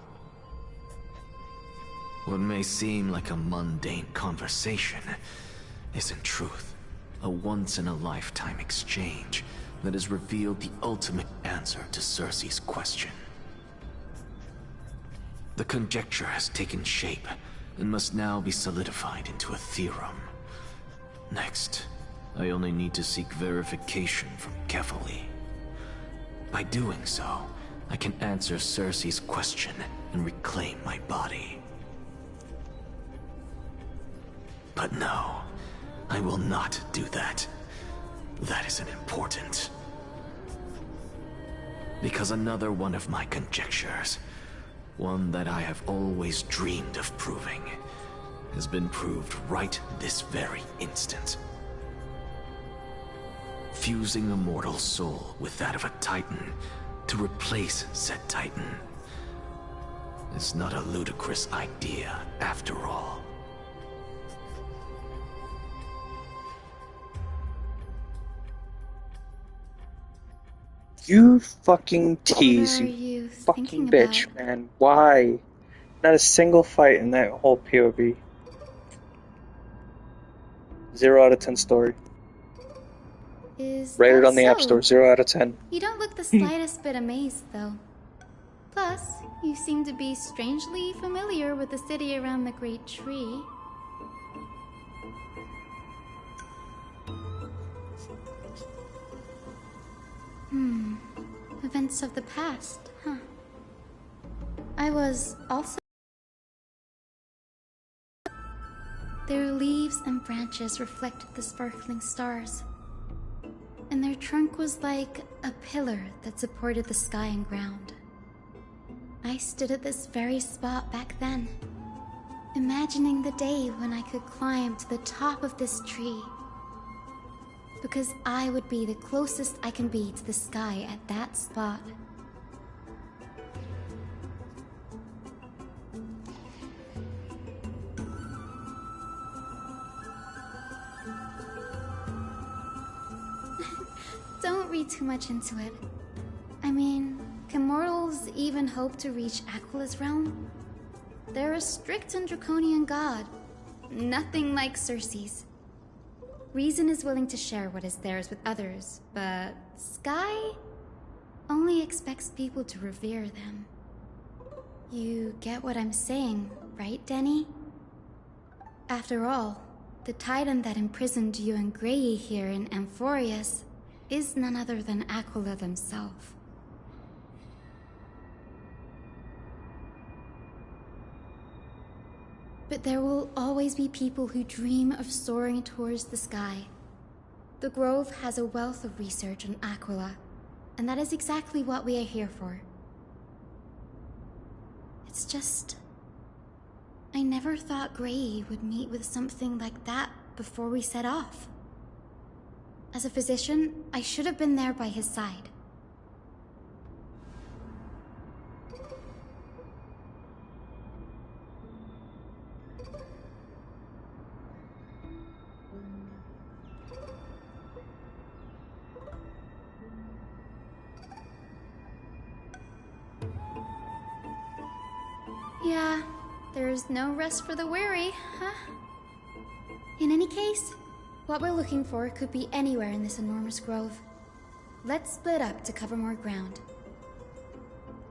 What may seem like a mundane conversation is in truth a once-in-a-lifetime exchange that has revealed the ultimate answer to Circe's question. The conjecture has taken shape and must now be solidified into a theorem. Next, I only need to seek verification from Kefali. By doing so, I can answer Circe's question and reclaim my body. But no, I will not do that. That isn't important. Because another one of my conjectures, one that I have always dreamed of proving, has been proved right this very instant. Fusing a mortal soul with that of a Titan to replace said Titan is not a ludicrous idea after all. You fucking tease, What are you you fucking thinking bitch, about? man. Why? Not a single fight in that whole POV. 0 out of 10 story. Is Rated that on the App so? Store, 0 out of 10. You don't look the slightest bit amazed, though. Plus, you seem to be strangely familiar with the city around the Great Tree. Events of the past, huh? I was also... Their leaves and branches reflected the sparkling stars. And their trunk was like a pillar that supported the sky and ground. I stood at this very spot back then, imagining the day when I could climb to the top of this tree. Because I would be the closest I can be to the sky at that spot. Don't read too much into it. I mean, can mortals even hope to reach Aquila's realm? They're a strict and draconian god. Nothing like Circe's. Reason is willing to share what is theirs with others, but Sky only expects people to revere them. You get what I'm saying, right, Denny? After all, the titan that imprisoned you and Grey here in Amphoreus is none other than Aquila themselves. But there will always be people who dream of soaring towards the sky. The Grove has a wealth of research on Aquila, and that is exactly what we are here for. It's just... I never thought Grey would meet with something like that before we set off. As a physician, I should have been there by his side. Yeah, there's no rest for the weary, huh? In any case, what we're looking for could be anywhere in this enormous grove. Let's split up to cover more ground.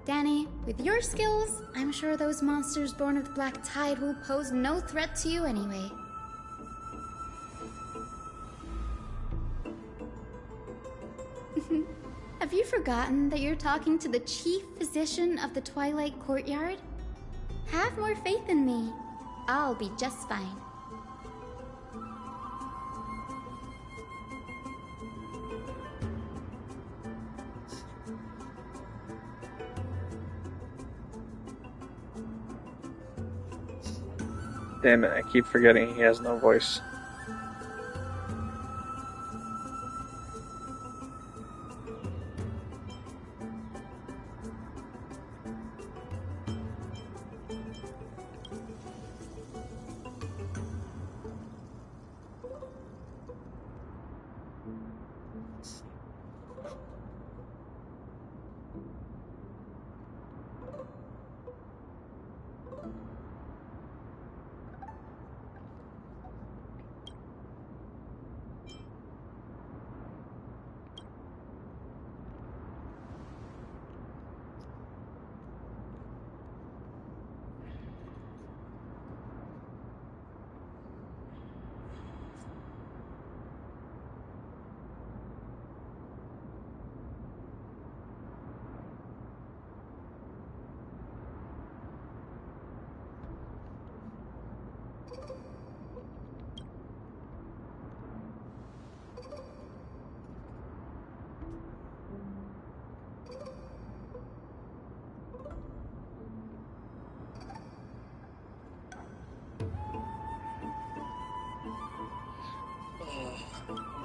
Danny, with your skills, I'm sure those monsters born of the Black Tide will pose no threat to you anyway. Have you forgotten that you're talking to the chief physician of the Twilight Courtyard? Have more faith in me. I'll be just fine. Damn it, I keep forgetting he has no voice.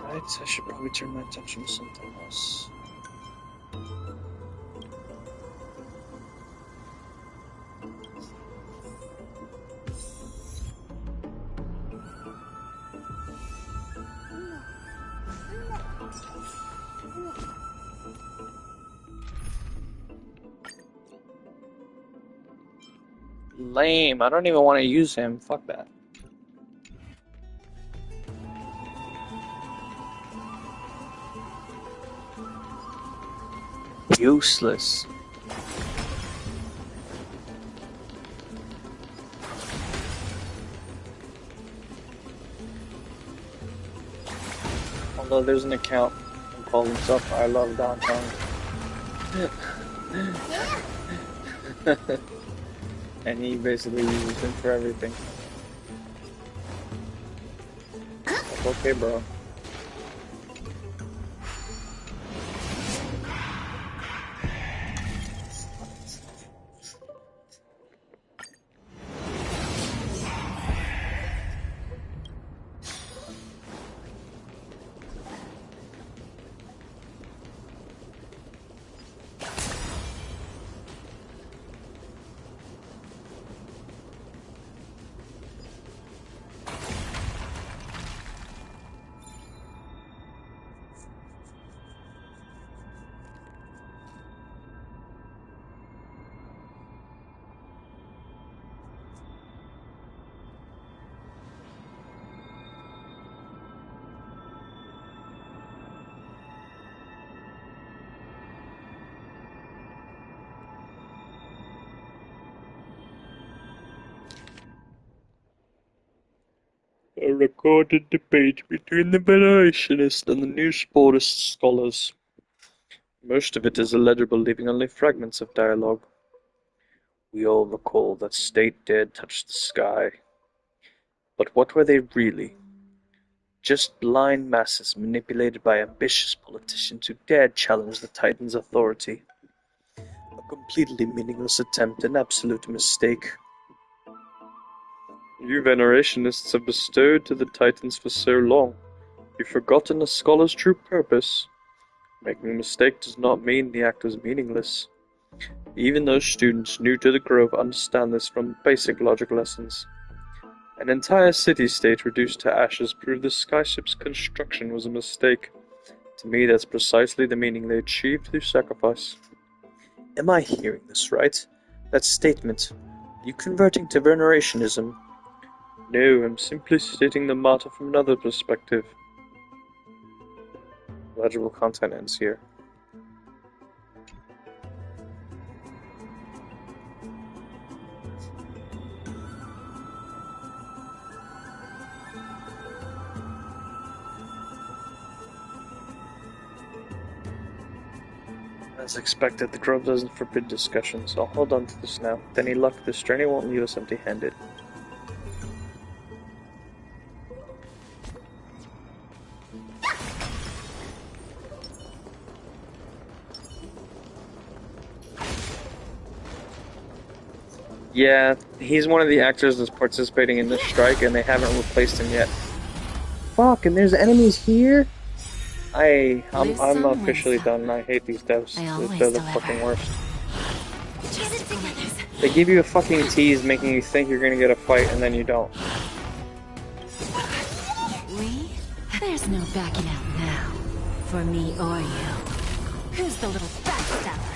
Alright, I should probably turn my attention to something else. Lame, I don't even want to use him. Fuck that. Useless. Although there's an account who calls himself I Love Downtown. And he basically uses him for everything. Like, okay, bro. a recorded debate between the Venerationist and the New Sportist scholars. Most of it is illegible, leaving only fragments of dialogue. We all recall that state dared touch the sky. But what were they really? Just blind masses manipulated by ambitious politicians who dared challenge the Titan's authority. A completely meaningless attempt, an absolute mistake. You Venerationists have bestowed to the Titans for so long. You've forgotten a scholar's true purpose. Making a mistake does not mean the act was meaningless. Even those students new to the Grove understand this from basic logic lessons. An entire city-state reduced to ashes proved the skyship's construction was a mistake. To me, that's precisely the meaning they achieved through sacrifice. Am I hearing this right? That statement, you converting to Venerationism? No, I'm simply stating the matter from another perspective. Legible content ends here. As expected, the Grove doesn't forbid discussion, so I'll hold on to this now. With any luck, this journey won't leave us empty-handed. Yeah, he's one of the actors that's participating in this strike, and they haven't replaced him yet. Fuck, and there's enemies here? I'm officially done. I hate these devs. They're the fucking worst. They give you a fucking tease making you think you're gonna get a fight, and then you don't. There's no backing out now. For me or you. Who's the little backstabber?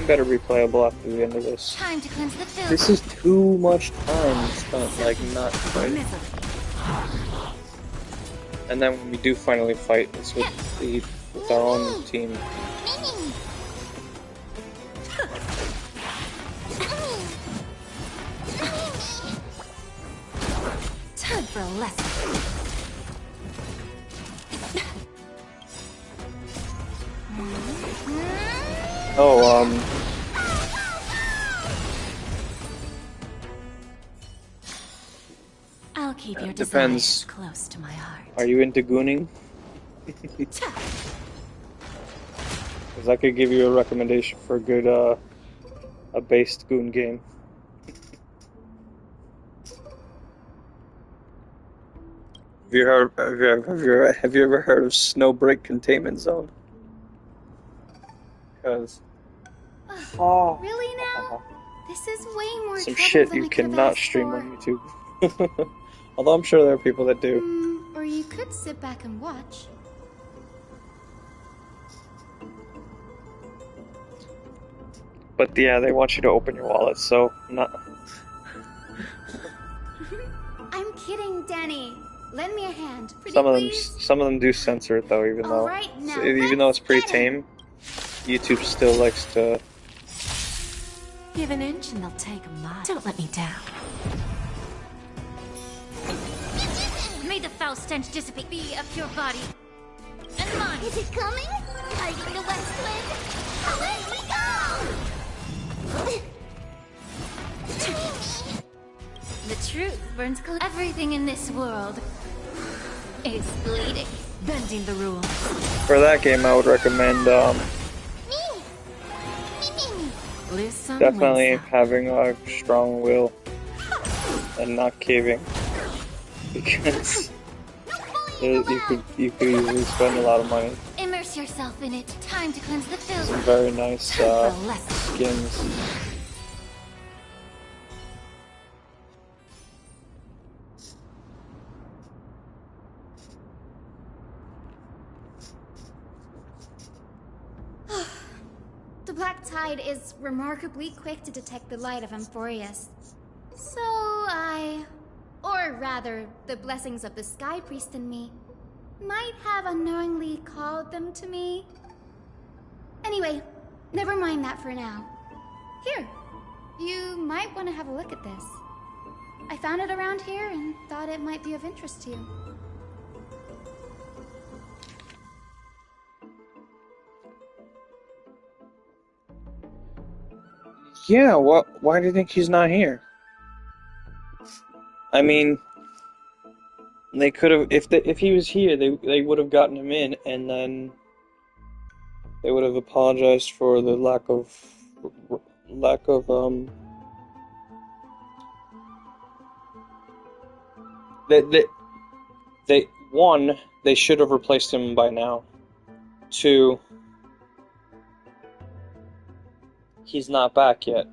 Better be playable after the end of this. Time to cleanse the field. This is too much time spent, like, not fighting. And then when we do finally fight, it's with our own team. Time for a lesson. Oh, I'll keep your depends. Close to my heart. Are you into gooning? Because I could give you a recommendation for a good, a based goon game. Have you ever heard of Snowbreak Containment Zone? Because Really now? This is way more some trouble shit than you I could have cannot asked stream for. on YouTube. Although I'm sure there are people that do. Or you could sit back and watch. But yeah, they want you to open your wallet, so not. I'm kidding, Danny. Lend me a hand, pretty Some please. of them do censor it though, even Alright, though now even though it's pretty tame. YouTube still likes to. Give an inch and they'll take a mile. Don't let me down. May the foul stench dissipate. Be a pure body. And mine. Is it coming? Hiding the west wind. Away we go! The truth burns cold. Everything in this world is bleeding. Bending the rules. For that game, I would recommend Listen, definitely having a strong will and not caving, because you could easily spend a lot of money. Immerse yourself in it. Time to cleanse the filth. Some very nice skins. The Black Tide is remarkably quick to detect the light of Amphoreus. So or rather, the blessings of the Sky Priest in me, might have unknowingly called them to me. Anyway, never mind that for now. Here, you might want to have a look at this. I found it around here and thought it might be of interest to you. Yeah, why do you think he's not here? I mean, they could have, if he was here, they would have gotten him in, and then they would have apologized for the lack of one, they should have replaced him by now. Two, he's not back yet.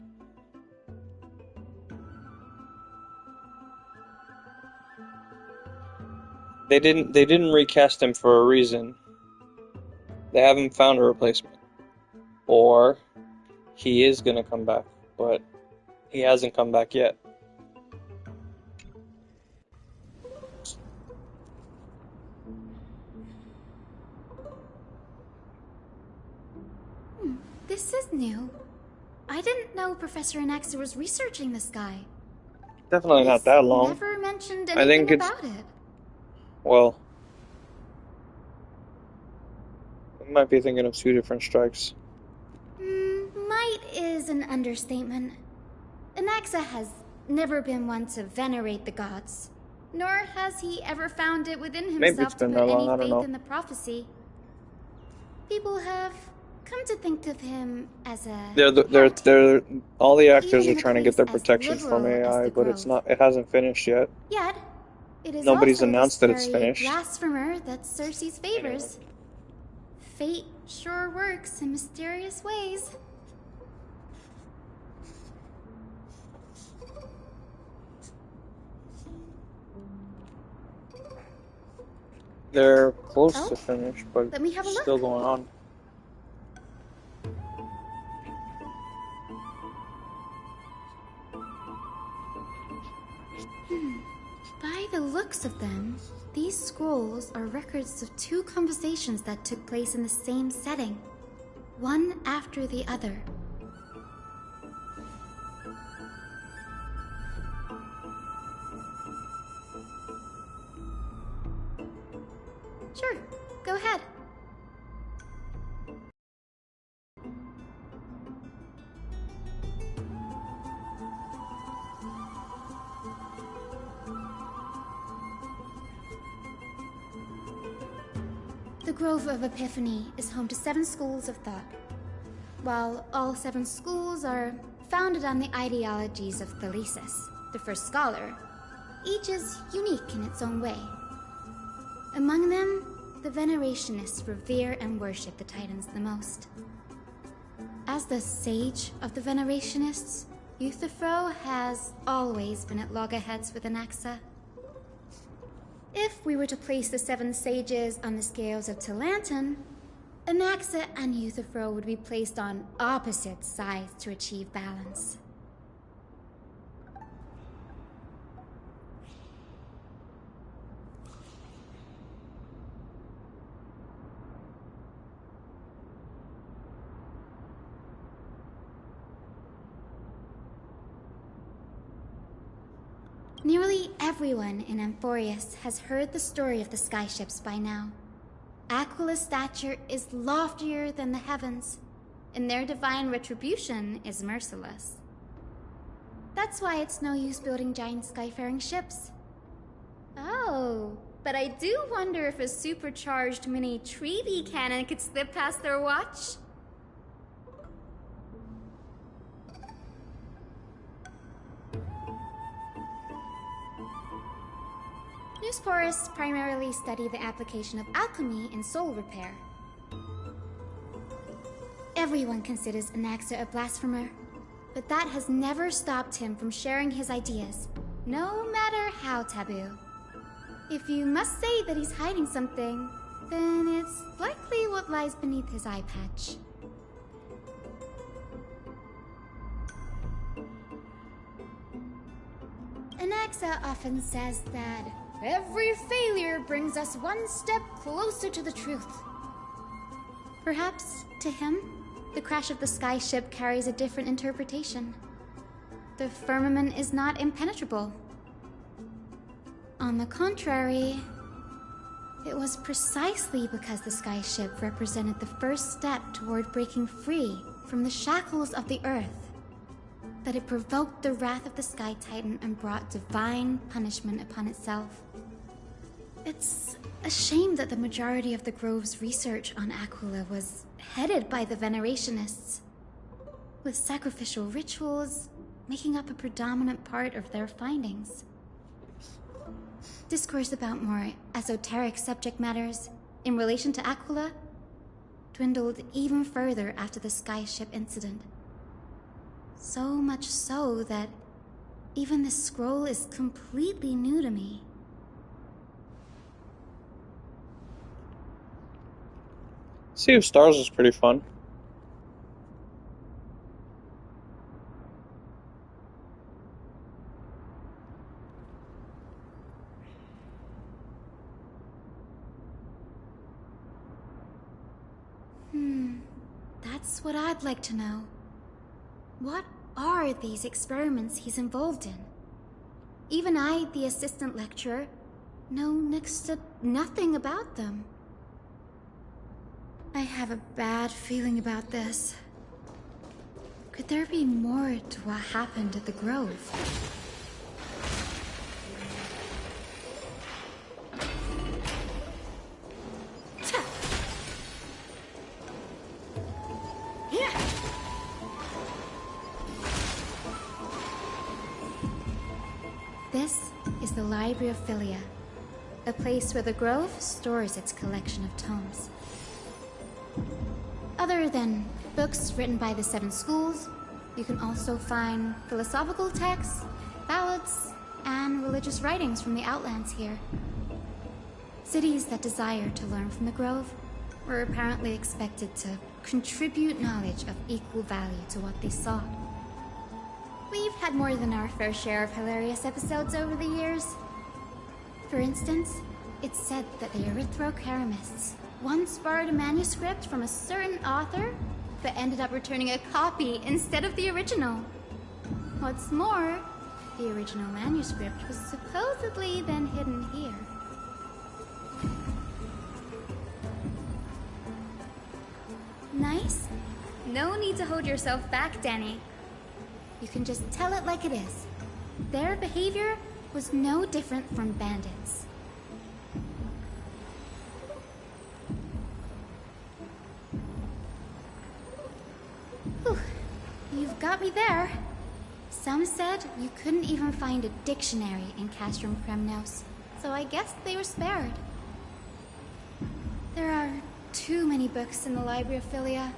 They didn't recast him for a reason. They haven't found a replacement. Or he is gonna come back, but he hasn't come back yet. This is new. I didn't know Professor Anaxa was researching this guy. Definitely not that long. Never mentioned I think anything it's, about it. well, I might be thinking of two different strikes. Might is an understatement. Anaxa has never been one to venerate the gods, nor has he ever found it within Maybe it's himself to been put that long, any I don't faith know. in the prophecy. People have come to think of him as a They're all the actors Even are in a trying to get their place as protection from liberal as AI, the but it's Grove. not. It hasn't finished yet. Yet, it is Nobody's also announced this that it's very finished. blasphemer that Cersei's favors. Fate sure works in mysterious ways. They're close Oh, to finish, but let me have a it's look. still going on. By the looks of them, these scrolls are records of two conversations that took place in the same setting, one after the other. Sure, go ahead. The Grove of Epiphany is home to 7 schools of thought. While all 7 schools are founded on the ideologies of Thalesis, the first scholar, each is unique in its own way. Among them, the Venerationists revere and worship the Titans the most. As the sage of the Venerationists, Euthyphro has always been at loggerheads with Anaxa. If we were to place the 7 sages on the scales of Talanton, Anaxa and Euthyphro would be placed on opposite sides to achieve balance. Nearly everyone in Amphoreus has heard the story of the skyships by now. Aquila's stature is loftier than the heavens, and their divine retribution is merciless. That's why it's no use building giant skyfaring ships. Oh, but I do wonder if a supercharged mini Treaty cannon could slip past their watch. Newsporists primarily study the application of alchemy in soul repair. Everyone considers Anaxa a blasphemer, but that has never stopped him from sharing his ideas, no matter how taboo. If you must say that he's hiding something, then it's likely what lies beneath his eye patch. Anaxa often says that every failure brings us one step closer to the truth. Perhaps, to him, the crash of the sky ship carries a different interpretation. The firmament is not impenetrable. On the contrary, it was precisely because the sky ship represented the first step toward breaking free from the shackles of the earth that it provoked the wrath of the Sky Titan and brought divine punishment upon itself. It's a shame that the majority of the Grove's research on Aquila was headed by the Venerationists, with sacrificial rituals making up a predominant part of their findings. Discourse about more esoteric subject matters in relation to Aquila dwindled even further after the skyship incident. So much so that even this scroll is completely new to me. Sea of Stars is pretty fun. That's what I'd like to know. What are these experiments he's involved in? Even I, the assistant lecturer, know next to nothing about them. I have a bad feeling about this. Could there be more to what happened at the Grove? This is the Library of Philia, a place where the Grove stores its collection of tomes. Other than books written by the 7 schools, you can also find philosophical texts, ballads, and religious writings from the Outlands here. Cities that desire to learn from the Grove were apparently expected to contribute knowledge of equal value to what they sought. We've had more than our fair share of hilarious episodes over the years. For instance, it's said that the Erythrocheramists once borrowed a manuscript from a certain author, but ended up returning a copy instead of the original. What's more, the original manuscript was supposedly then hidden here. Nice? No need to hold yourself back, Danny. You can just tell it like it is. Their behavior was no different from bandits. Whew. You've got me there. Some said you couldn't even find a dictionary in Castrum Kremnos, so I guess they were spared. There are too many books in the Library of Philia.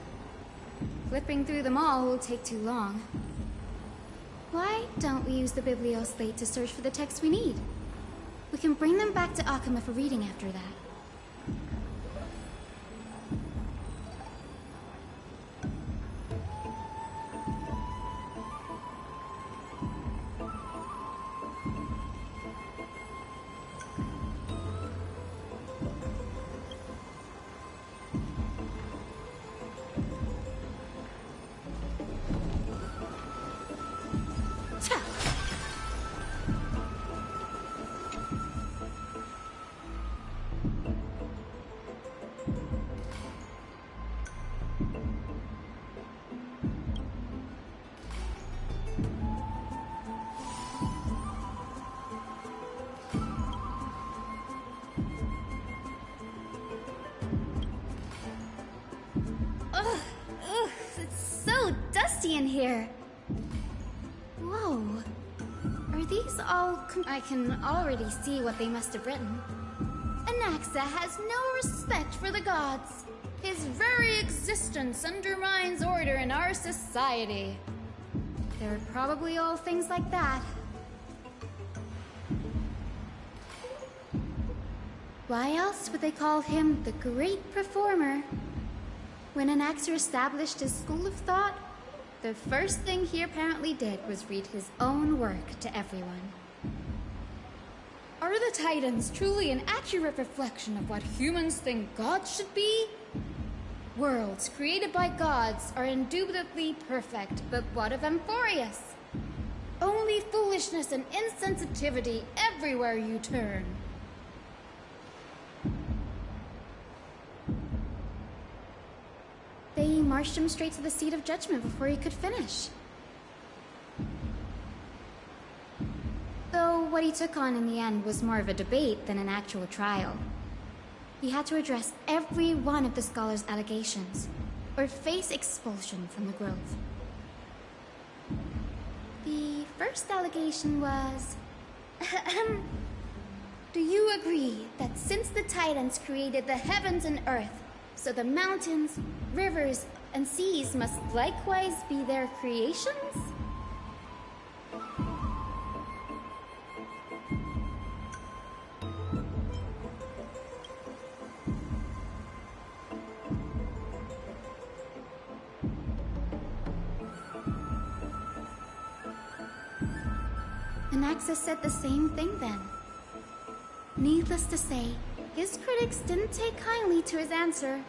Flipping through them all will take too long. Why don't we use the Biblioslate to search for the texts we need? We can bring them back to Akama for reading after that. In here. Whoa. Are these all I can already see what they must have written. Anaxa has no respect for the gods. His very existence undermines order in our society. They're probably all things like that. Why else would they call him the Great Performer? When Anaxer established his school of thought, the first thing he apparently did was read his own work to everyone. Are the Titans truly an accurate reflection of what humans think gods should be? Worlds created by gods are indubitably perfect, but what of Amphoreus? Only foolishness and insensitivity everywhere you turn. They marched him straight to the seat of judgment before he could finish. Though what he took on in the end was more of a debate than an actual trial. He had to address every one of the scholar's allegations, or face expulsion from the Grove. The first allegation was... Do you agree that since the Titans created the heavens and earth, so the mountains, rivers, and seas must likewise be their creations? Anaxus said the same thing then. Needless to say, his critics didn't take kindly to his answer,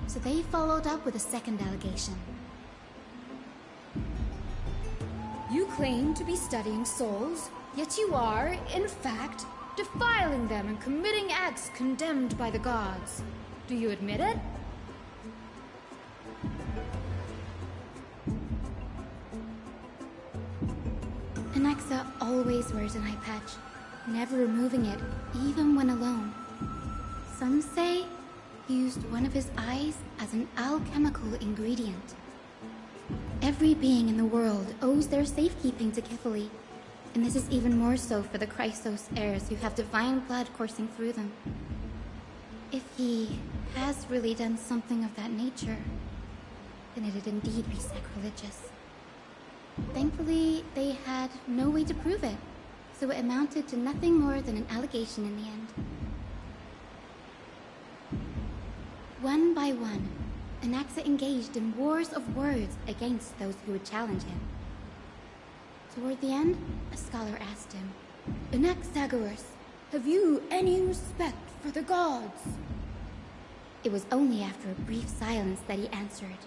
so they followed up with a second allegation. You claim to be studying souls, yet you are, in fact, defiling them and committing acts condemned by the gods. Do you admit it? Anaxa always wears an eye patch, never removing it, even when alone. Some say he used one of his eyes as an alchemical ingredient. Every being in the world owes their safekeeping to Kifili, and this is even more so for the Chrysos heirs who have divine blood coursing through them. If he has really done something of that nature, then it'd indeed be sacrilegious. Thankfully, they had no way to prove it, so it amounted to nothing more than an allegation in the end. One by one, Anaxa engaged in wars of words against those who would challenge him. Toward the end, a scholar asked him, "Anaxagoras, have you any respect for the gods?" It was only after a brief silence that he answered,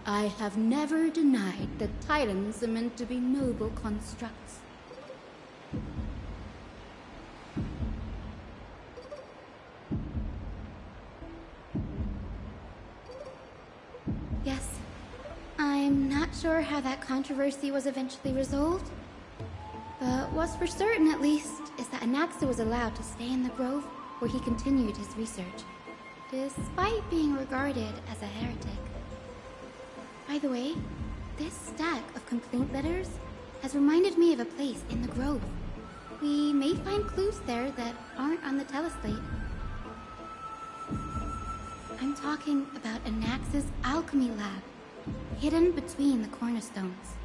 "I have never denied that Titans are meant to be noble constructs." Yes, I'm not sure how that controversy was eventually resolved, but what's for certain at least is that Anaxa was allowed to stay in the Grove where he continued his research, despite being regarded as a heretic. By the way, this stack of complaint letters has reminded me of a place in the Grove. We may find clues there that aren't on the teleslate. I'm talking about Anaxa's alchemy lab, hidden between the cornerstones.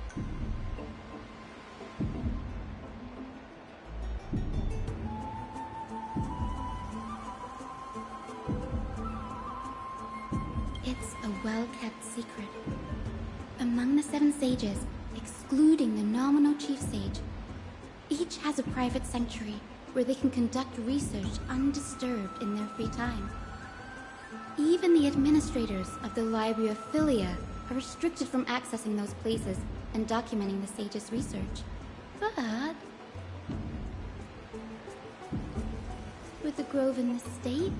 It's a well-kept secret. Among the 7 sages, excluding the nominal chief sage, each has a private sanctuary where they can conduct research undisturbed in their free time. Even the administrators of the Library of Philia are restricted from accessing those places and documenting the sage's research. But with the Grove in this state,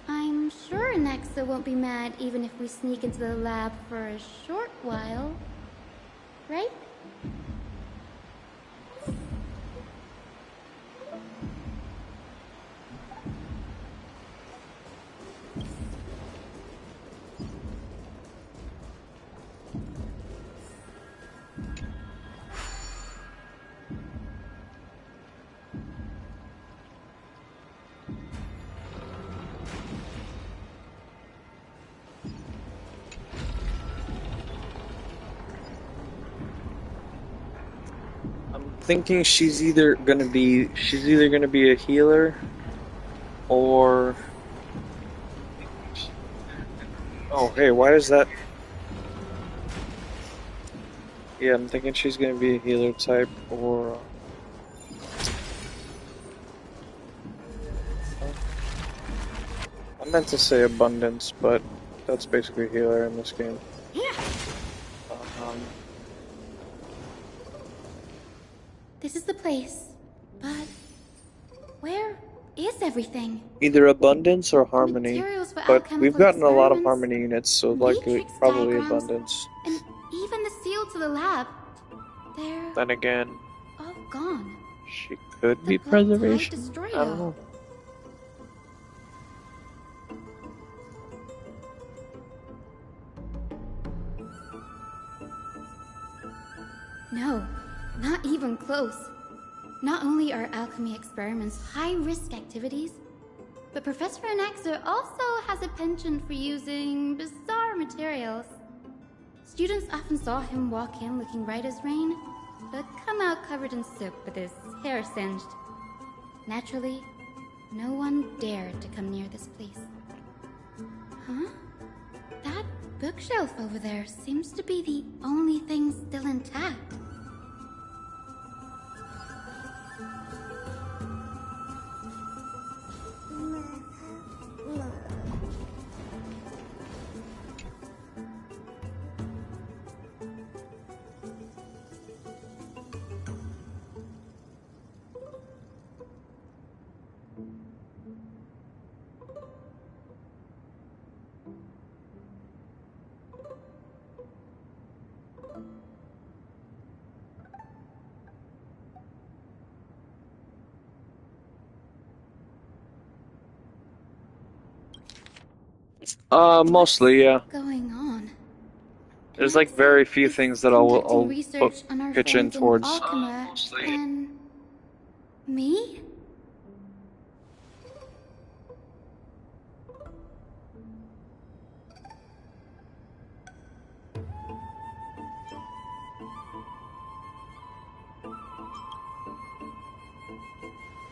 I'm sure Anaxa won't be mad even if we sneak into the lab for a short while, right? Thinking she's either gonna be a healer or oh hey, why is that? Yeah, I'm thinking she's gonna be a healer type or I meant to say abundance, but That's basically a healer in this game. This is the place, but where is everything? Either abundance or harmony. Materials for But we've alchemical gotten a lot of experiments, harmony units, so likely matrix probably diagrams, abundance. and even the seal to the lab. They're Then again, all gone. she could be Black Tide preservation. destroyed I don't know. No, not even close. Not only are alchemy experiments high-risk activities, but Professor Anaxa also has a penchant for using bizarre materials. Students often saw him walk in looking right as rain, but come out covered in soot with his hair singed. Naturally, no one dared to come near this place. Huh? That bookshelf over there seems to be the only thing still intact. Mostly, yeah. Going on? There's like very few things that I'll Research on our pitch in friends towards. Alchema and me?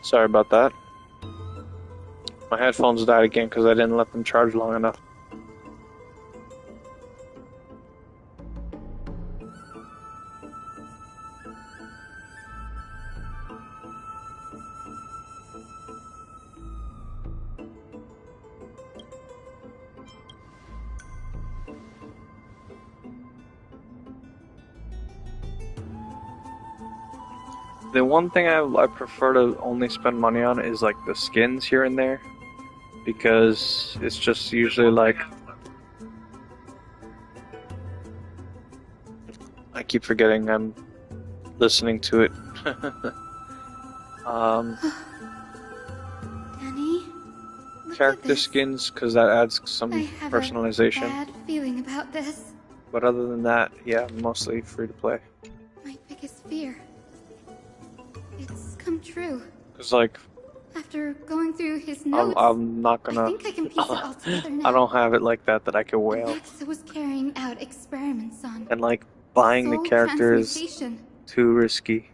Sorry about that. My headphones died again because I didn't let them charge long enough. The one thing I prefer to only spend money on is like the skins here and there, because it's just usually like, I keep forgetting I'm listening to it. Danny, Character skins, because that adds some I have personalization. a bad feeling about this. But other than that, yeah, mostly free to play. My biggest fear. It's come true. Cause like, After going through his notes, I'm not I gonna. think I can piece it all together now. I don't have it like that I can wail. Alexa was carrying out experiments on And like buying the soul characters transmutation. too risky.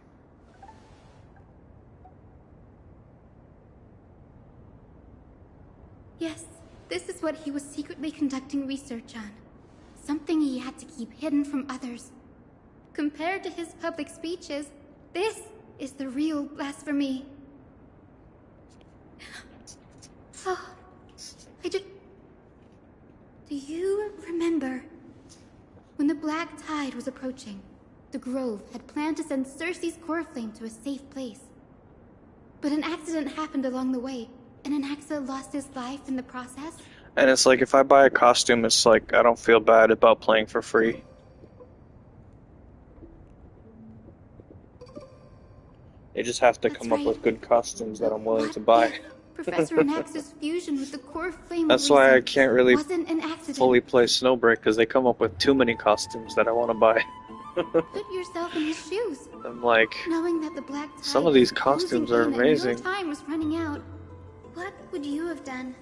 Yes, this is what he was secretly conducting research on. Something he had to keep hidden from others. Compared to his public speeches, this is the real blasphemy. Oh, do you remember when the Black Tide was approaching? The Grove had planned to send Cersei's core flame to a safe place. But an accident happened along the way, and Anaxa lost his life in the process. And it's like, if I buy a costume, it's like, I don't feel bad about playing for free. They just have to come up with good costumes that I'm willing to buy. Professor Anaxa's fusion with the core flame. That's why I can't really wasn't an accident. fully play Snowbreak, because they come up with too many costumes that I want to buy. Put yourself in his shoes. I'm like, knowing that the Black Tide some of these was costumes closing are in and amazing. your time was running out. What would you have done?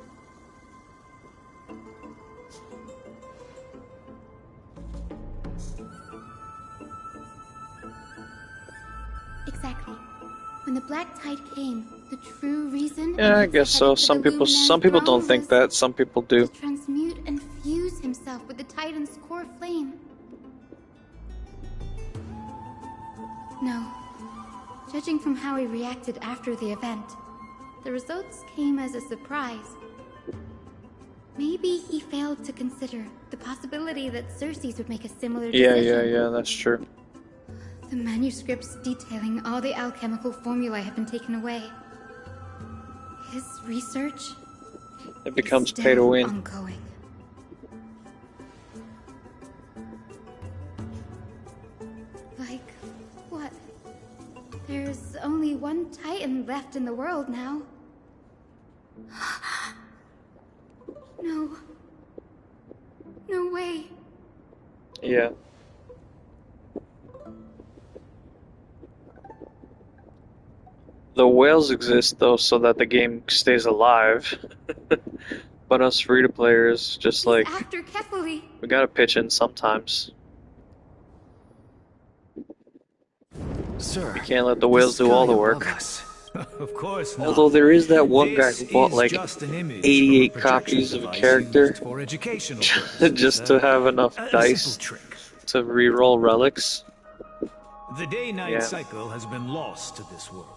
Exactly. When the Black Tide came, the true reason. Yeah, I guess so. Some people don't think that. Some people do. Transmute and fuse himself with the Titan's core flame. No. Judging from how he reacted after the event, the results came as a surprise. Maybe he failed to consider the possibility that Circes would make a similar Yeah, decision. yeah, that's true. The manuscripts detailing all the alchemical formulae have been taken away. His research It becomes is pay to still win. ongoing. Like, what? There's only one Titan left in the world now. No. No way. Yeah. The whales exist though so that the game stays alive. But us free-to-players, just like, After Kefali. we gotta pitch in sometimes. Sir, You can't let the whales do all the work. Of course not. Although there is that one guy This who bought is like just an image 88 of a projection copies of a device character used for educational purposes. just to have enough a dice simple trick. to reroll relics. The day-night Yeah. cycle has been lost to this world.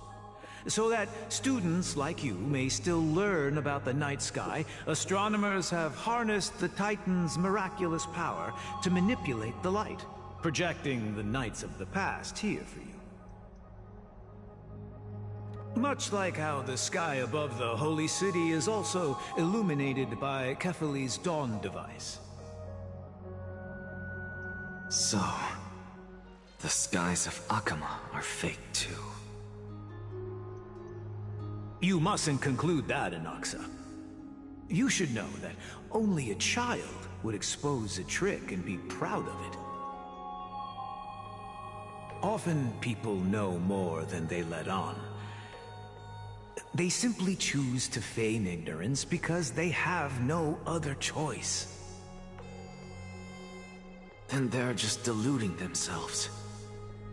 So that students like you may still learn about the night sky, astronomers have harnessed the Titan's miraculous power to manipulate the light, projecting the nights of the past here for you. Much like how the sky above the holy city is also illuminated by Kefali's dawn device. So, the skies of Akama are fake too. You mustn't conclude that, Inoxa. You should know that only a child would expose a trick and be proud of it. Often people know more than they let on. They simply choose to feign ignorance because they have no other choice. Then they're just deluding themselves.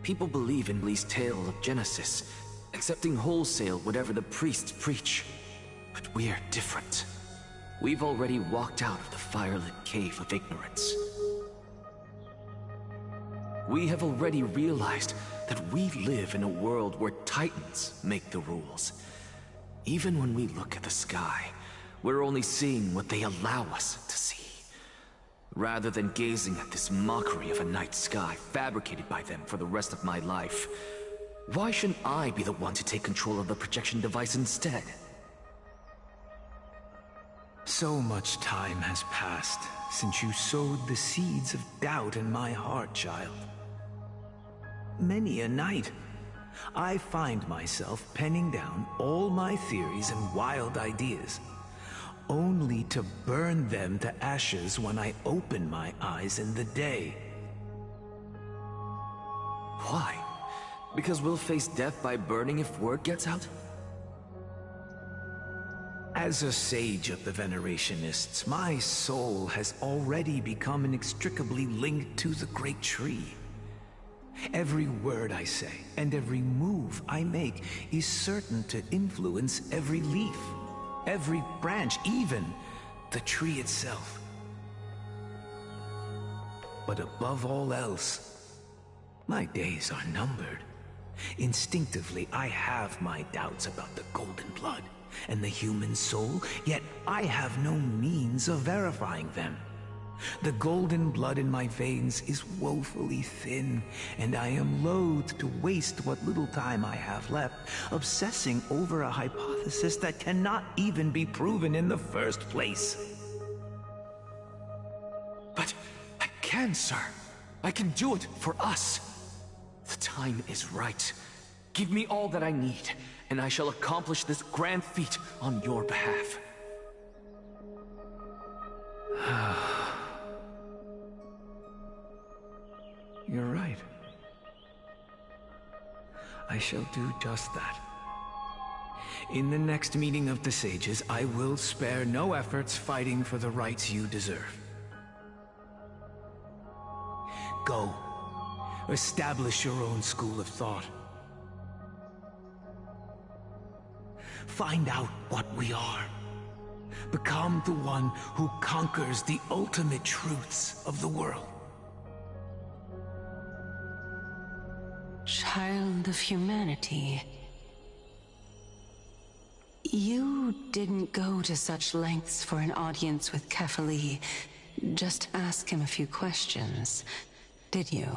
People believe in Lee's tale of Genesis, accepting wholesale whatever the priests preach. But we're different. We've already walked out of the firelit cave of ignorance. We have already realized that we live in a world where Titans make the rules. Even when we look at the sky, we're only seeing what they allow us to see. Rather than gazing at this mockery of a night sky fabricated by them for the rest of my life, why shouldn't I be the one to take control of the projection device instead? So much time has passed since you sowed the seeds of doubt in my heart, child. Many a night, I find myself penning down all my theories and wild ideas, only to burn them to ashes when I open my eyes in the day. Why? Because we'll face death by burning if word gets out? As a sage of the Venerationists, my soul has already become inextricably linked to the great tree. Every word I say and every move I make is certain to influence every leaf, every branch, even the tree itself. But above all else, my days are numbered. Instinctively, I have my doubts about the golden blood and the human soul, yet I have no means of verifying them. The golden blood in my veins is woefully thin, and I am loath to waste what little time I have left obsessing over a hypothesis that cannot even be proven in the first place. But I can, sir. I can do it for us. The time is right. Give me all that I need, and I shall accomplish this grand feat on your behalf. You're right. I shall do just that. In the next meeting of the sages, I will spare no efforts fighting for the rights you deserve. Go. Establish your own school of thought. Find out what we are. Become the one who conquers the ultimate truths of the world. Child of humanity. You didn't go to such lengths for an audience with Kefali. Just ask him a few questions, did you?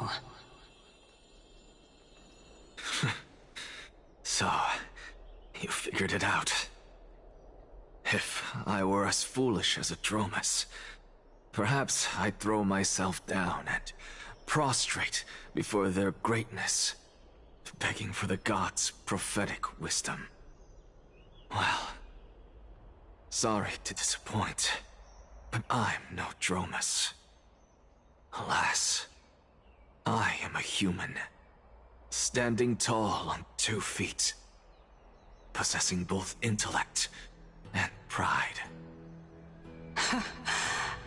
So, you figured it out. If I were as foolish as a Dromus, perhaps I'd throw myself down and prostrate before their greatness, begging for the gods' prophetic wisdom. Well, sorry to disappoint, but I'm no Dromus. Alas, I am a human, standing tall on 2 feet, possessing both intellect and pride.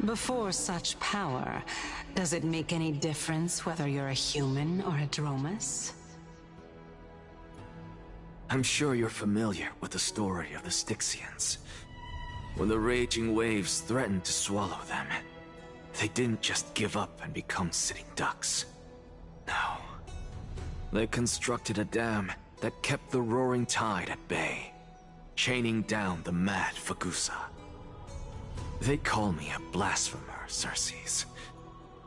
Before such power, does it make any difference whether you're a human or a Dromus? I'm sure you're familiar with the story of the Styxians. When the raging waves threatened to swallow them, they didn't just give up and become sitting ducks. No. They constructed a dam that kept the roaring tide at bay, chaining down the mad Fagusa. They call me a blasphemer, Circes.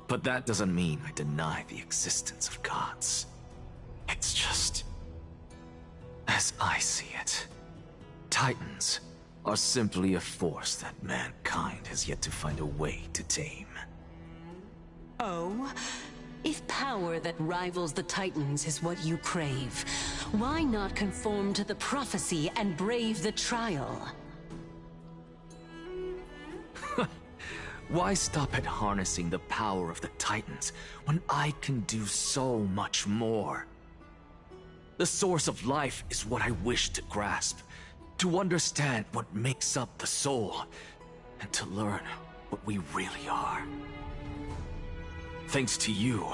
But that doesn't mean I deny the existence of gods. It's just... as I see it, Titans are simply a force that mankind has yet to find a way to tame. Oh? If power that rivals the Titans is what you crave, why not conform to the prophecy and brave the trial? Why stop at harnessing the power of the Titans when I can do so much more? The source of life is what I wish to grasp, to understand what makes up the soul, and to learn what we really are. Thanks to you,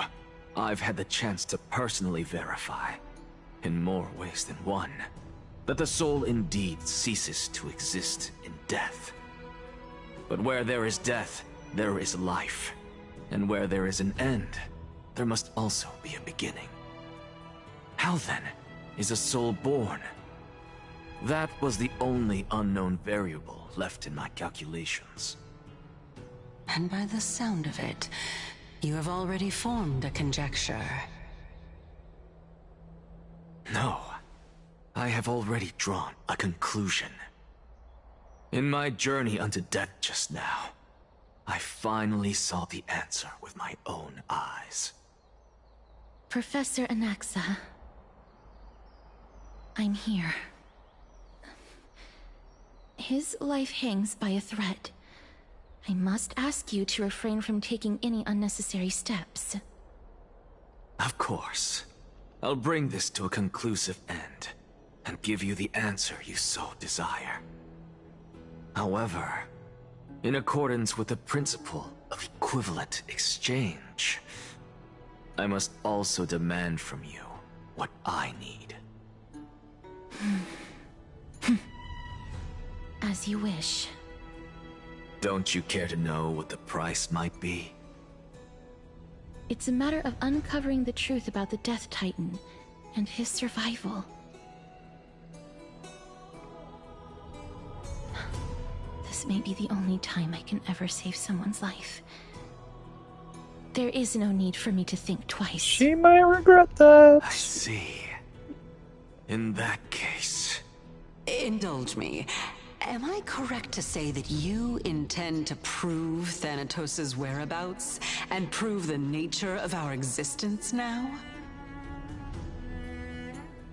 I've had the chance to personally verify, in more ways than one, that the soul indeed ceases to exist in death. But where there is death, there is life. And where there is an end, there must also be a beginning. How then is a soul born? That was the only unknown variable left in my calculations. And by the sound of it, you have already formed a conjecture. No, I have already drawn a conclusion. In my journey unto death just now, I finally saw the answer with my own eyes. Professor Anaxa, I'm here. His life hangs by a thread. I must ask you to refrain from taking any unnecessary steps. Of course. I'll bring this to a conclusive end, and give you the answer you so desire. However, in accordance with the principle of equivalent exchange, I must also demand from you what I need. As you wish. Don't you care to know what the price might be? It's a matter of uncovering the truth about the Death Titan and his survival. This may be the only time I can ever save someone's life. There is no need for me to think twice. She might regret that. I see. In that case... Indulge me. Am I correct to say that you intend to prove Thanatos' whereabouts and prove the nature of our existence now?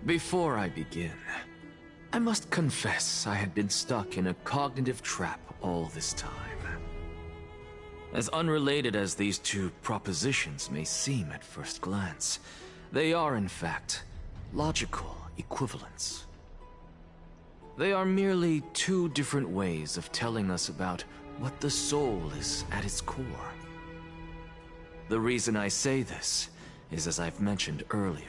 Before I begin, I must confess I had been stuck in a cognitive trap all this time. As unrelated as these two propositions may seem at first glance, they are in fact logical equivalents. They are merely two different ways of telling us about what the soul is at its core. The reason I say this is as I've mentioned earlier.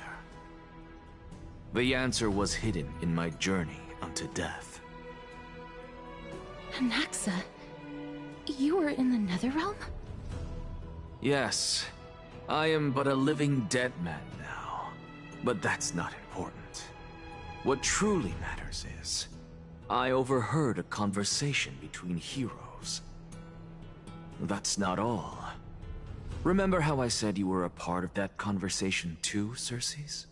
The answer was hidden in my journey unto death. Anaxa, you were in the Netherrealm? Yes, I am but a living dead man now, but that's not important. What truly matters is, I overheard a conversation between heroes. That's not all. Remember how I said you were a part of that conversation too, Circes?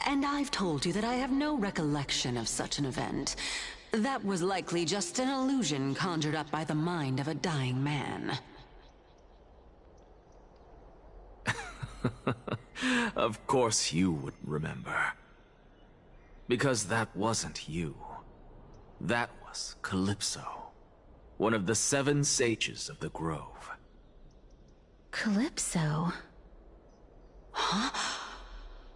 And I've told you that I have no recollection of such an event. That was likely just an illusion conjured up by the mind of a dying man. Of course you would remember. Because that wasn't you. That was Calypso, one of the 7 sages of the Grove. Calypso? Huh?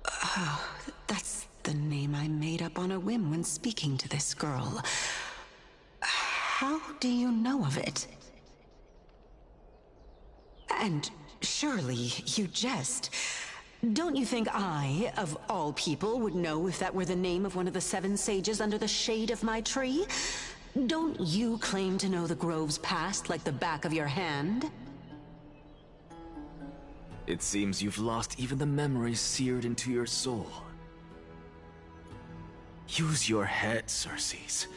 Oh, that's the name I made up on a whim when speaking to this girl. How do you know of it? And surely you jest. Don't you think I, of all people, would know if that were the name of one of the 7 sages under the shade of my tree? Don't you claim to know the Grove's past like the back of your hand? It seems you've lost even the memories seared into your soul. Use your head, Circes.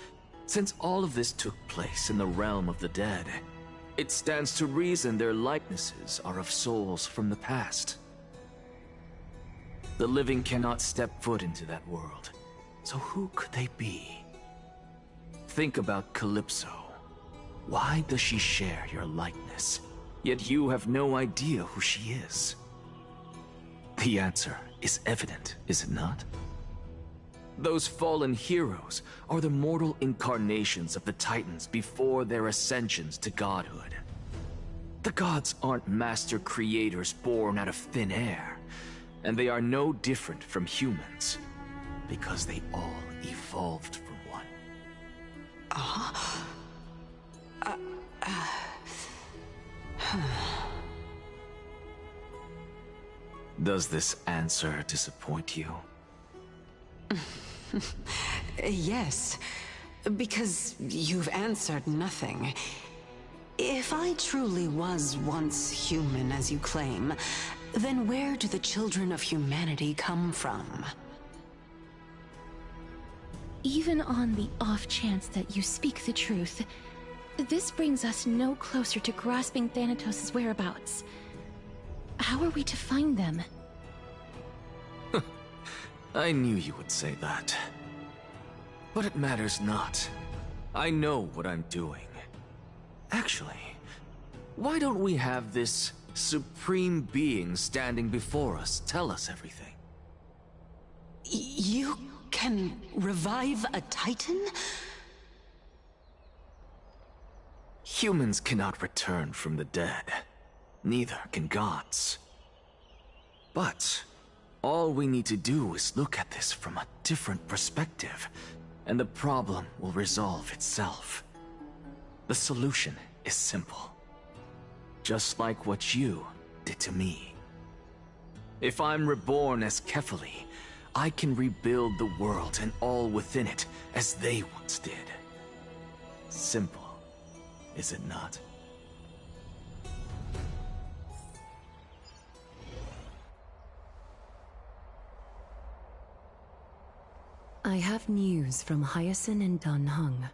Since all of this took place in the realm of the dead, it stands to reason their likenesses are of souls from the past. The living cannot step foot into that world, so who could they be? Think about Calypso. Why does she share your likeness, yet you have no idea who she is? The answer is evident, is it not? Those fallen heroes are the mortal incarnations of the Titans before their ascensions to godhood. The gods aren't master creators born out of thin air, and they are no different from humans, because they all evolved from one. Does this answer disappoint you? Yes, because you've answered nothing. If I truly was once human, as you claim, then where do the children of humanity come from? Even on the off chance that you speak the truth, this brings us no closer to grasping Thanatos' whereabouts. How are we to find them? I knew you would say that. But it matters not. I know what I'm doing. Actually, why don't we have this supreme being standing before us tell us everything? You can revive a Titan? Humans cannot return from the dead. Neither can gods. But all we need to do is look at this from a different perspective, and the problem will resolve itself. The solution is simple. Just like what you did to me. If I'm reborn as Kefali, I can rebuild the world and all within it as they once did. Simple, is it not? I have news from Hyacinth and Dan Heng.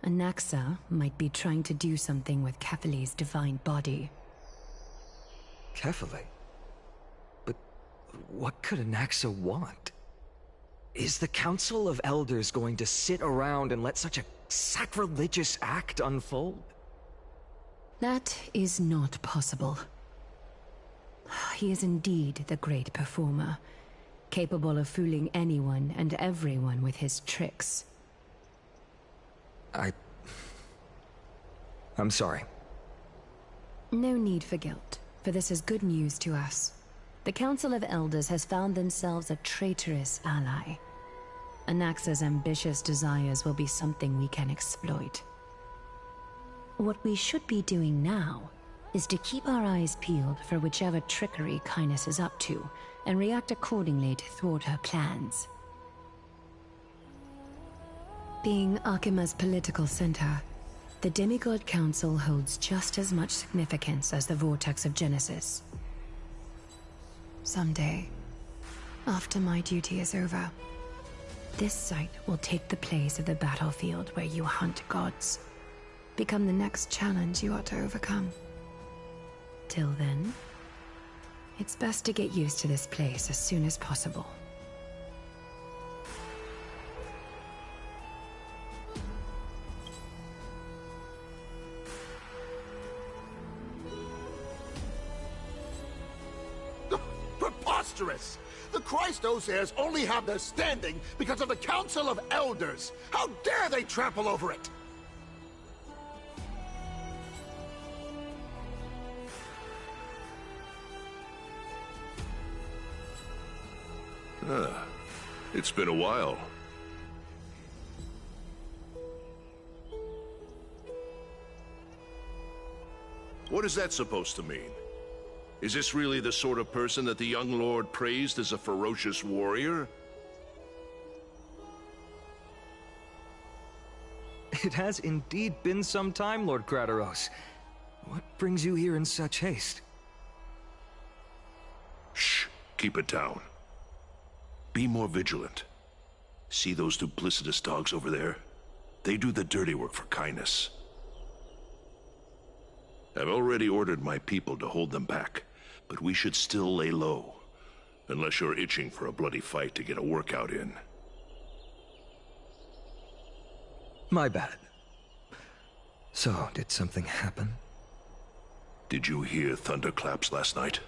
Anaxa might be trying to do something with Kefali's divine body. Kefali? But what could Anaxa want? Is the Council of Elders going to sit around and let such a sacrilegious act unfold? That is not possible. He is indeed the great performer, capable of fooling anyone and everyone with his tricks. I'm sorry. No need for guilt, for this is good news to us. The Council of Elders has found themselves a traitorous ally. Anaxa's ambitious desires will be something we can exploit. What we should be doing now is to keep our eyes peeled for whichever trickery Kynus is up to, and react accordingly to thwart her plans. Being Akima's political center, the Demigod Council holds just as much significance as the Vortex of Genesis. Someday, after my duty is over, This site will take the place of the battlefield where you hunt gods. Become the next challenge you ought to overcome. Till then, it's best to get used to this place as soon as possible. Preposterous! The Christos heirs only have their standing because of the Council of Elders. How dare they trample over it? It's been a while. What is that supposed to mean? Is this really the sort of person that the young lord praised as a ferocious warrior? It has indeed been some time, Lord Crateros. What brings you here in such haste? Shh, keep it down. Be more vigilant. See those duplicitous dogs over there? They do the dirty work for kindness. I've already ordered my people to hold them back, but we should still lay low. Unless you're itching for a bloody fight to get a workout in. My bad. So, did something happen? Did you hear thunderclaps last night?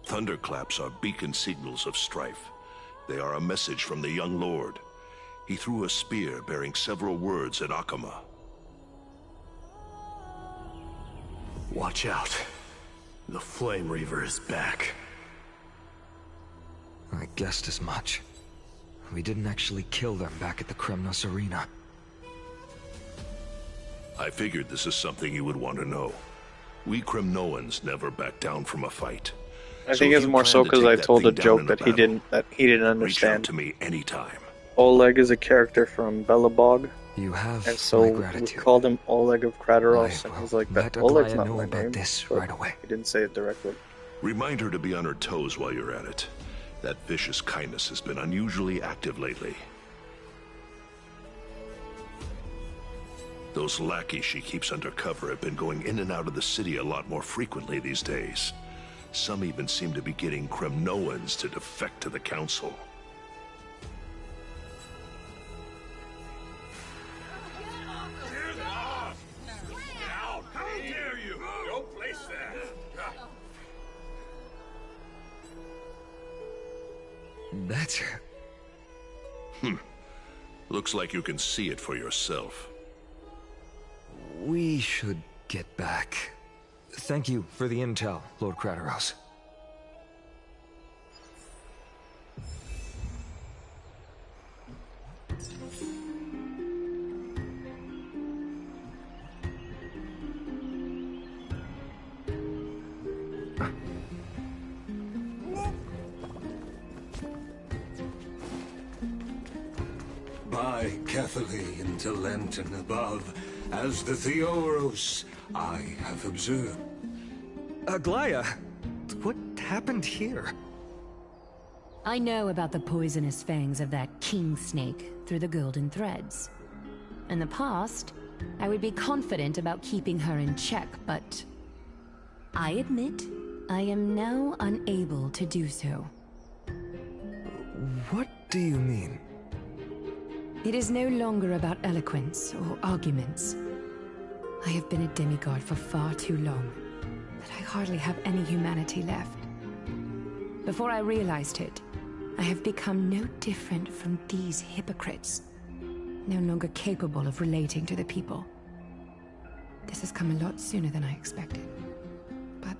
Thunderclaps are beacon signals of strife. They are a message from the young lord. He threw a spear bearing several words at Akama. Watch out. The Flame Reaver is back. I guessed as much. We didn't actually kill them back at the Kremnos Arena. I figured this is something you would want to know. We Kremnoans never back down from a fight. I think it's more so because I told a joke that he didn't understand. Reach out to me anytime. Oleg is a character from Belobog. You have and so my gratitude. we called him Oleg of Crateros, and he's like, let Oleg's Aglaya not know my about name. this but right away. He didn't say it directly. Remind her to be on her toes while you're at it. That vicious kindness has been unusually active lately. Those lackeys she keeps under cover have been going in and out of the city a lot more frequently these days. Some even seem to be getting Kremnoans to defect to the council. How dare you! Don't place that! That's... Looks like you can see it for yourself. We should get back. Thank you for the intel, Lord Crateros. By Catherly into Lantern above, as the Theoros I have observed. Aglaya, what happened here? I know about the poisonous fangs of that king snake through the golden threads. In the past, I would be confident about keeping her in check, but I admit I am now unable to do so. What do you mean? It is no longer about eloquence or arguments. I have been a demigod for far too long, that I hardly have any humanity left. Before I realized it, I have become no different from these hypocrites, no longer capable of relating to the people. This has come a lot sooner than I expected. But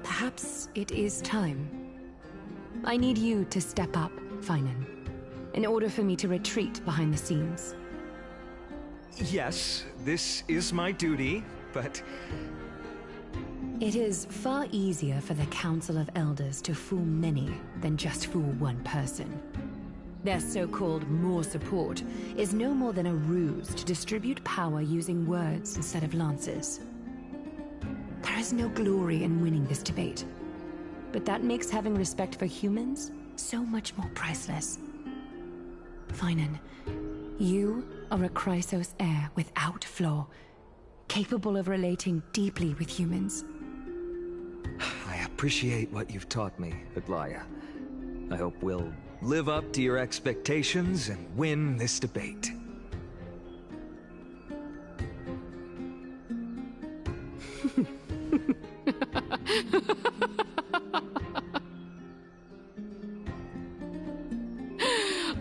perhaps it is time. I need you to step up, Finan, in order for me to retreat behind the scenes. Yes, this is my duty, but It is far easier for the Council of Elders to fool many than just fool one person. Their so-called more support is no more than a ruse to distribute power using words instead of lances. There is no glory in winning this debate, but that makes having respect for humans so much more priceless. Finan, you are a Chrysos heir without flaw, capable of relating deeply with humans. I appreciate what you've taught me, Aglaya. I hope we'll live up to your expectations and win this debate.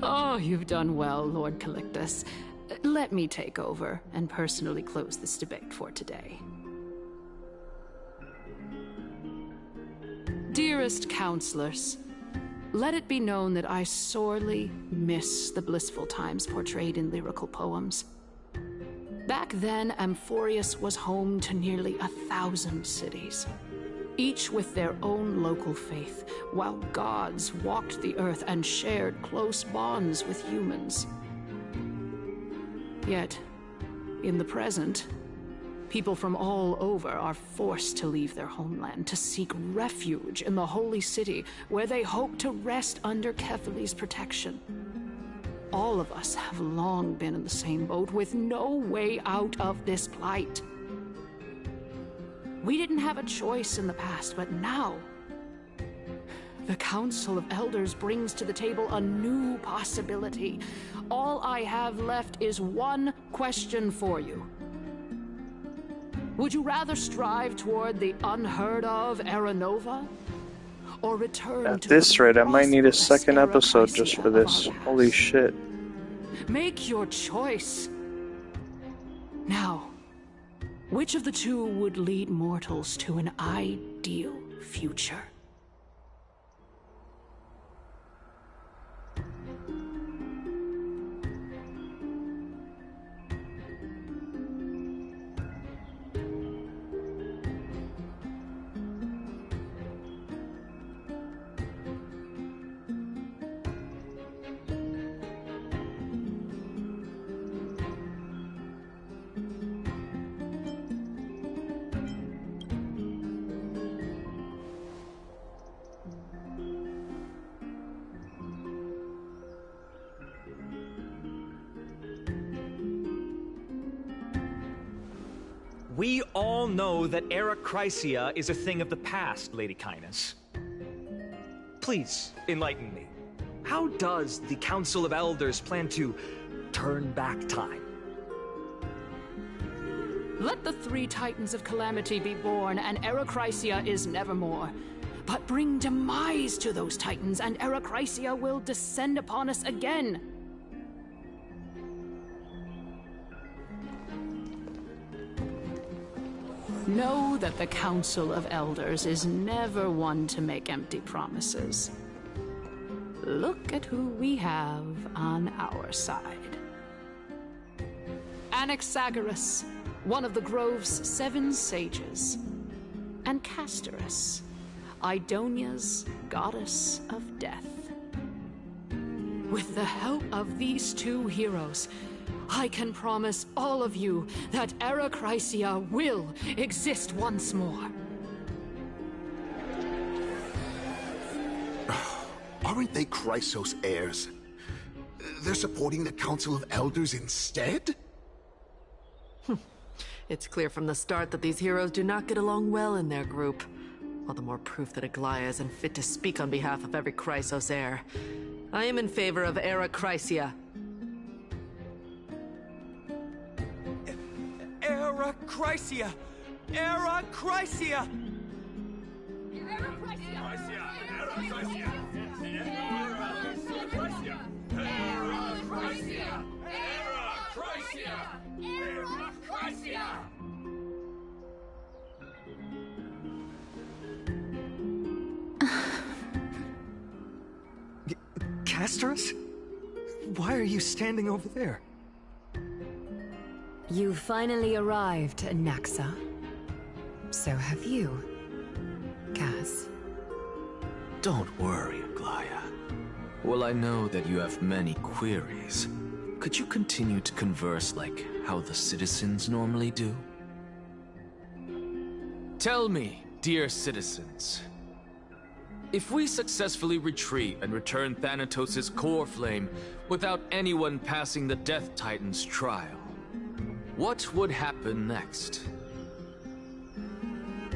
Oh, you've done well, Lord Calictus. Let me take over and personally close this debate for today. Dearest counselors, let it be known that I sorely miss the blissful times portrayed in lyrical poems. Back then, Amphoreus was home to nearly 1,000 cities, each with their own local faith, while gods walked the earth and shared close bonds with humans. Yet, in the present, people from all over are forced to leave their homeland to seek refuge in the holy city, where they hope to rest under Kefali's protection. All of us have long been in the same boat, with no way out of this plight. We didn't have a choice in the past, but now, the Council of Elders brings to the table a new possibility. All I have left is one question for you. Would you rather strive toward the unheard of Era Nova, or return At to this the rate, I might need a second Era episode just Chrysia for of this. our past? Holy shit. Make your choice. Now, which of the two would lead mortals to an ideal future? We all know that Era Chrysia is a thing of the past, Lady Kainis. Please, enlighten me. How does the Council of Elders plan to turn back time? Let the three Titans of Calamity be born, and Era Chrysia is nevermore. But bring demise to those Titans, and Era Chrysia will descend upon us again. Know that the Council of Elders is never one to make empty promises. Look at who we have on our side. Anaxagoras, one of the Grove's 7 sages, and Castorus, Idonia's goddess of death. With the help of these two heroes, I can promise all of you that Era Chrysia will exist once more. Aren't they Chrysos heirs? They're supporting the Council of Elders instead? It's clear from the start that these heroes do not get along well in their group. All the more proof that Aglaya isn't fit to speak on behalf of every Chrysos heir. I am in favor of Era Chrysia. Era Chrysia! Era Chrysia! Era Chrysia! Era Chrysia! Era Chrysia! Era Chrysia! Era Chrysia! Castorus? Why are you standing over there? You finally arrived, Naxa. So have you, Cass. Don't worry, Aglaya. Well, I know that you have many queries. Could you continue to converse like how the citizens normally do? Tell me, dear citizens, if we successfully retreat and return Thanatos' core flame without anyone passing the Death Titan's trial, what would happen next?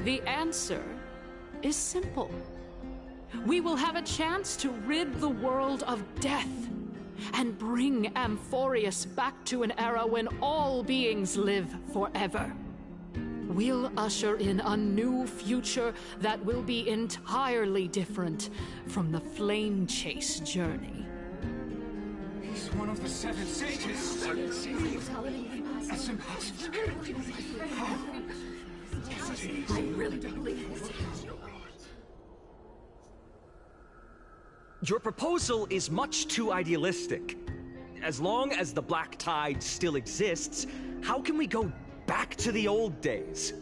The answer is simple. We will have a chance to rid the world of death and bring Amphoreus back to an era when all beings live forever. We'll usher in a new future that will be entirely different from the flame chase journey. He's one of the 7 sages. That's impossible. I really don't believe this. Your proposal is much too idealistic. As long as the Black Tide still exists, how can we go back to the old days?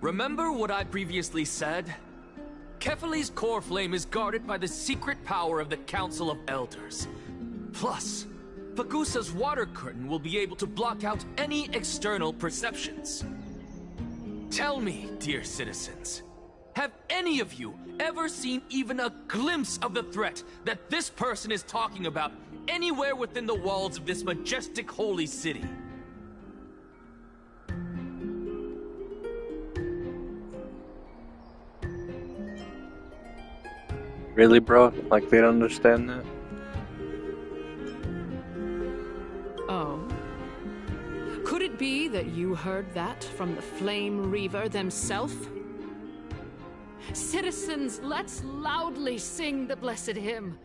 Remember what I previously said? Kefali's core flame is guarded by the secret power of the Council of Elders. Plus, Pagusa's water curtain will be able to block out any external perceptions. Tell me, dear citizens, have any of you ever seen even a glimpse of the threat that this person is talking about anywhere within the walls of this majestic holy city? Really, bro? Like, they don't understand that? Oh. Could it be that you heard that from the Flame Reaver themselves? Citizens, let's loudly sing the blessed hymn.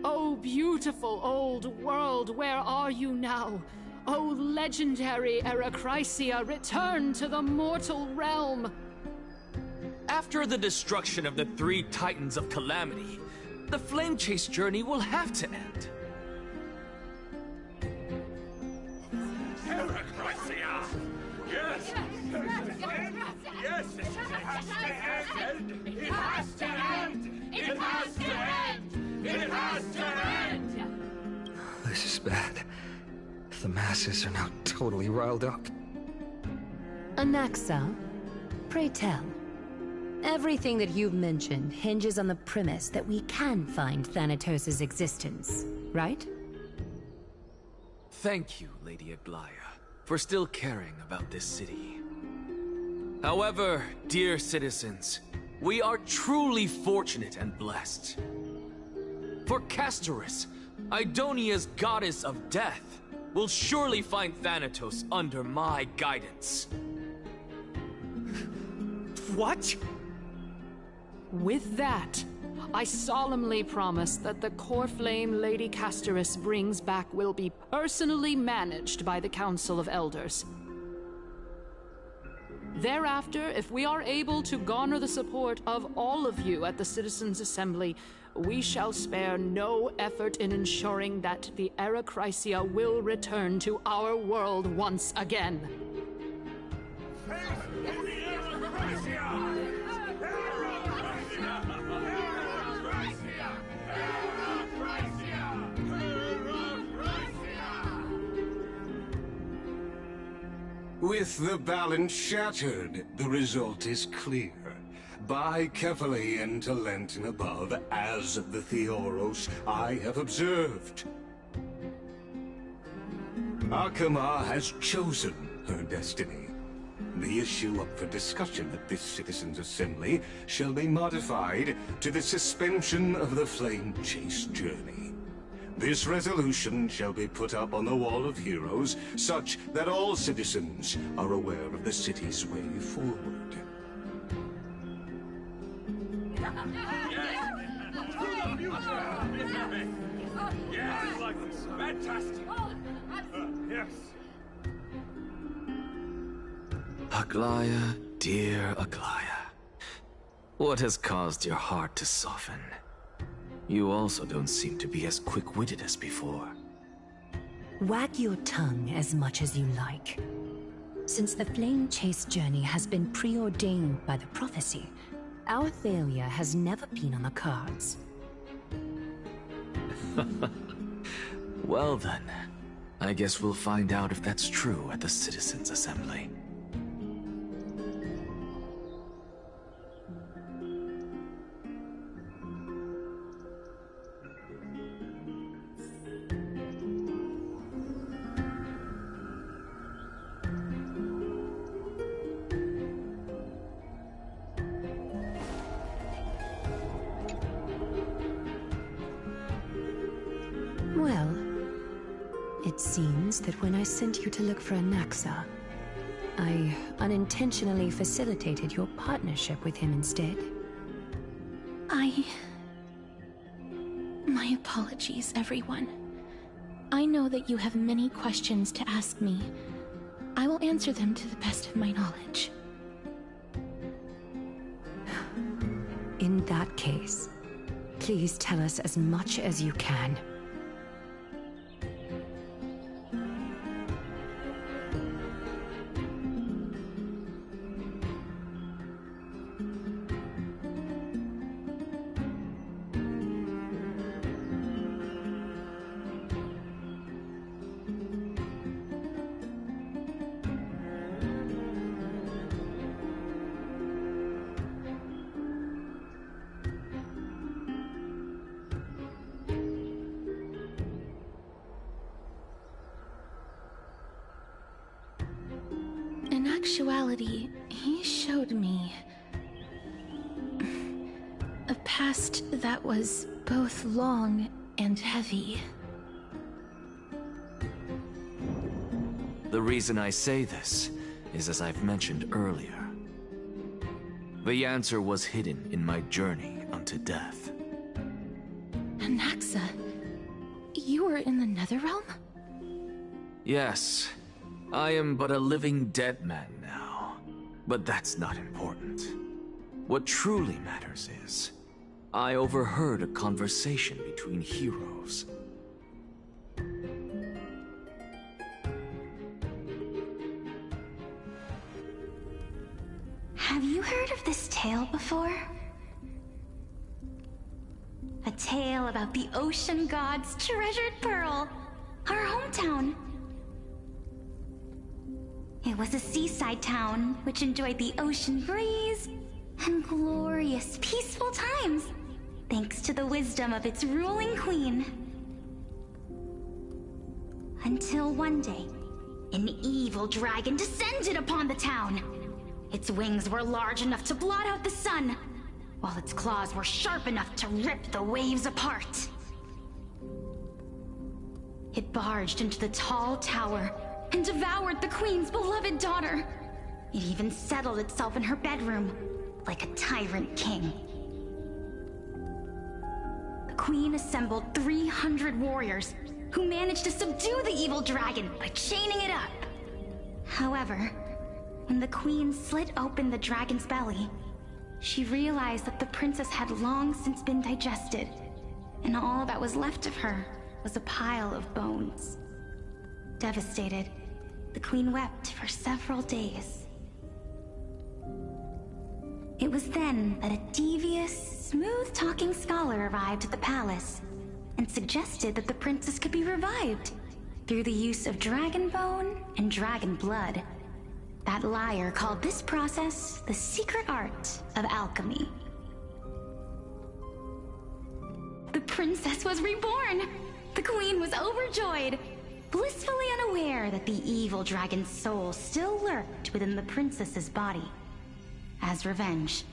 Oh, beautiful old world, where are you now? Oh, legendary Erachrysia, return to the mortal realm. After the destruction of the 3 Titans of Calamity, the Flame Chase journey will have to end. Erachrysia! Yes! Yes! It has to end! It has to end! It has to end! It has to end! This is bad. The masses are now totally riled up. Anaxa, pray tell. Everything that you've mentioned hinges on the premise that we can find Thanatos' existence, right? Thank you, Lady Aglaya, for still caring about this city. However, dear citizens, we are truly fortunate and blessed. For Castorus, Idonia's goddess of death, will surely find Thanatos under my guidance. What? With that, I solemnly promise that the core flame Lady Castorus brings back will be personally managed by the Council of Elders. Thereafter, if we are able to garner the support of all of you at the Citizens' Assembly, we shall spare no effort in ensuring that the Erachrysia will return to our world once again. With the balance shattered, the result is clear. By Kefali and Talentin above, as the Theoros I have observed. Akama has chosen her destiny. The issue up for discussion at this Citizens' Assembly shall be modified to the suspension of the Flame Chase journey. This resolution shall be put up on the Wall of Heroes, such that all citizens are aware of the city's way forward. Yes, like this. Fantastic. Yes. Aglaya, dear Aglaya, what has caused your heart to soften? You also don't seem to be as quick-witted as before. Wag your tongue as much as you like. Since the Flame Chase journey has been preordained by the prophecy, our failure has never been on the cards. Well then, I guess we'll find out if that's true at the Citizens' Assembly. Well, it seems that when I sent you to look for Anaxa, I unintentionally facilitated your partnership with him instead. My apologies, everyone. I know that you have many questions to ask me. I will answer them to the best of my knowledge. In that case, please tell us as much as you can. In actuality, he showed me a past that was both long and heavy. The reason I say this is as I've mentioned earlier. The answer was hidden in my journey unto death. Anaxa, you were in the Netherrealm? Yes, I am but a living dead man now. But that's not important. What truly matters is, I overheard a conversation between heroes. Have you heard of this tale before? A tale about the ocean god's treasured pearl, our hometown. It was a seaside town which enjoyed the ocean breeze and glorious, peaceful times, thanks to the wisdom of its ruling queen. Until one day, an evil dragon descended upon the town. Its wings were large enough to blot out the sun, while its claws were sharp enough to rip the waves apart. It barged into the tall tower and devoured the queen's beloved daughter. It even settled itself in her bedroom, like a tyrant king. The queen assembled 300 warriors who managed to subdue the evil dragon by chaining it up. However, when the queen slit open the dragon's belly, she realized that the princess had long since been digested, and all that was left of her was a pile of bones. Devastated, the queen wept for several days. It was then that a devious, smooth-talking scholar arrived at the palace and suggested that the princess could be revived through the use of dragon bone and dragon blood. That liar called this process the secret art of alchemy. The princess was reborn! The queen was overjoyed, blissfully unaware that the evil dragon's soul still lurked within the princess's body. As revenge,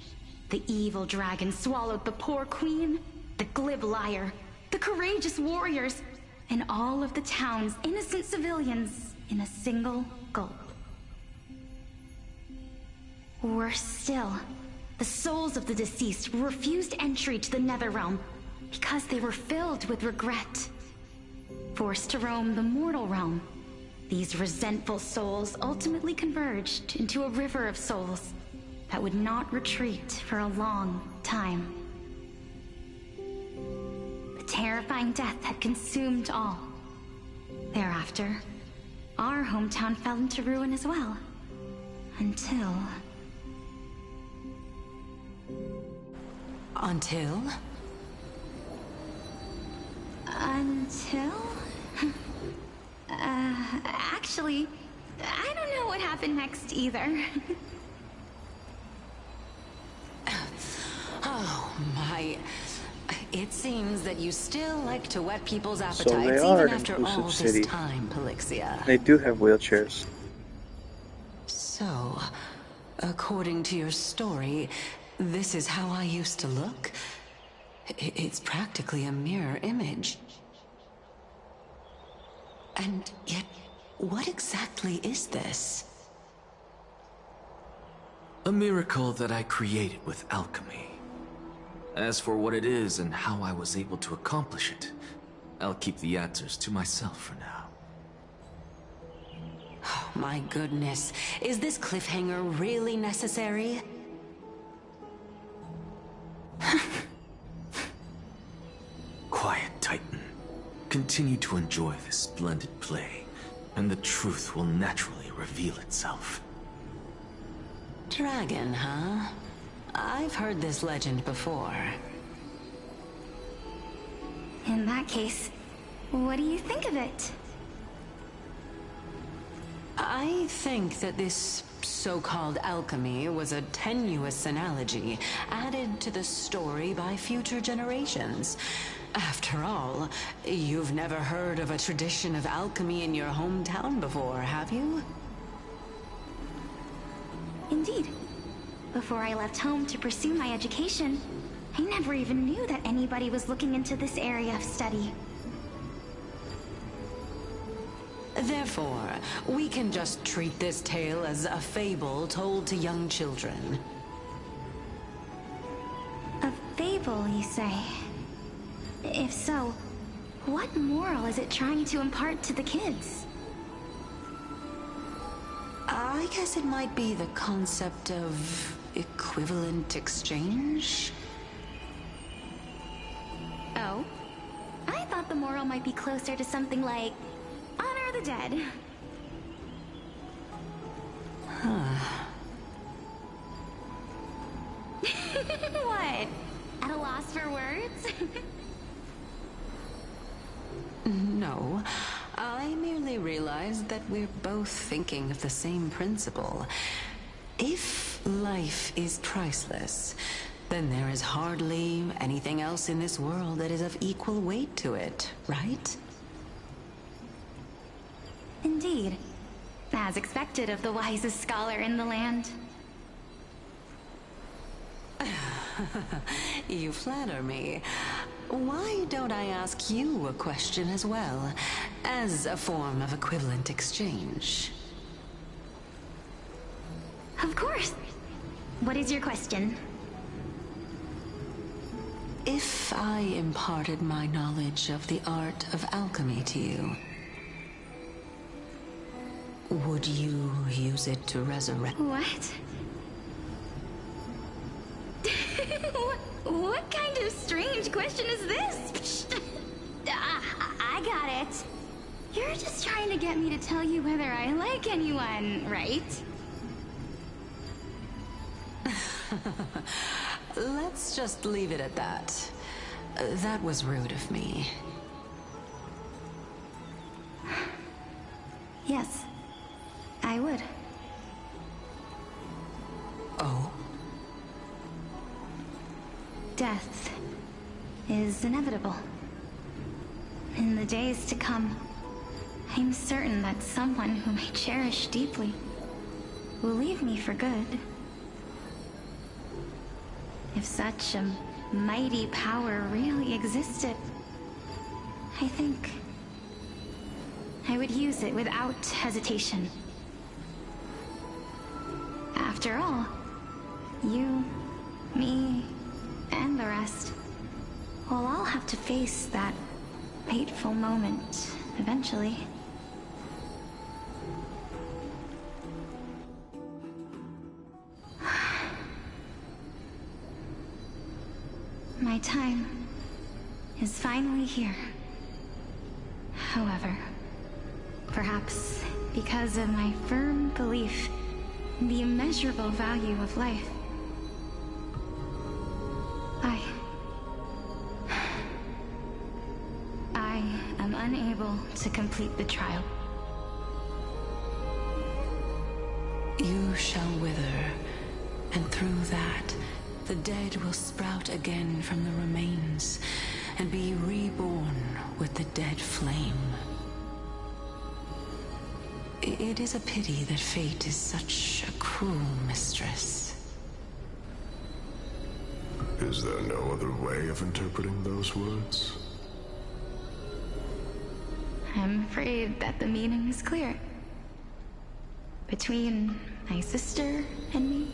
the evil dragon swallowed the poor queen, the glib liar, the courageous warriors, and all of the town's innocent civilians in a single gulp. Worse still, the souls of the deceased refused entry to the Netherrealm because they were filled with regret. Forced to roam the mortal realm, these resentful souls ultimately converged into a river of souls that would not retreat for a long time. The terrifying death had consumed all. Thereafter, our hometown fell into ruin as well. Until... Until? Until? Actually, I don't know what happened next either. Oh, my... It seems that you still like to whet people's So appetites they are even an after inclusive all city. this time, Pelixia. They do have wheelchairs. So, according to your story, this is how I used to look? It's practically a mirror image. And yet, what exactly is this? A miracle that I created with alchemy. As for what it is and how I was able to accomplish it, I'll keep the answers to myself for now. Oh, my goodness. Is this cliffhanger really necessary? Quiet, Titan. Continue to enjoy this splendid play, and the truth will naturally reveal itself. Dragon, huh? I've heard this legend before. In that case, what do you think of it? I think that this so-called alchemy was a tenuous analogy added to the story by future generations. After all, you've never heard of a tradition of alchemy in your hometown before, have you? Indeed. Before I left home to pursue my education, I never even knew that anybody was looking into this area of study. Therefore, we can just treat this tale as a fable told to young children. A fable, you say? If so, what moral is it trying to impart to the kids? I guess it might be the concept of equivalent exchange? Oh? I thought the moral might be closer to something like honor the dead. Huh. What? At a loss for words? No, I merely realized that we're both thinking of the same principle. If life is priceless, then there is hardly anything else in this world that is of equal weight to it, right? Indeed. As expected of the wisest scholar in the land. You flatter me. Why don't I ask you a question as well, as a form of equivalent exchange? Of course. What is your question? If I imparted my knowledge of the art of alchemy to you, would you use it to resurrect? What? What kind of strange question is this? I got it. You're just trying to get me to tell you whether I like anyone, right? Let's just leave it at that. That was rude of me. Yes, I would. Oh? Death is inevitable. In the days to come, I'm certain that someone whom I cherish deeply will leave me for good. If such a mighty power really existed, I think I would use it without hesitation. After all, you, me, and the rest will all have to face that fateful moment eventually. My time is finally here. However, perhaps because of my firm belief the immeasurable value of life. I am unable to complete the trial. You shall wither, and through that, the dead will sprout again from the remains, and be reborn with the dead flame. It is a pity that fate is such a cruel mistress. Is there no other way of interpreting those words? I'm afraid that the meaning is clear. Between my sister and me,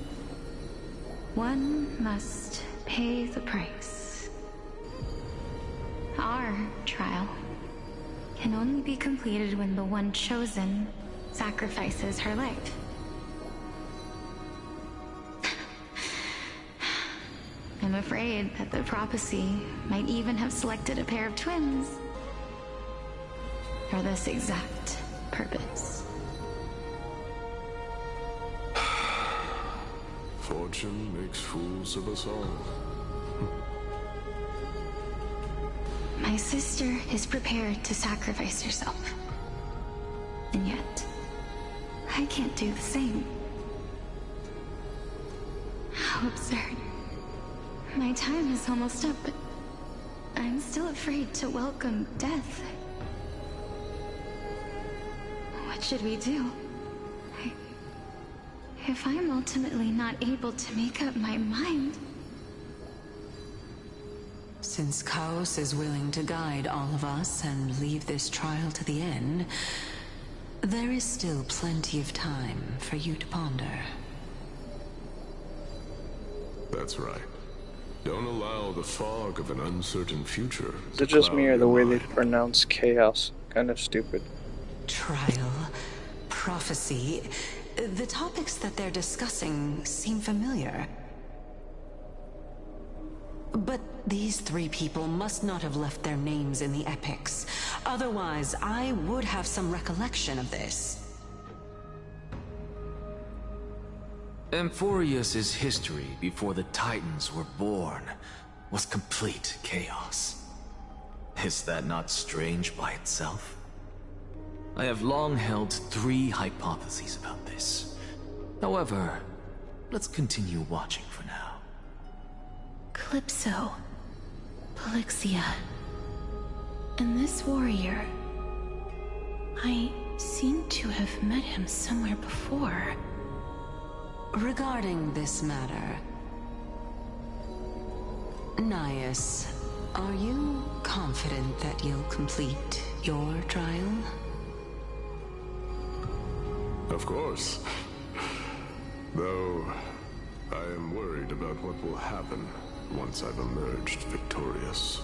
one must pay the price. Our trial can only be completed when the one chosen sacrifices her life. I'm afraid that the prophecy might even have selected a pair of twins for this exact purpose. Fortune makes fools of us all. My sister is prepared to sacrifice herself. And yet, I can't do the same. How absurd. My time is almost up, but I'm still afraid to welcome death. What should we do? If I'm ultimately not able to make up my mind... Since Chaos is willing to guide all of us and leave this trial to the end, there is still plenty of time for you to ponder. That's right. Don't allow the fog of an uncertain future. Is it just me or the way they pronounce chaos? Kind of stupid. Trial, prophecy, the topics that they're discussing seem familiar. But these three people must not have left their names in the epics. Otherwise, I would have some recollection of this. Amphoreus' history before the Titans were born was complete chaos. Is that not strange by itself? I have long held three hypotheses about this. However, let's continue watching for now. Calypso, Polixia, and this warrior. I seem to have met him somewhere before. Regarding this matter, Nias, are you confident that you'll complete your trial? Of course. Though, I am worried about what will happen once I've emerged victorious.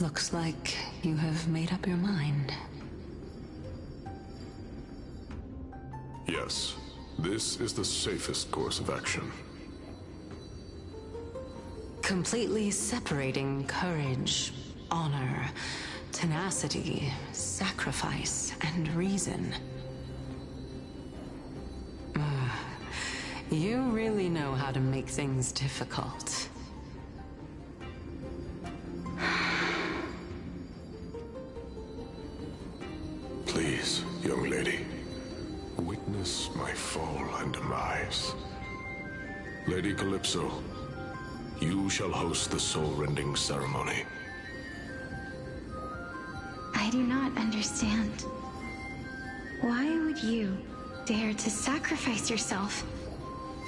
Looks like you have made up your mind. Yes, this is the safest course of action. Completely separating courage, honor, tenacity, sacrifice, and reason. You really know how to make things difficult. Please, young lady, witness my fall and demise. Lady Calypso, you shall host the soul-rending ceremony. I do not understand. Why would you dare to sacrifice yourself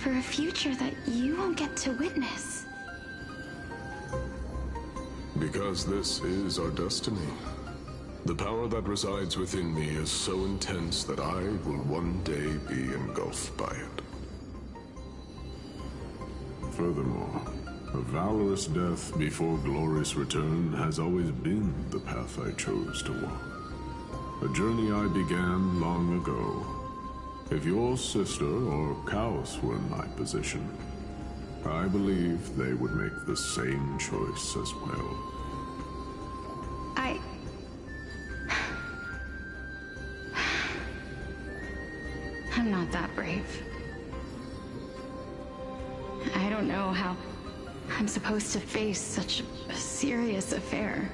for a future that you won't get to witness? Because this is our destiny. The power that resides within me is so intense that I will one day be engulfed by it. Furthermore, a valorous death before glorious return has always been the path I chose to walk. A journey I began long ago. If your sister or Chaos were in my position, I believe they would make the same choice as well. I'm not that brave. I don't know how I'm supposed to face such a serious affair.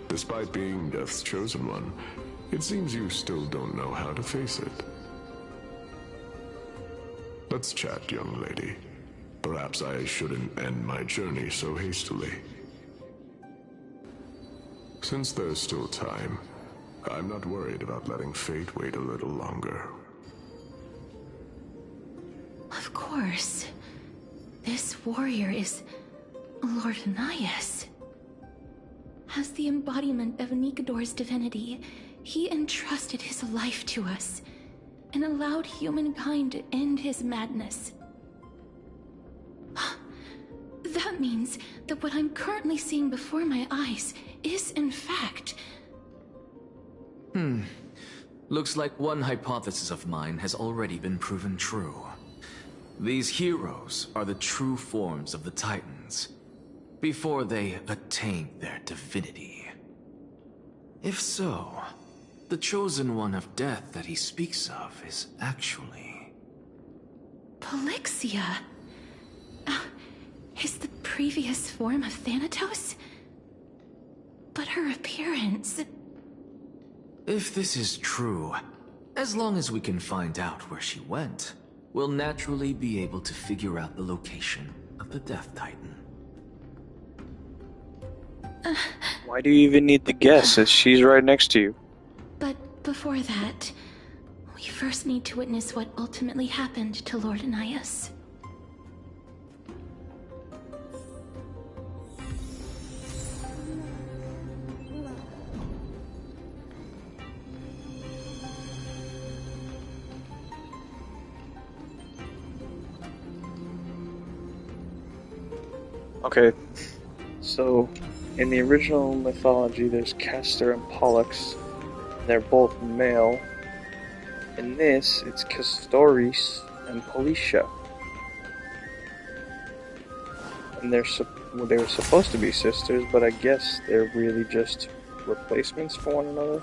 Despite being Death's chosen one, it seems you still don't know how to face it. Let's chat, young lady. Perhaps I shouldn't end my journey so hastily. Since there's still time, I'm not worried about letting fate wait a little longer. Of course. This warrior is Lord Anaias. As the embodiment of Nikador's divinity, he entrusted his life to us and allowed humankind to end his madness. That means that what I'm currently seeing before my eyes is, in fact... Looks like one hypothesis of mine has already been proven true. These heroes are the true forms of the Titans, before they attained their divinity. If so, the chosen one of death that he speaks of is actually... Polixia? Is the previous form of Thanatos? But her appearance... If this is true, as long as we can find out where she went, we'll naturally be able to figure out the location of the Death Titan. Why do you even need to guess if she's right next to you? But before that, we first need to witness what ultimately happened to Lord Anaias. Okay, so in the original mythology, there's Castor and Pollux. They're both male. In this, it's Castoris and Policia. And they were supposed to be sisters, but I guess they're really just replacements for one another.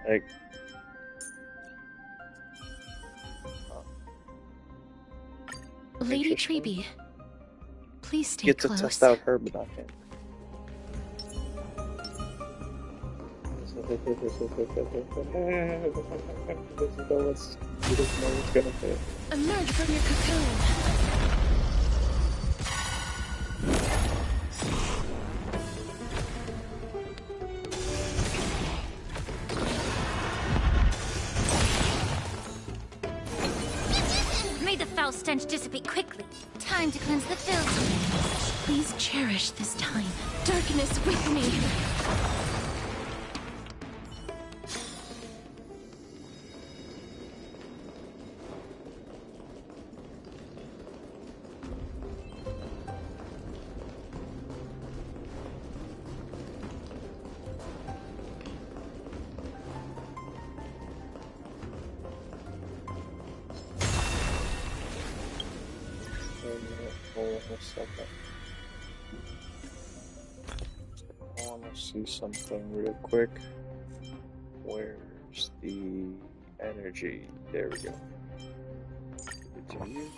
Like... Lady Treby, please stay Get close. to test out her, but not him. He doesn't know what's gonna fit. Emerge from your cocoon. May the foul stench dissipate quickly. Time to cleanse the filth. Please cherish this time. Darkness with me. I want to see something real quick. Where's the energy? There we go. Continue.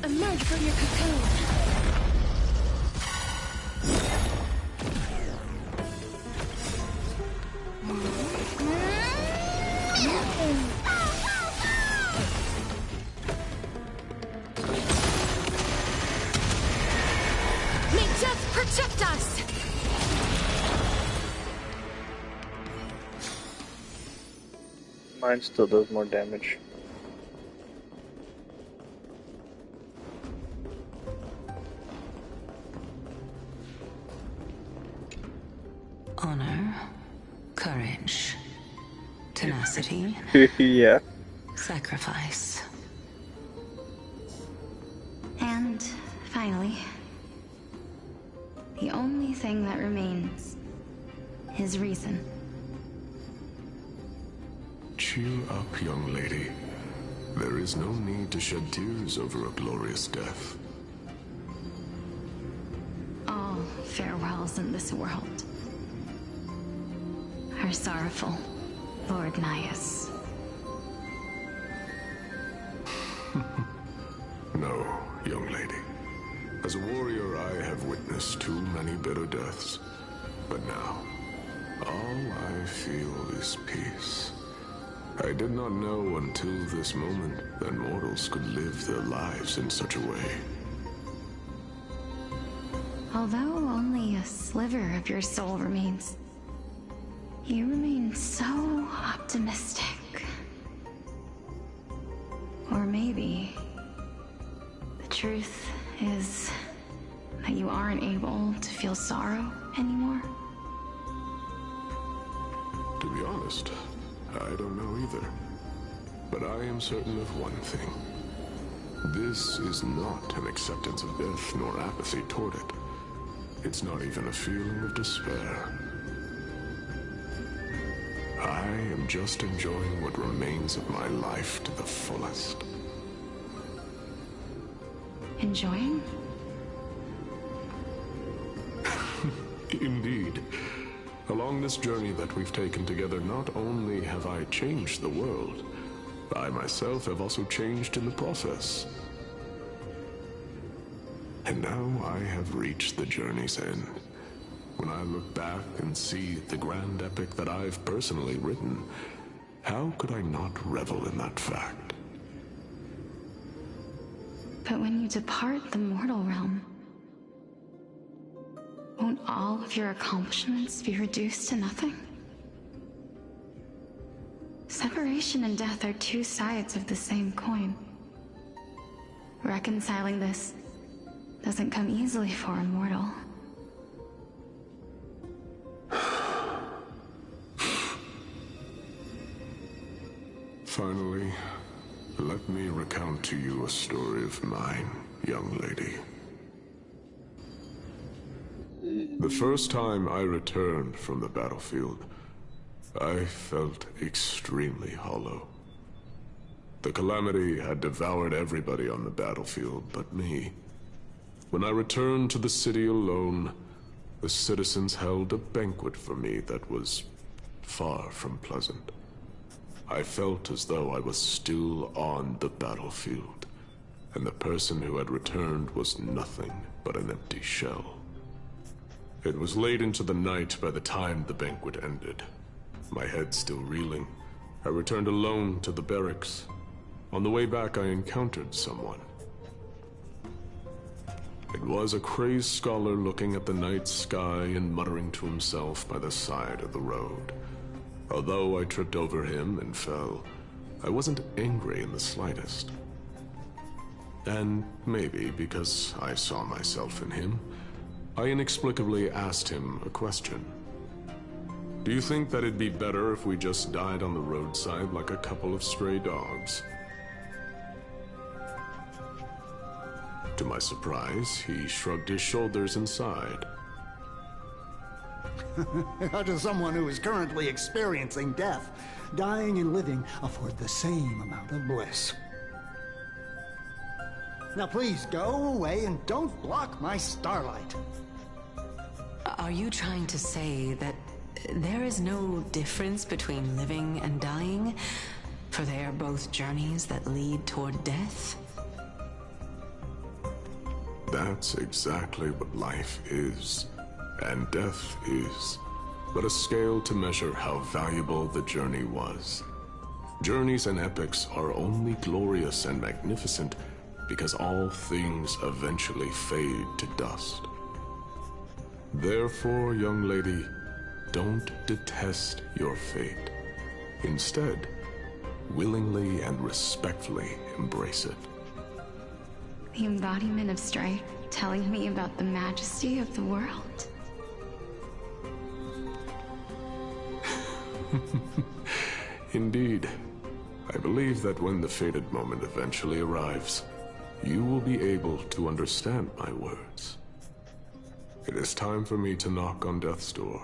Emerge from your cocoon. May death protect us! Mine still does more damage. Honor, courage, tenacity, Yeah. sacrifice. And finally, the only thing that remains his reason. Cheer up, young lady. There is no need to shed tears over a glorious death. All farewells in this world are sorrowful, Lord Nias. No, young lady. As a warrior, I have witnessed too many bitter deaths. But now, all I feel is peace. I did not know until this moment that mortals could live their lives in such a way. Although only a sliver of your soul remains, you remain so optimistic. Or maybe the truth is that you aren't able to feel sorrow anymore. To be honest, I don't know either. But I am certain of one thing. This is not an acceptance of death nor apathy toward it. It's not even a feeling of despair. I am just enjoying what remains of my life to the fullest. Enjoying? Indeed. Along this journey that we've taken together, not only have I changed the world, I myself have also changed in the process. And now I have reached the journey's end. When I look back and see the grand epic that I've personally written, how could I not revel in that fact? But when you depart the mortal realm, won't all of your accomplishments be reduced to nothing? Separation and death are two sides of the same coin. Reconciling this doesn't come easily for a mortal. Finally, let me recount to you a story of mine, young lady. The first time I returned from the battlefield, I felt extremely hollow. The calamity had devoured everybody on the battlefield but me. When I returned to the city alone, the citizens held a banquet for me that was far from pleasant. I felt as though I was still on the battlefield, and the person who had returned was nothing but an empty shell. It was late into the night by the time the banquet ended. My head still reeling, I returned alone to the barracks. On the way back, I encountered someone. It was a crazed scholar looking at the night sky and muttering to himself by the side of the road. Although I tripped over him and fell, I wasn't angry in the slightest. And maybe because I saw myself in him, I inexplicably asked him a question. Do you think that it'd be better if we just died on the roadside like a couple of stray dogs? To my surprise, he shrugged his shoulders and sighed. How does someone who is currently experiencing death, dying and living, afford the same amount of bliss? Now please go away and don't block my starlight. Are you trying to say that there is no difference between living and dying? For they are both journeys that lead toward death? That's exactly what life is, and death is, but a scale to measure how valuable the journey was. Journeys and epics are only glorious and magnificent because all things eventually fade to dust. Therefore, young lady, don't detest your fate. Instead, willingly and respectfully embrace it. The embodiment of strife, telling me about the majesty of the world. Indeed. I believe that when the fated moment eventually arrives, you will be able to understand my words. It is time for me to knock on death's door.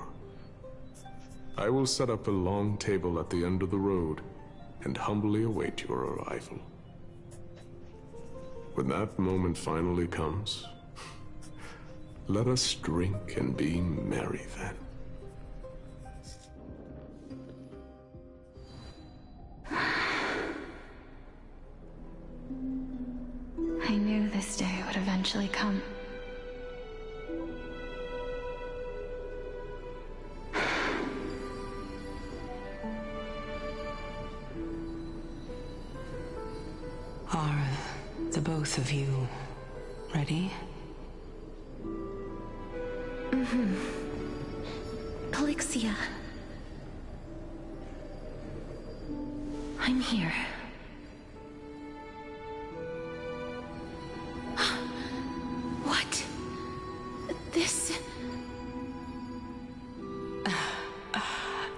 I will set up a long table at the end of the road and humbly await your arrival. When that moment finally comes, let us drink and be merry then. I knew this day would eventually come. Are the both of you ready? Polixia. I'm here. What? This...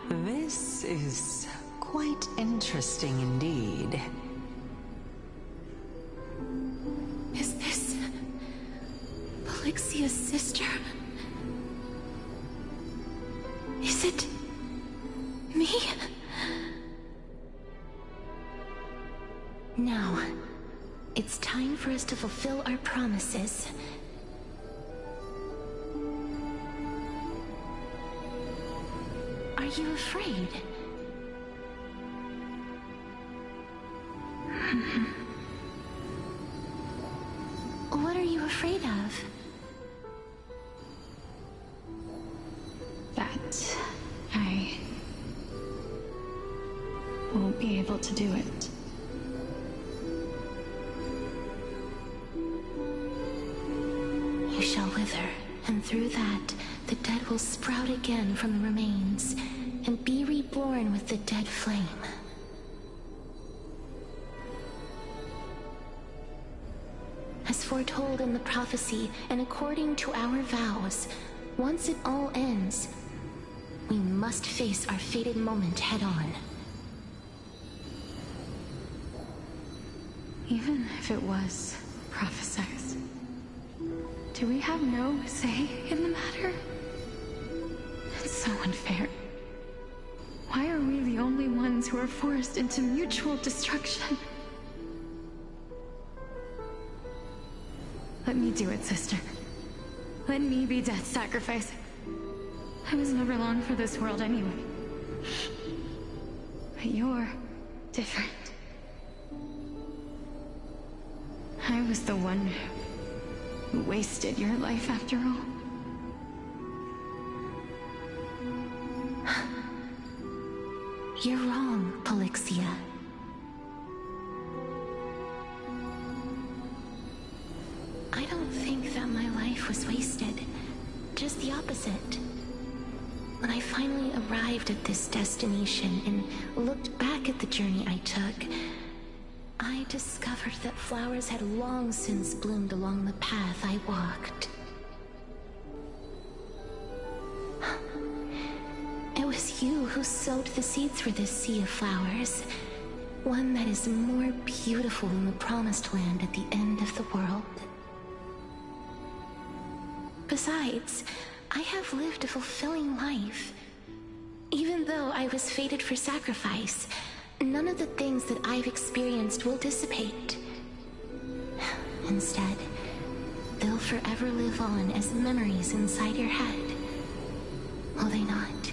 This is quite interesting indeed. Is this... Polixia's sister? Is it... me? Now, it's time for us to fulfill our promises. Are you afraid? What are you afraid of? That I won't be able to do it. You shall wither, and through that, the dead will sprout again from the remains, and be reborn with the dead flame. As foretold in the prophecy, and according to our vows, once it all ends, we must face our fated moment head-on. Even if it was prophesied, do we have no say in the matter? It's so unfair. Why are we the only ones who are forced into mutual destruction? Let me do it, sister. Let me be death's sacrifice. I was never long for this world anyway. But you're different. I was the one who wasted your life after all. You're wrong, Polixia. I don't think that my life was wasted. Just the opposite. When I finally arrived at this destination and looked back at the journey I took, I discovered that flowers had long since bloomed along the path I walked. It was you who sowed the seeds for this sea of flowers, one that is more beautiful than the promised land at the end of the world. Besides, I have lived a fulfilling life. Even though I was fated for sacrifice, none of the things that I've experienced will dissipate. Instead, they'll forever live on as memories inside your head. Will they not?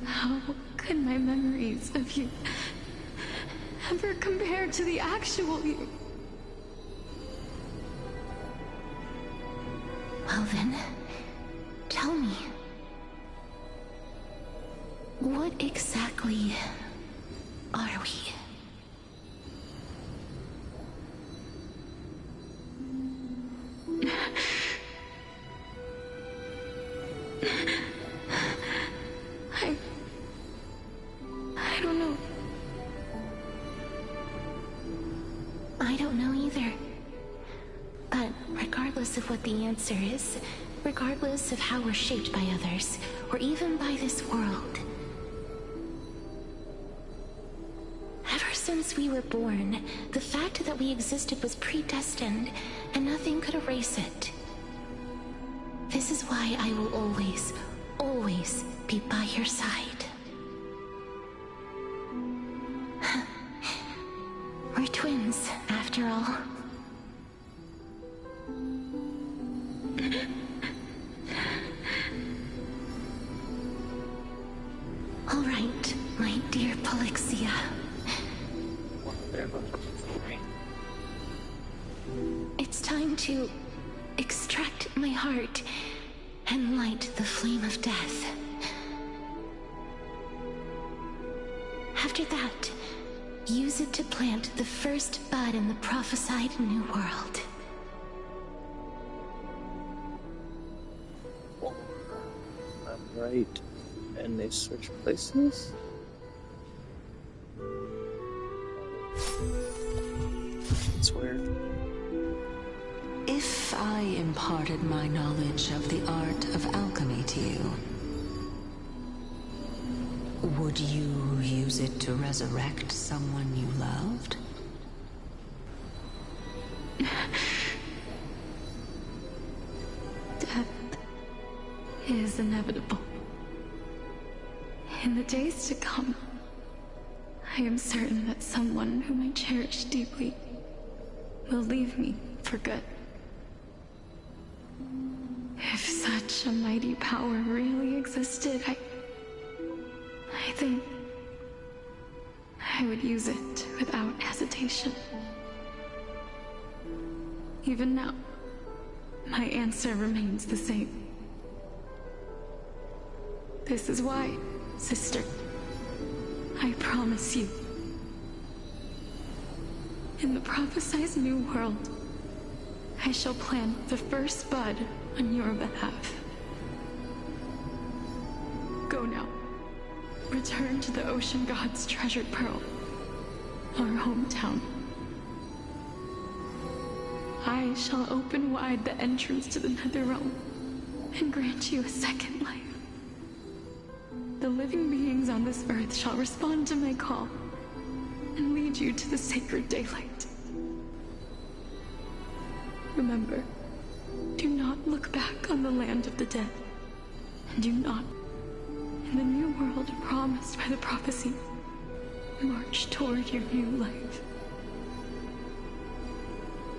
How could my memories of you ever compare to the actual you? Well then, tell me. What exactly are we? I don't know. I don't know either. But regardless of what the answer is, regardless of how we're shaped by others, or even by this world, ever since we were born, the fact that we existed was predestined, and nothing could erase it. This is why I will always, always be by your side. We're twins, after all. All right, my dear Polixia. It's time to extract my heart and light the flame of death. After that, use it to plant the first bud in the prophesied new world. I'm right. And they switch places? It's weird. If I imparted my knowledge of the art of alchemy to you, would you use it to resurrect someone you loved? Death is inevitable. In the days to come, I am certain that someone whom I cherish deeply will leave me for good. If such a mighty power really existed, I think I would use it without hesitation. Even now, my answer remains the same. This is why, sister, I promise you, in the prophesied new world, I shall plant the first bud on your behalf. Go now. Return to the ocean god's treasured pearl, our hometown. I shall open wide the entrance to the Netherrealm and grant you a second life. The living beings on this earth shall respond to my call and lead you to the sacred daylight. Remember, do not look back on the land of the dead, and do not, in the new world promised by the prophecy, march toward your new life.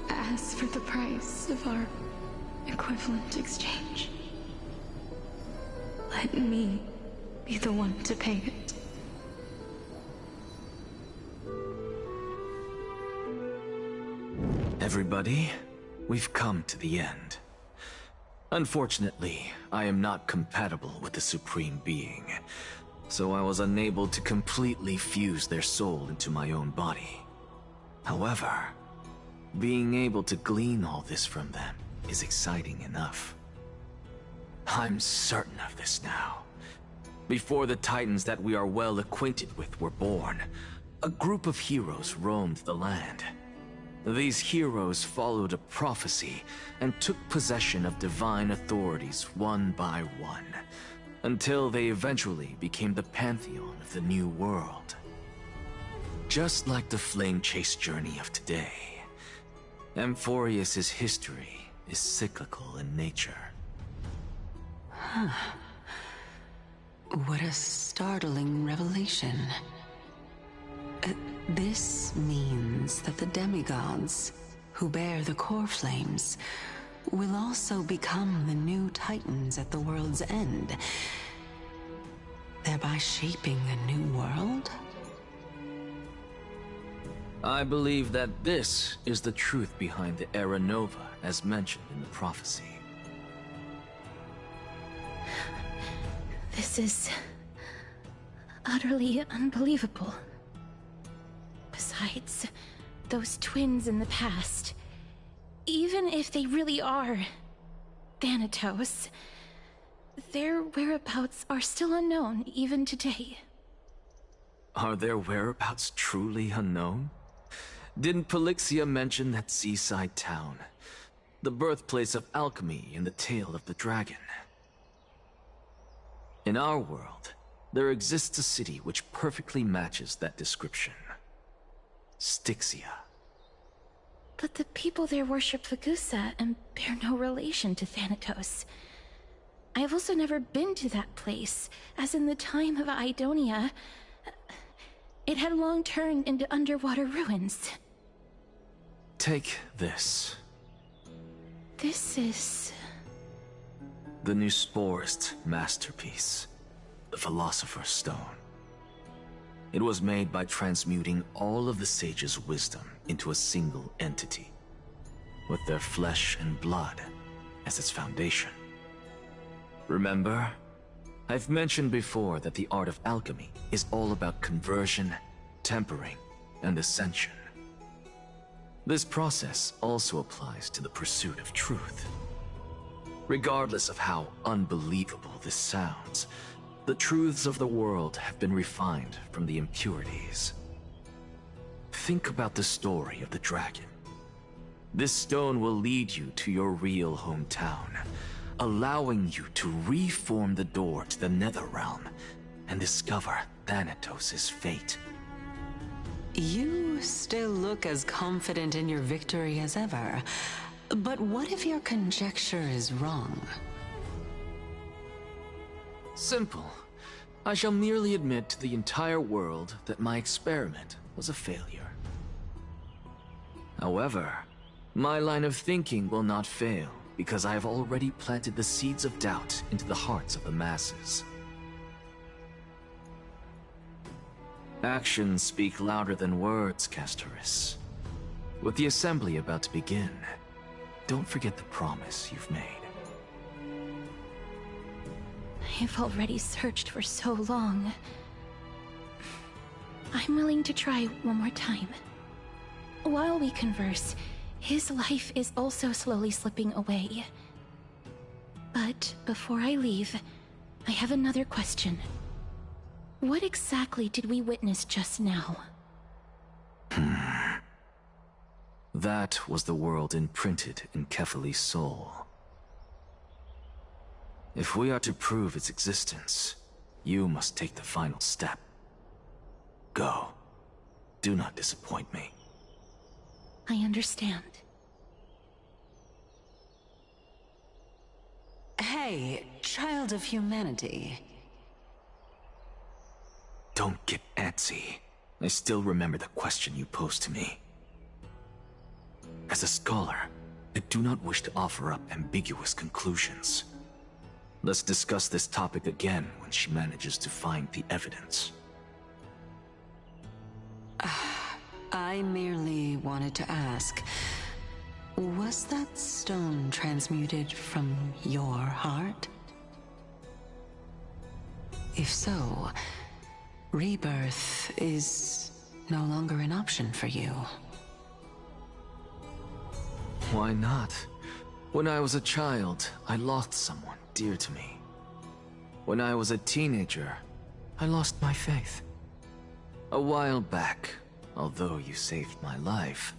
As for the price of our equivalent exchange, let me be the one to pay it. Everybody, we've come to the end. Unfortunately, I am not compatible with the Supreme Being, so I was unable to completely fuse their soul into my own body. However, being able to glean all this from them is exciting enough. I'm certain of this now. Before the Titans that we are well acquainted with were born, a group of heroes roamed the land. These heroes followed a prophecy and took possession of divine authorities one by one, until they eventually became the pantheon of the new world. Just like the flame chase journey of today, Amphoreus' history is cyclical in nature. Huh. What a startling revelation. This means that the demigods, who bear the core flames, will also become the new Titans at the world's end, thereby shaping a new world? I believe that this is the truth behind the Era Nova, as mentioned in the prophecy. This is utterly unbelievable. Besides, those twins in the past, even if they really are Thanatos, their whereabouts are still unknown even today. Are their whereabouts truly unknown? Didn't Polixia mention that seaside town, the birthplace of alchemy in the tale of the dragon? In our world, there exists a city which perfectly matches that description. Styxia. But the people there worship Vagusa and bear no relation to Thanatos. I've also never been to that place, as in the time of Idonia, it had long turned into underwater ruins. Take this. This is... the Nusporist masterpiece, the Philosopher's Stone. It was made by transmuting all of the sages' wisdom into a single entity, with their flesh and blood as its foundation. Remember? I've mentioned before that the art of alchemy is all about conversion, tempering, and ascension. This process also applies to the pursuit of truth. Regardless of how unbelievable this sounds, the truths of the world have been refined from the impurities. Think about the story of the dragon. This stone will lead you to your real hometown, allowing you to reform the door to the Netherrealm and discover Thanatos' fate. You still look as confident in your victory as ever. But what if your conjecture is wrong? Simple. I shall merely admit to the entire world that my experiment was a failure. However, my line of thinking will not fail because I have already planted the seeds of doubt into the hearts of the masses. Actions speak louder than words, Castorus. With the assembly about to begin, don't forget the promise you've made. I've already searched for so long. I'm willing to try one more time. While we converse, his life is also slowly slipping away. But before I leave, I have another question. What exactly did we witness just now? That was the world imprinted in Kefali's soul. If we are to prove its existence, you must take the final step. Go. Do not disappoint me. I understand. Hey, child of humanity. Don't get antsy. I still remember the question you posed to me. As a scholar, I do not wish to offer up ambiguous conclusions. Let's discuss this topic again when she manages to find the evidence. I merely wanted to ask, was that stone transmuted from your heart? If so, rebirth is no longer an option for you. Why not? When I was a child, I lost someone dear to me. When I was a teenager, I lost my faith. A while back, although you saved my life,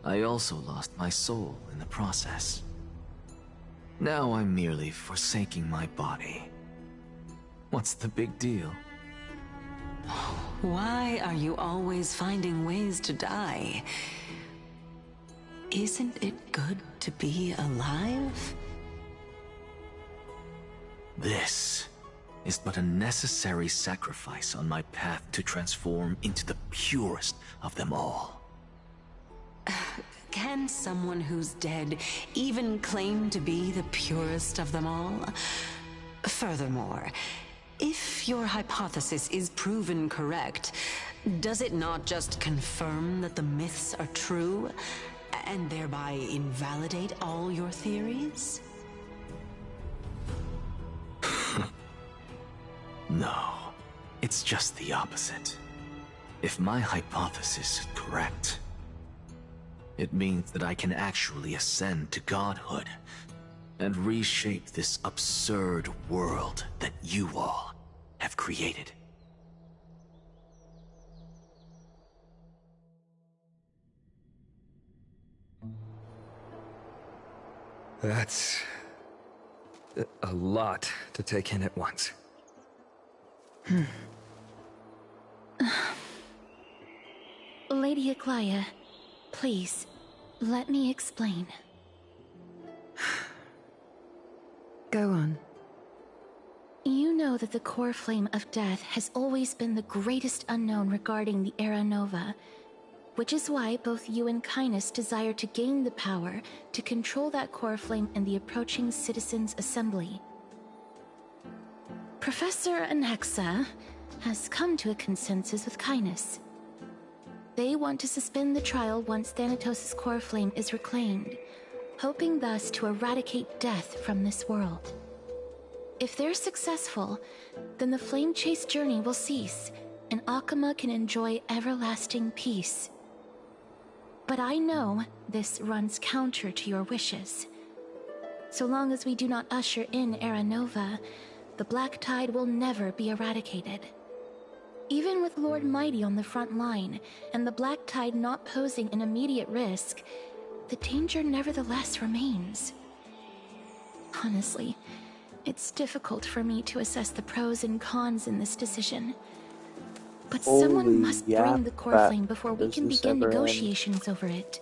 I also lost my soul in the process. Now I'm merely forsaking my body. What's the big deal? Why are you always finding ways to die? Isn't it good to be alive? This is but a necessary sacrifice on my path to transform into the purest of them all. Can someone who's dead even claim to be the purest of them all? Furthermore, if your hypothesis is proven correct, does it not just confirm that the myths are true, and thereby invalidate all your theories? No, it's just the opposite. If my hypothesis is correct, it means that I can actually ascend to godhood and reshape this absurd world that you all have created. That's a lot to take in at once. Lady Aglaia, please, let me explain. Go on. know that the core flame of death has always been the greatest unknown regarding the Era Nova, which is why both you and Kindness desire to gain the power to control that core flame in the approaching Citizens' Assembly. Professor Anexa has come to a consensus with Kindness. They want to suspend the trial once Thanatos' core flame is reclaimed, hoping thus to eradicate death from this world. If they're successful, then the flame chase journey will cease, and Akama can enjoy everlasting peace. But I know this runs counter to your wishes. So long as we do not usher in Era Nova, the Black Tide will never be eradicated. Even with Lord Mighty on the front line, and the Black Tide not posing an immediate risk, the danger nevertheless remains. Honestly, it's difficult for me to assess the pros and cons in this decision. But someone must bring the core flame before we can begin negotiations over it.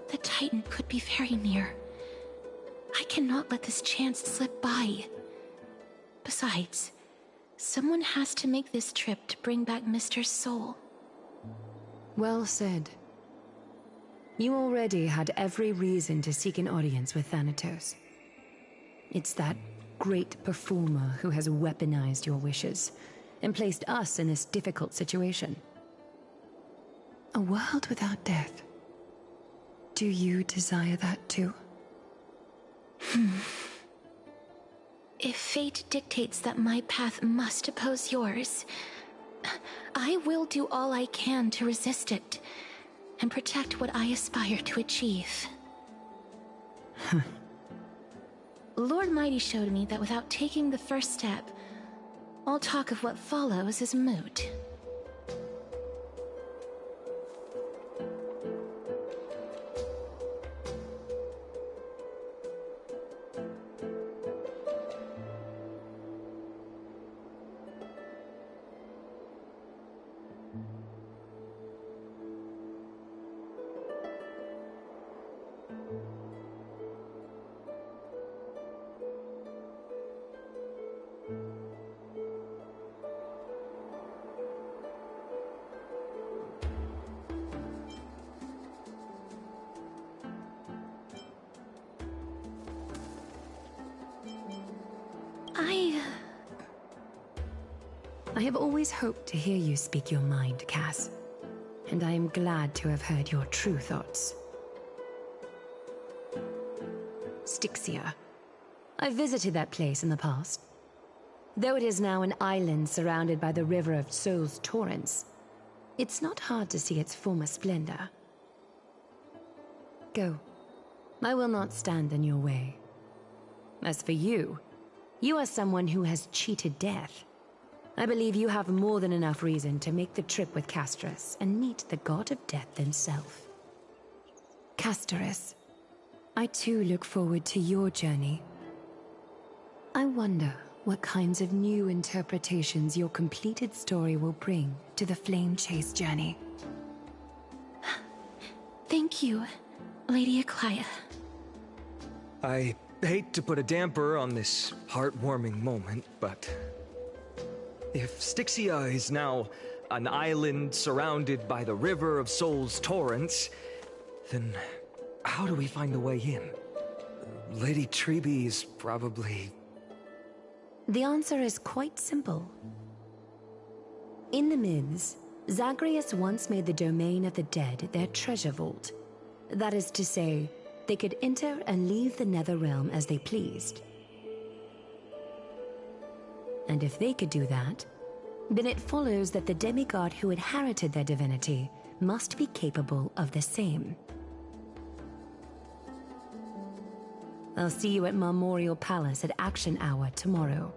The Titan could be very near. I cannot let this chance slip by. Besides, someone has to make this trip to bring back Mr. Soul. Well said. You already had every reason to seek an audience with Thanatos. It's that great performer who has weaponized your wishes and placed us in this difficult situation. A world without death. Do you desire that too? If fate dictates that my path must oppose yours, I will do all I can to resist it and protect what I aspire to achieve. Lord Mighty showed me that without taking the first step, all talk of what follows is moot. I have always hoped to hear you speak your mind, Cass. And I am glad to have heard your true thoughts. Styxia. I visited that place in the past. Though it is now an island surrounded by the river of Soul's torrents, it's not hard to see its former splendor. Go. I will not stand in your way. As for you, you are someone who has cheated death. I believe you have more than enough reason to make the trip with Casterus and meet the god of death himself. Casterus, I too look forward to your journey. I wonder what kinds of new interpretations your completed story will bring to the Flame Chase journey. Thank you, Lady Akaya. I hate to put a damper on this heartwarming moment, but if Styxia is now an island surrounded by the river of Soul's torrents, then how do we find the way in? Lady Trebe is probably... The answer is quite simple. In the myths, Zagreus once made the domain of the dead their treasure vault. That is to say, they could enter and leave the Netherrealm as they pleased. And if they could do that, then it follows that the demigod who inherited their divinity must be capable of the same. I'll see you at Marmorial Palace at Action Hour tomorrow.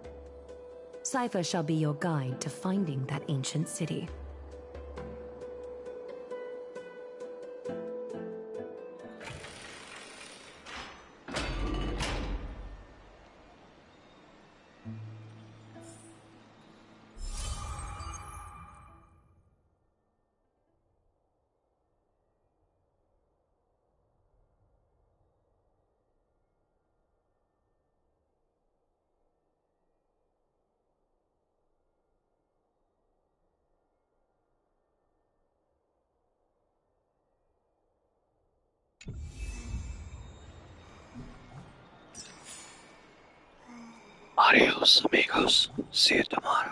Cypher shall be your guide to finding that ancient city. Adios, amigos. See you tomorrow.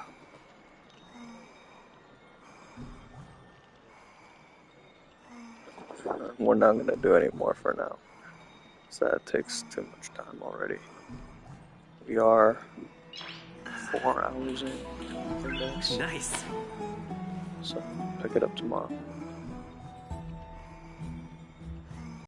We're not going to do any more for now. So that takes too much time already. We are 4 hours in. Nice. So pick it up tomorrow.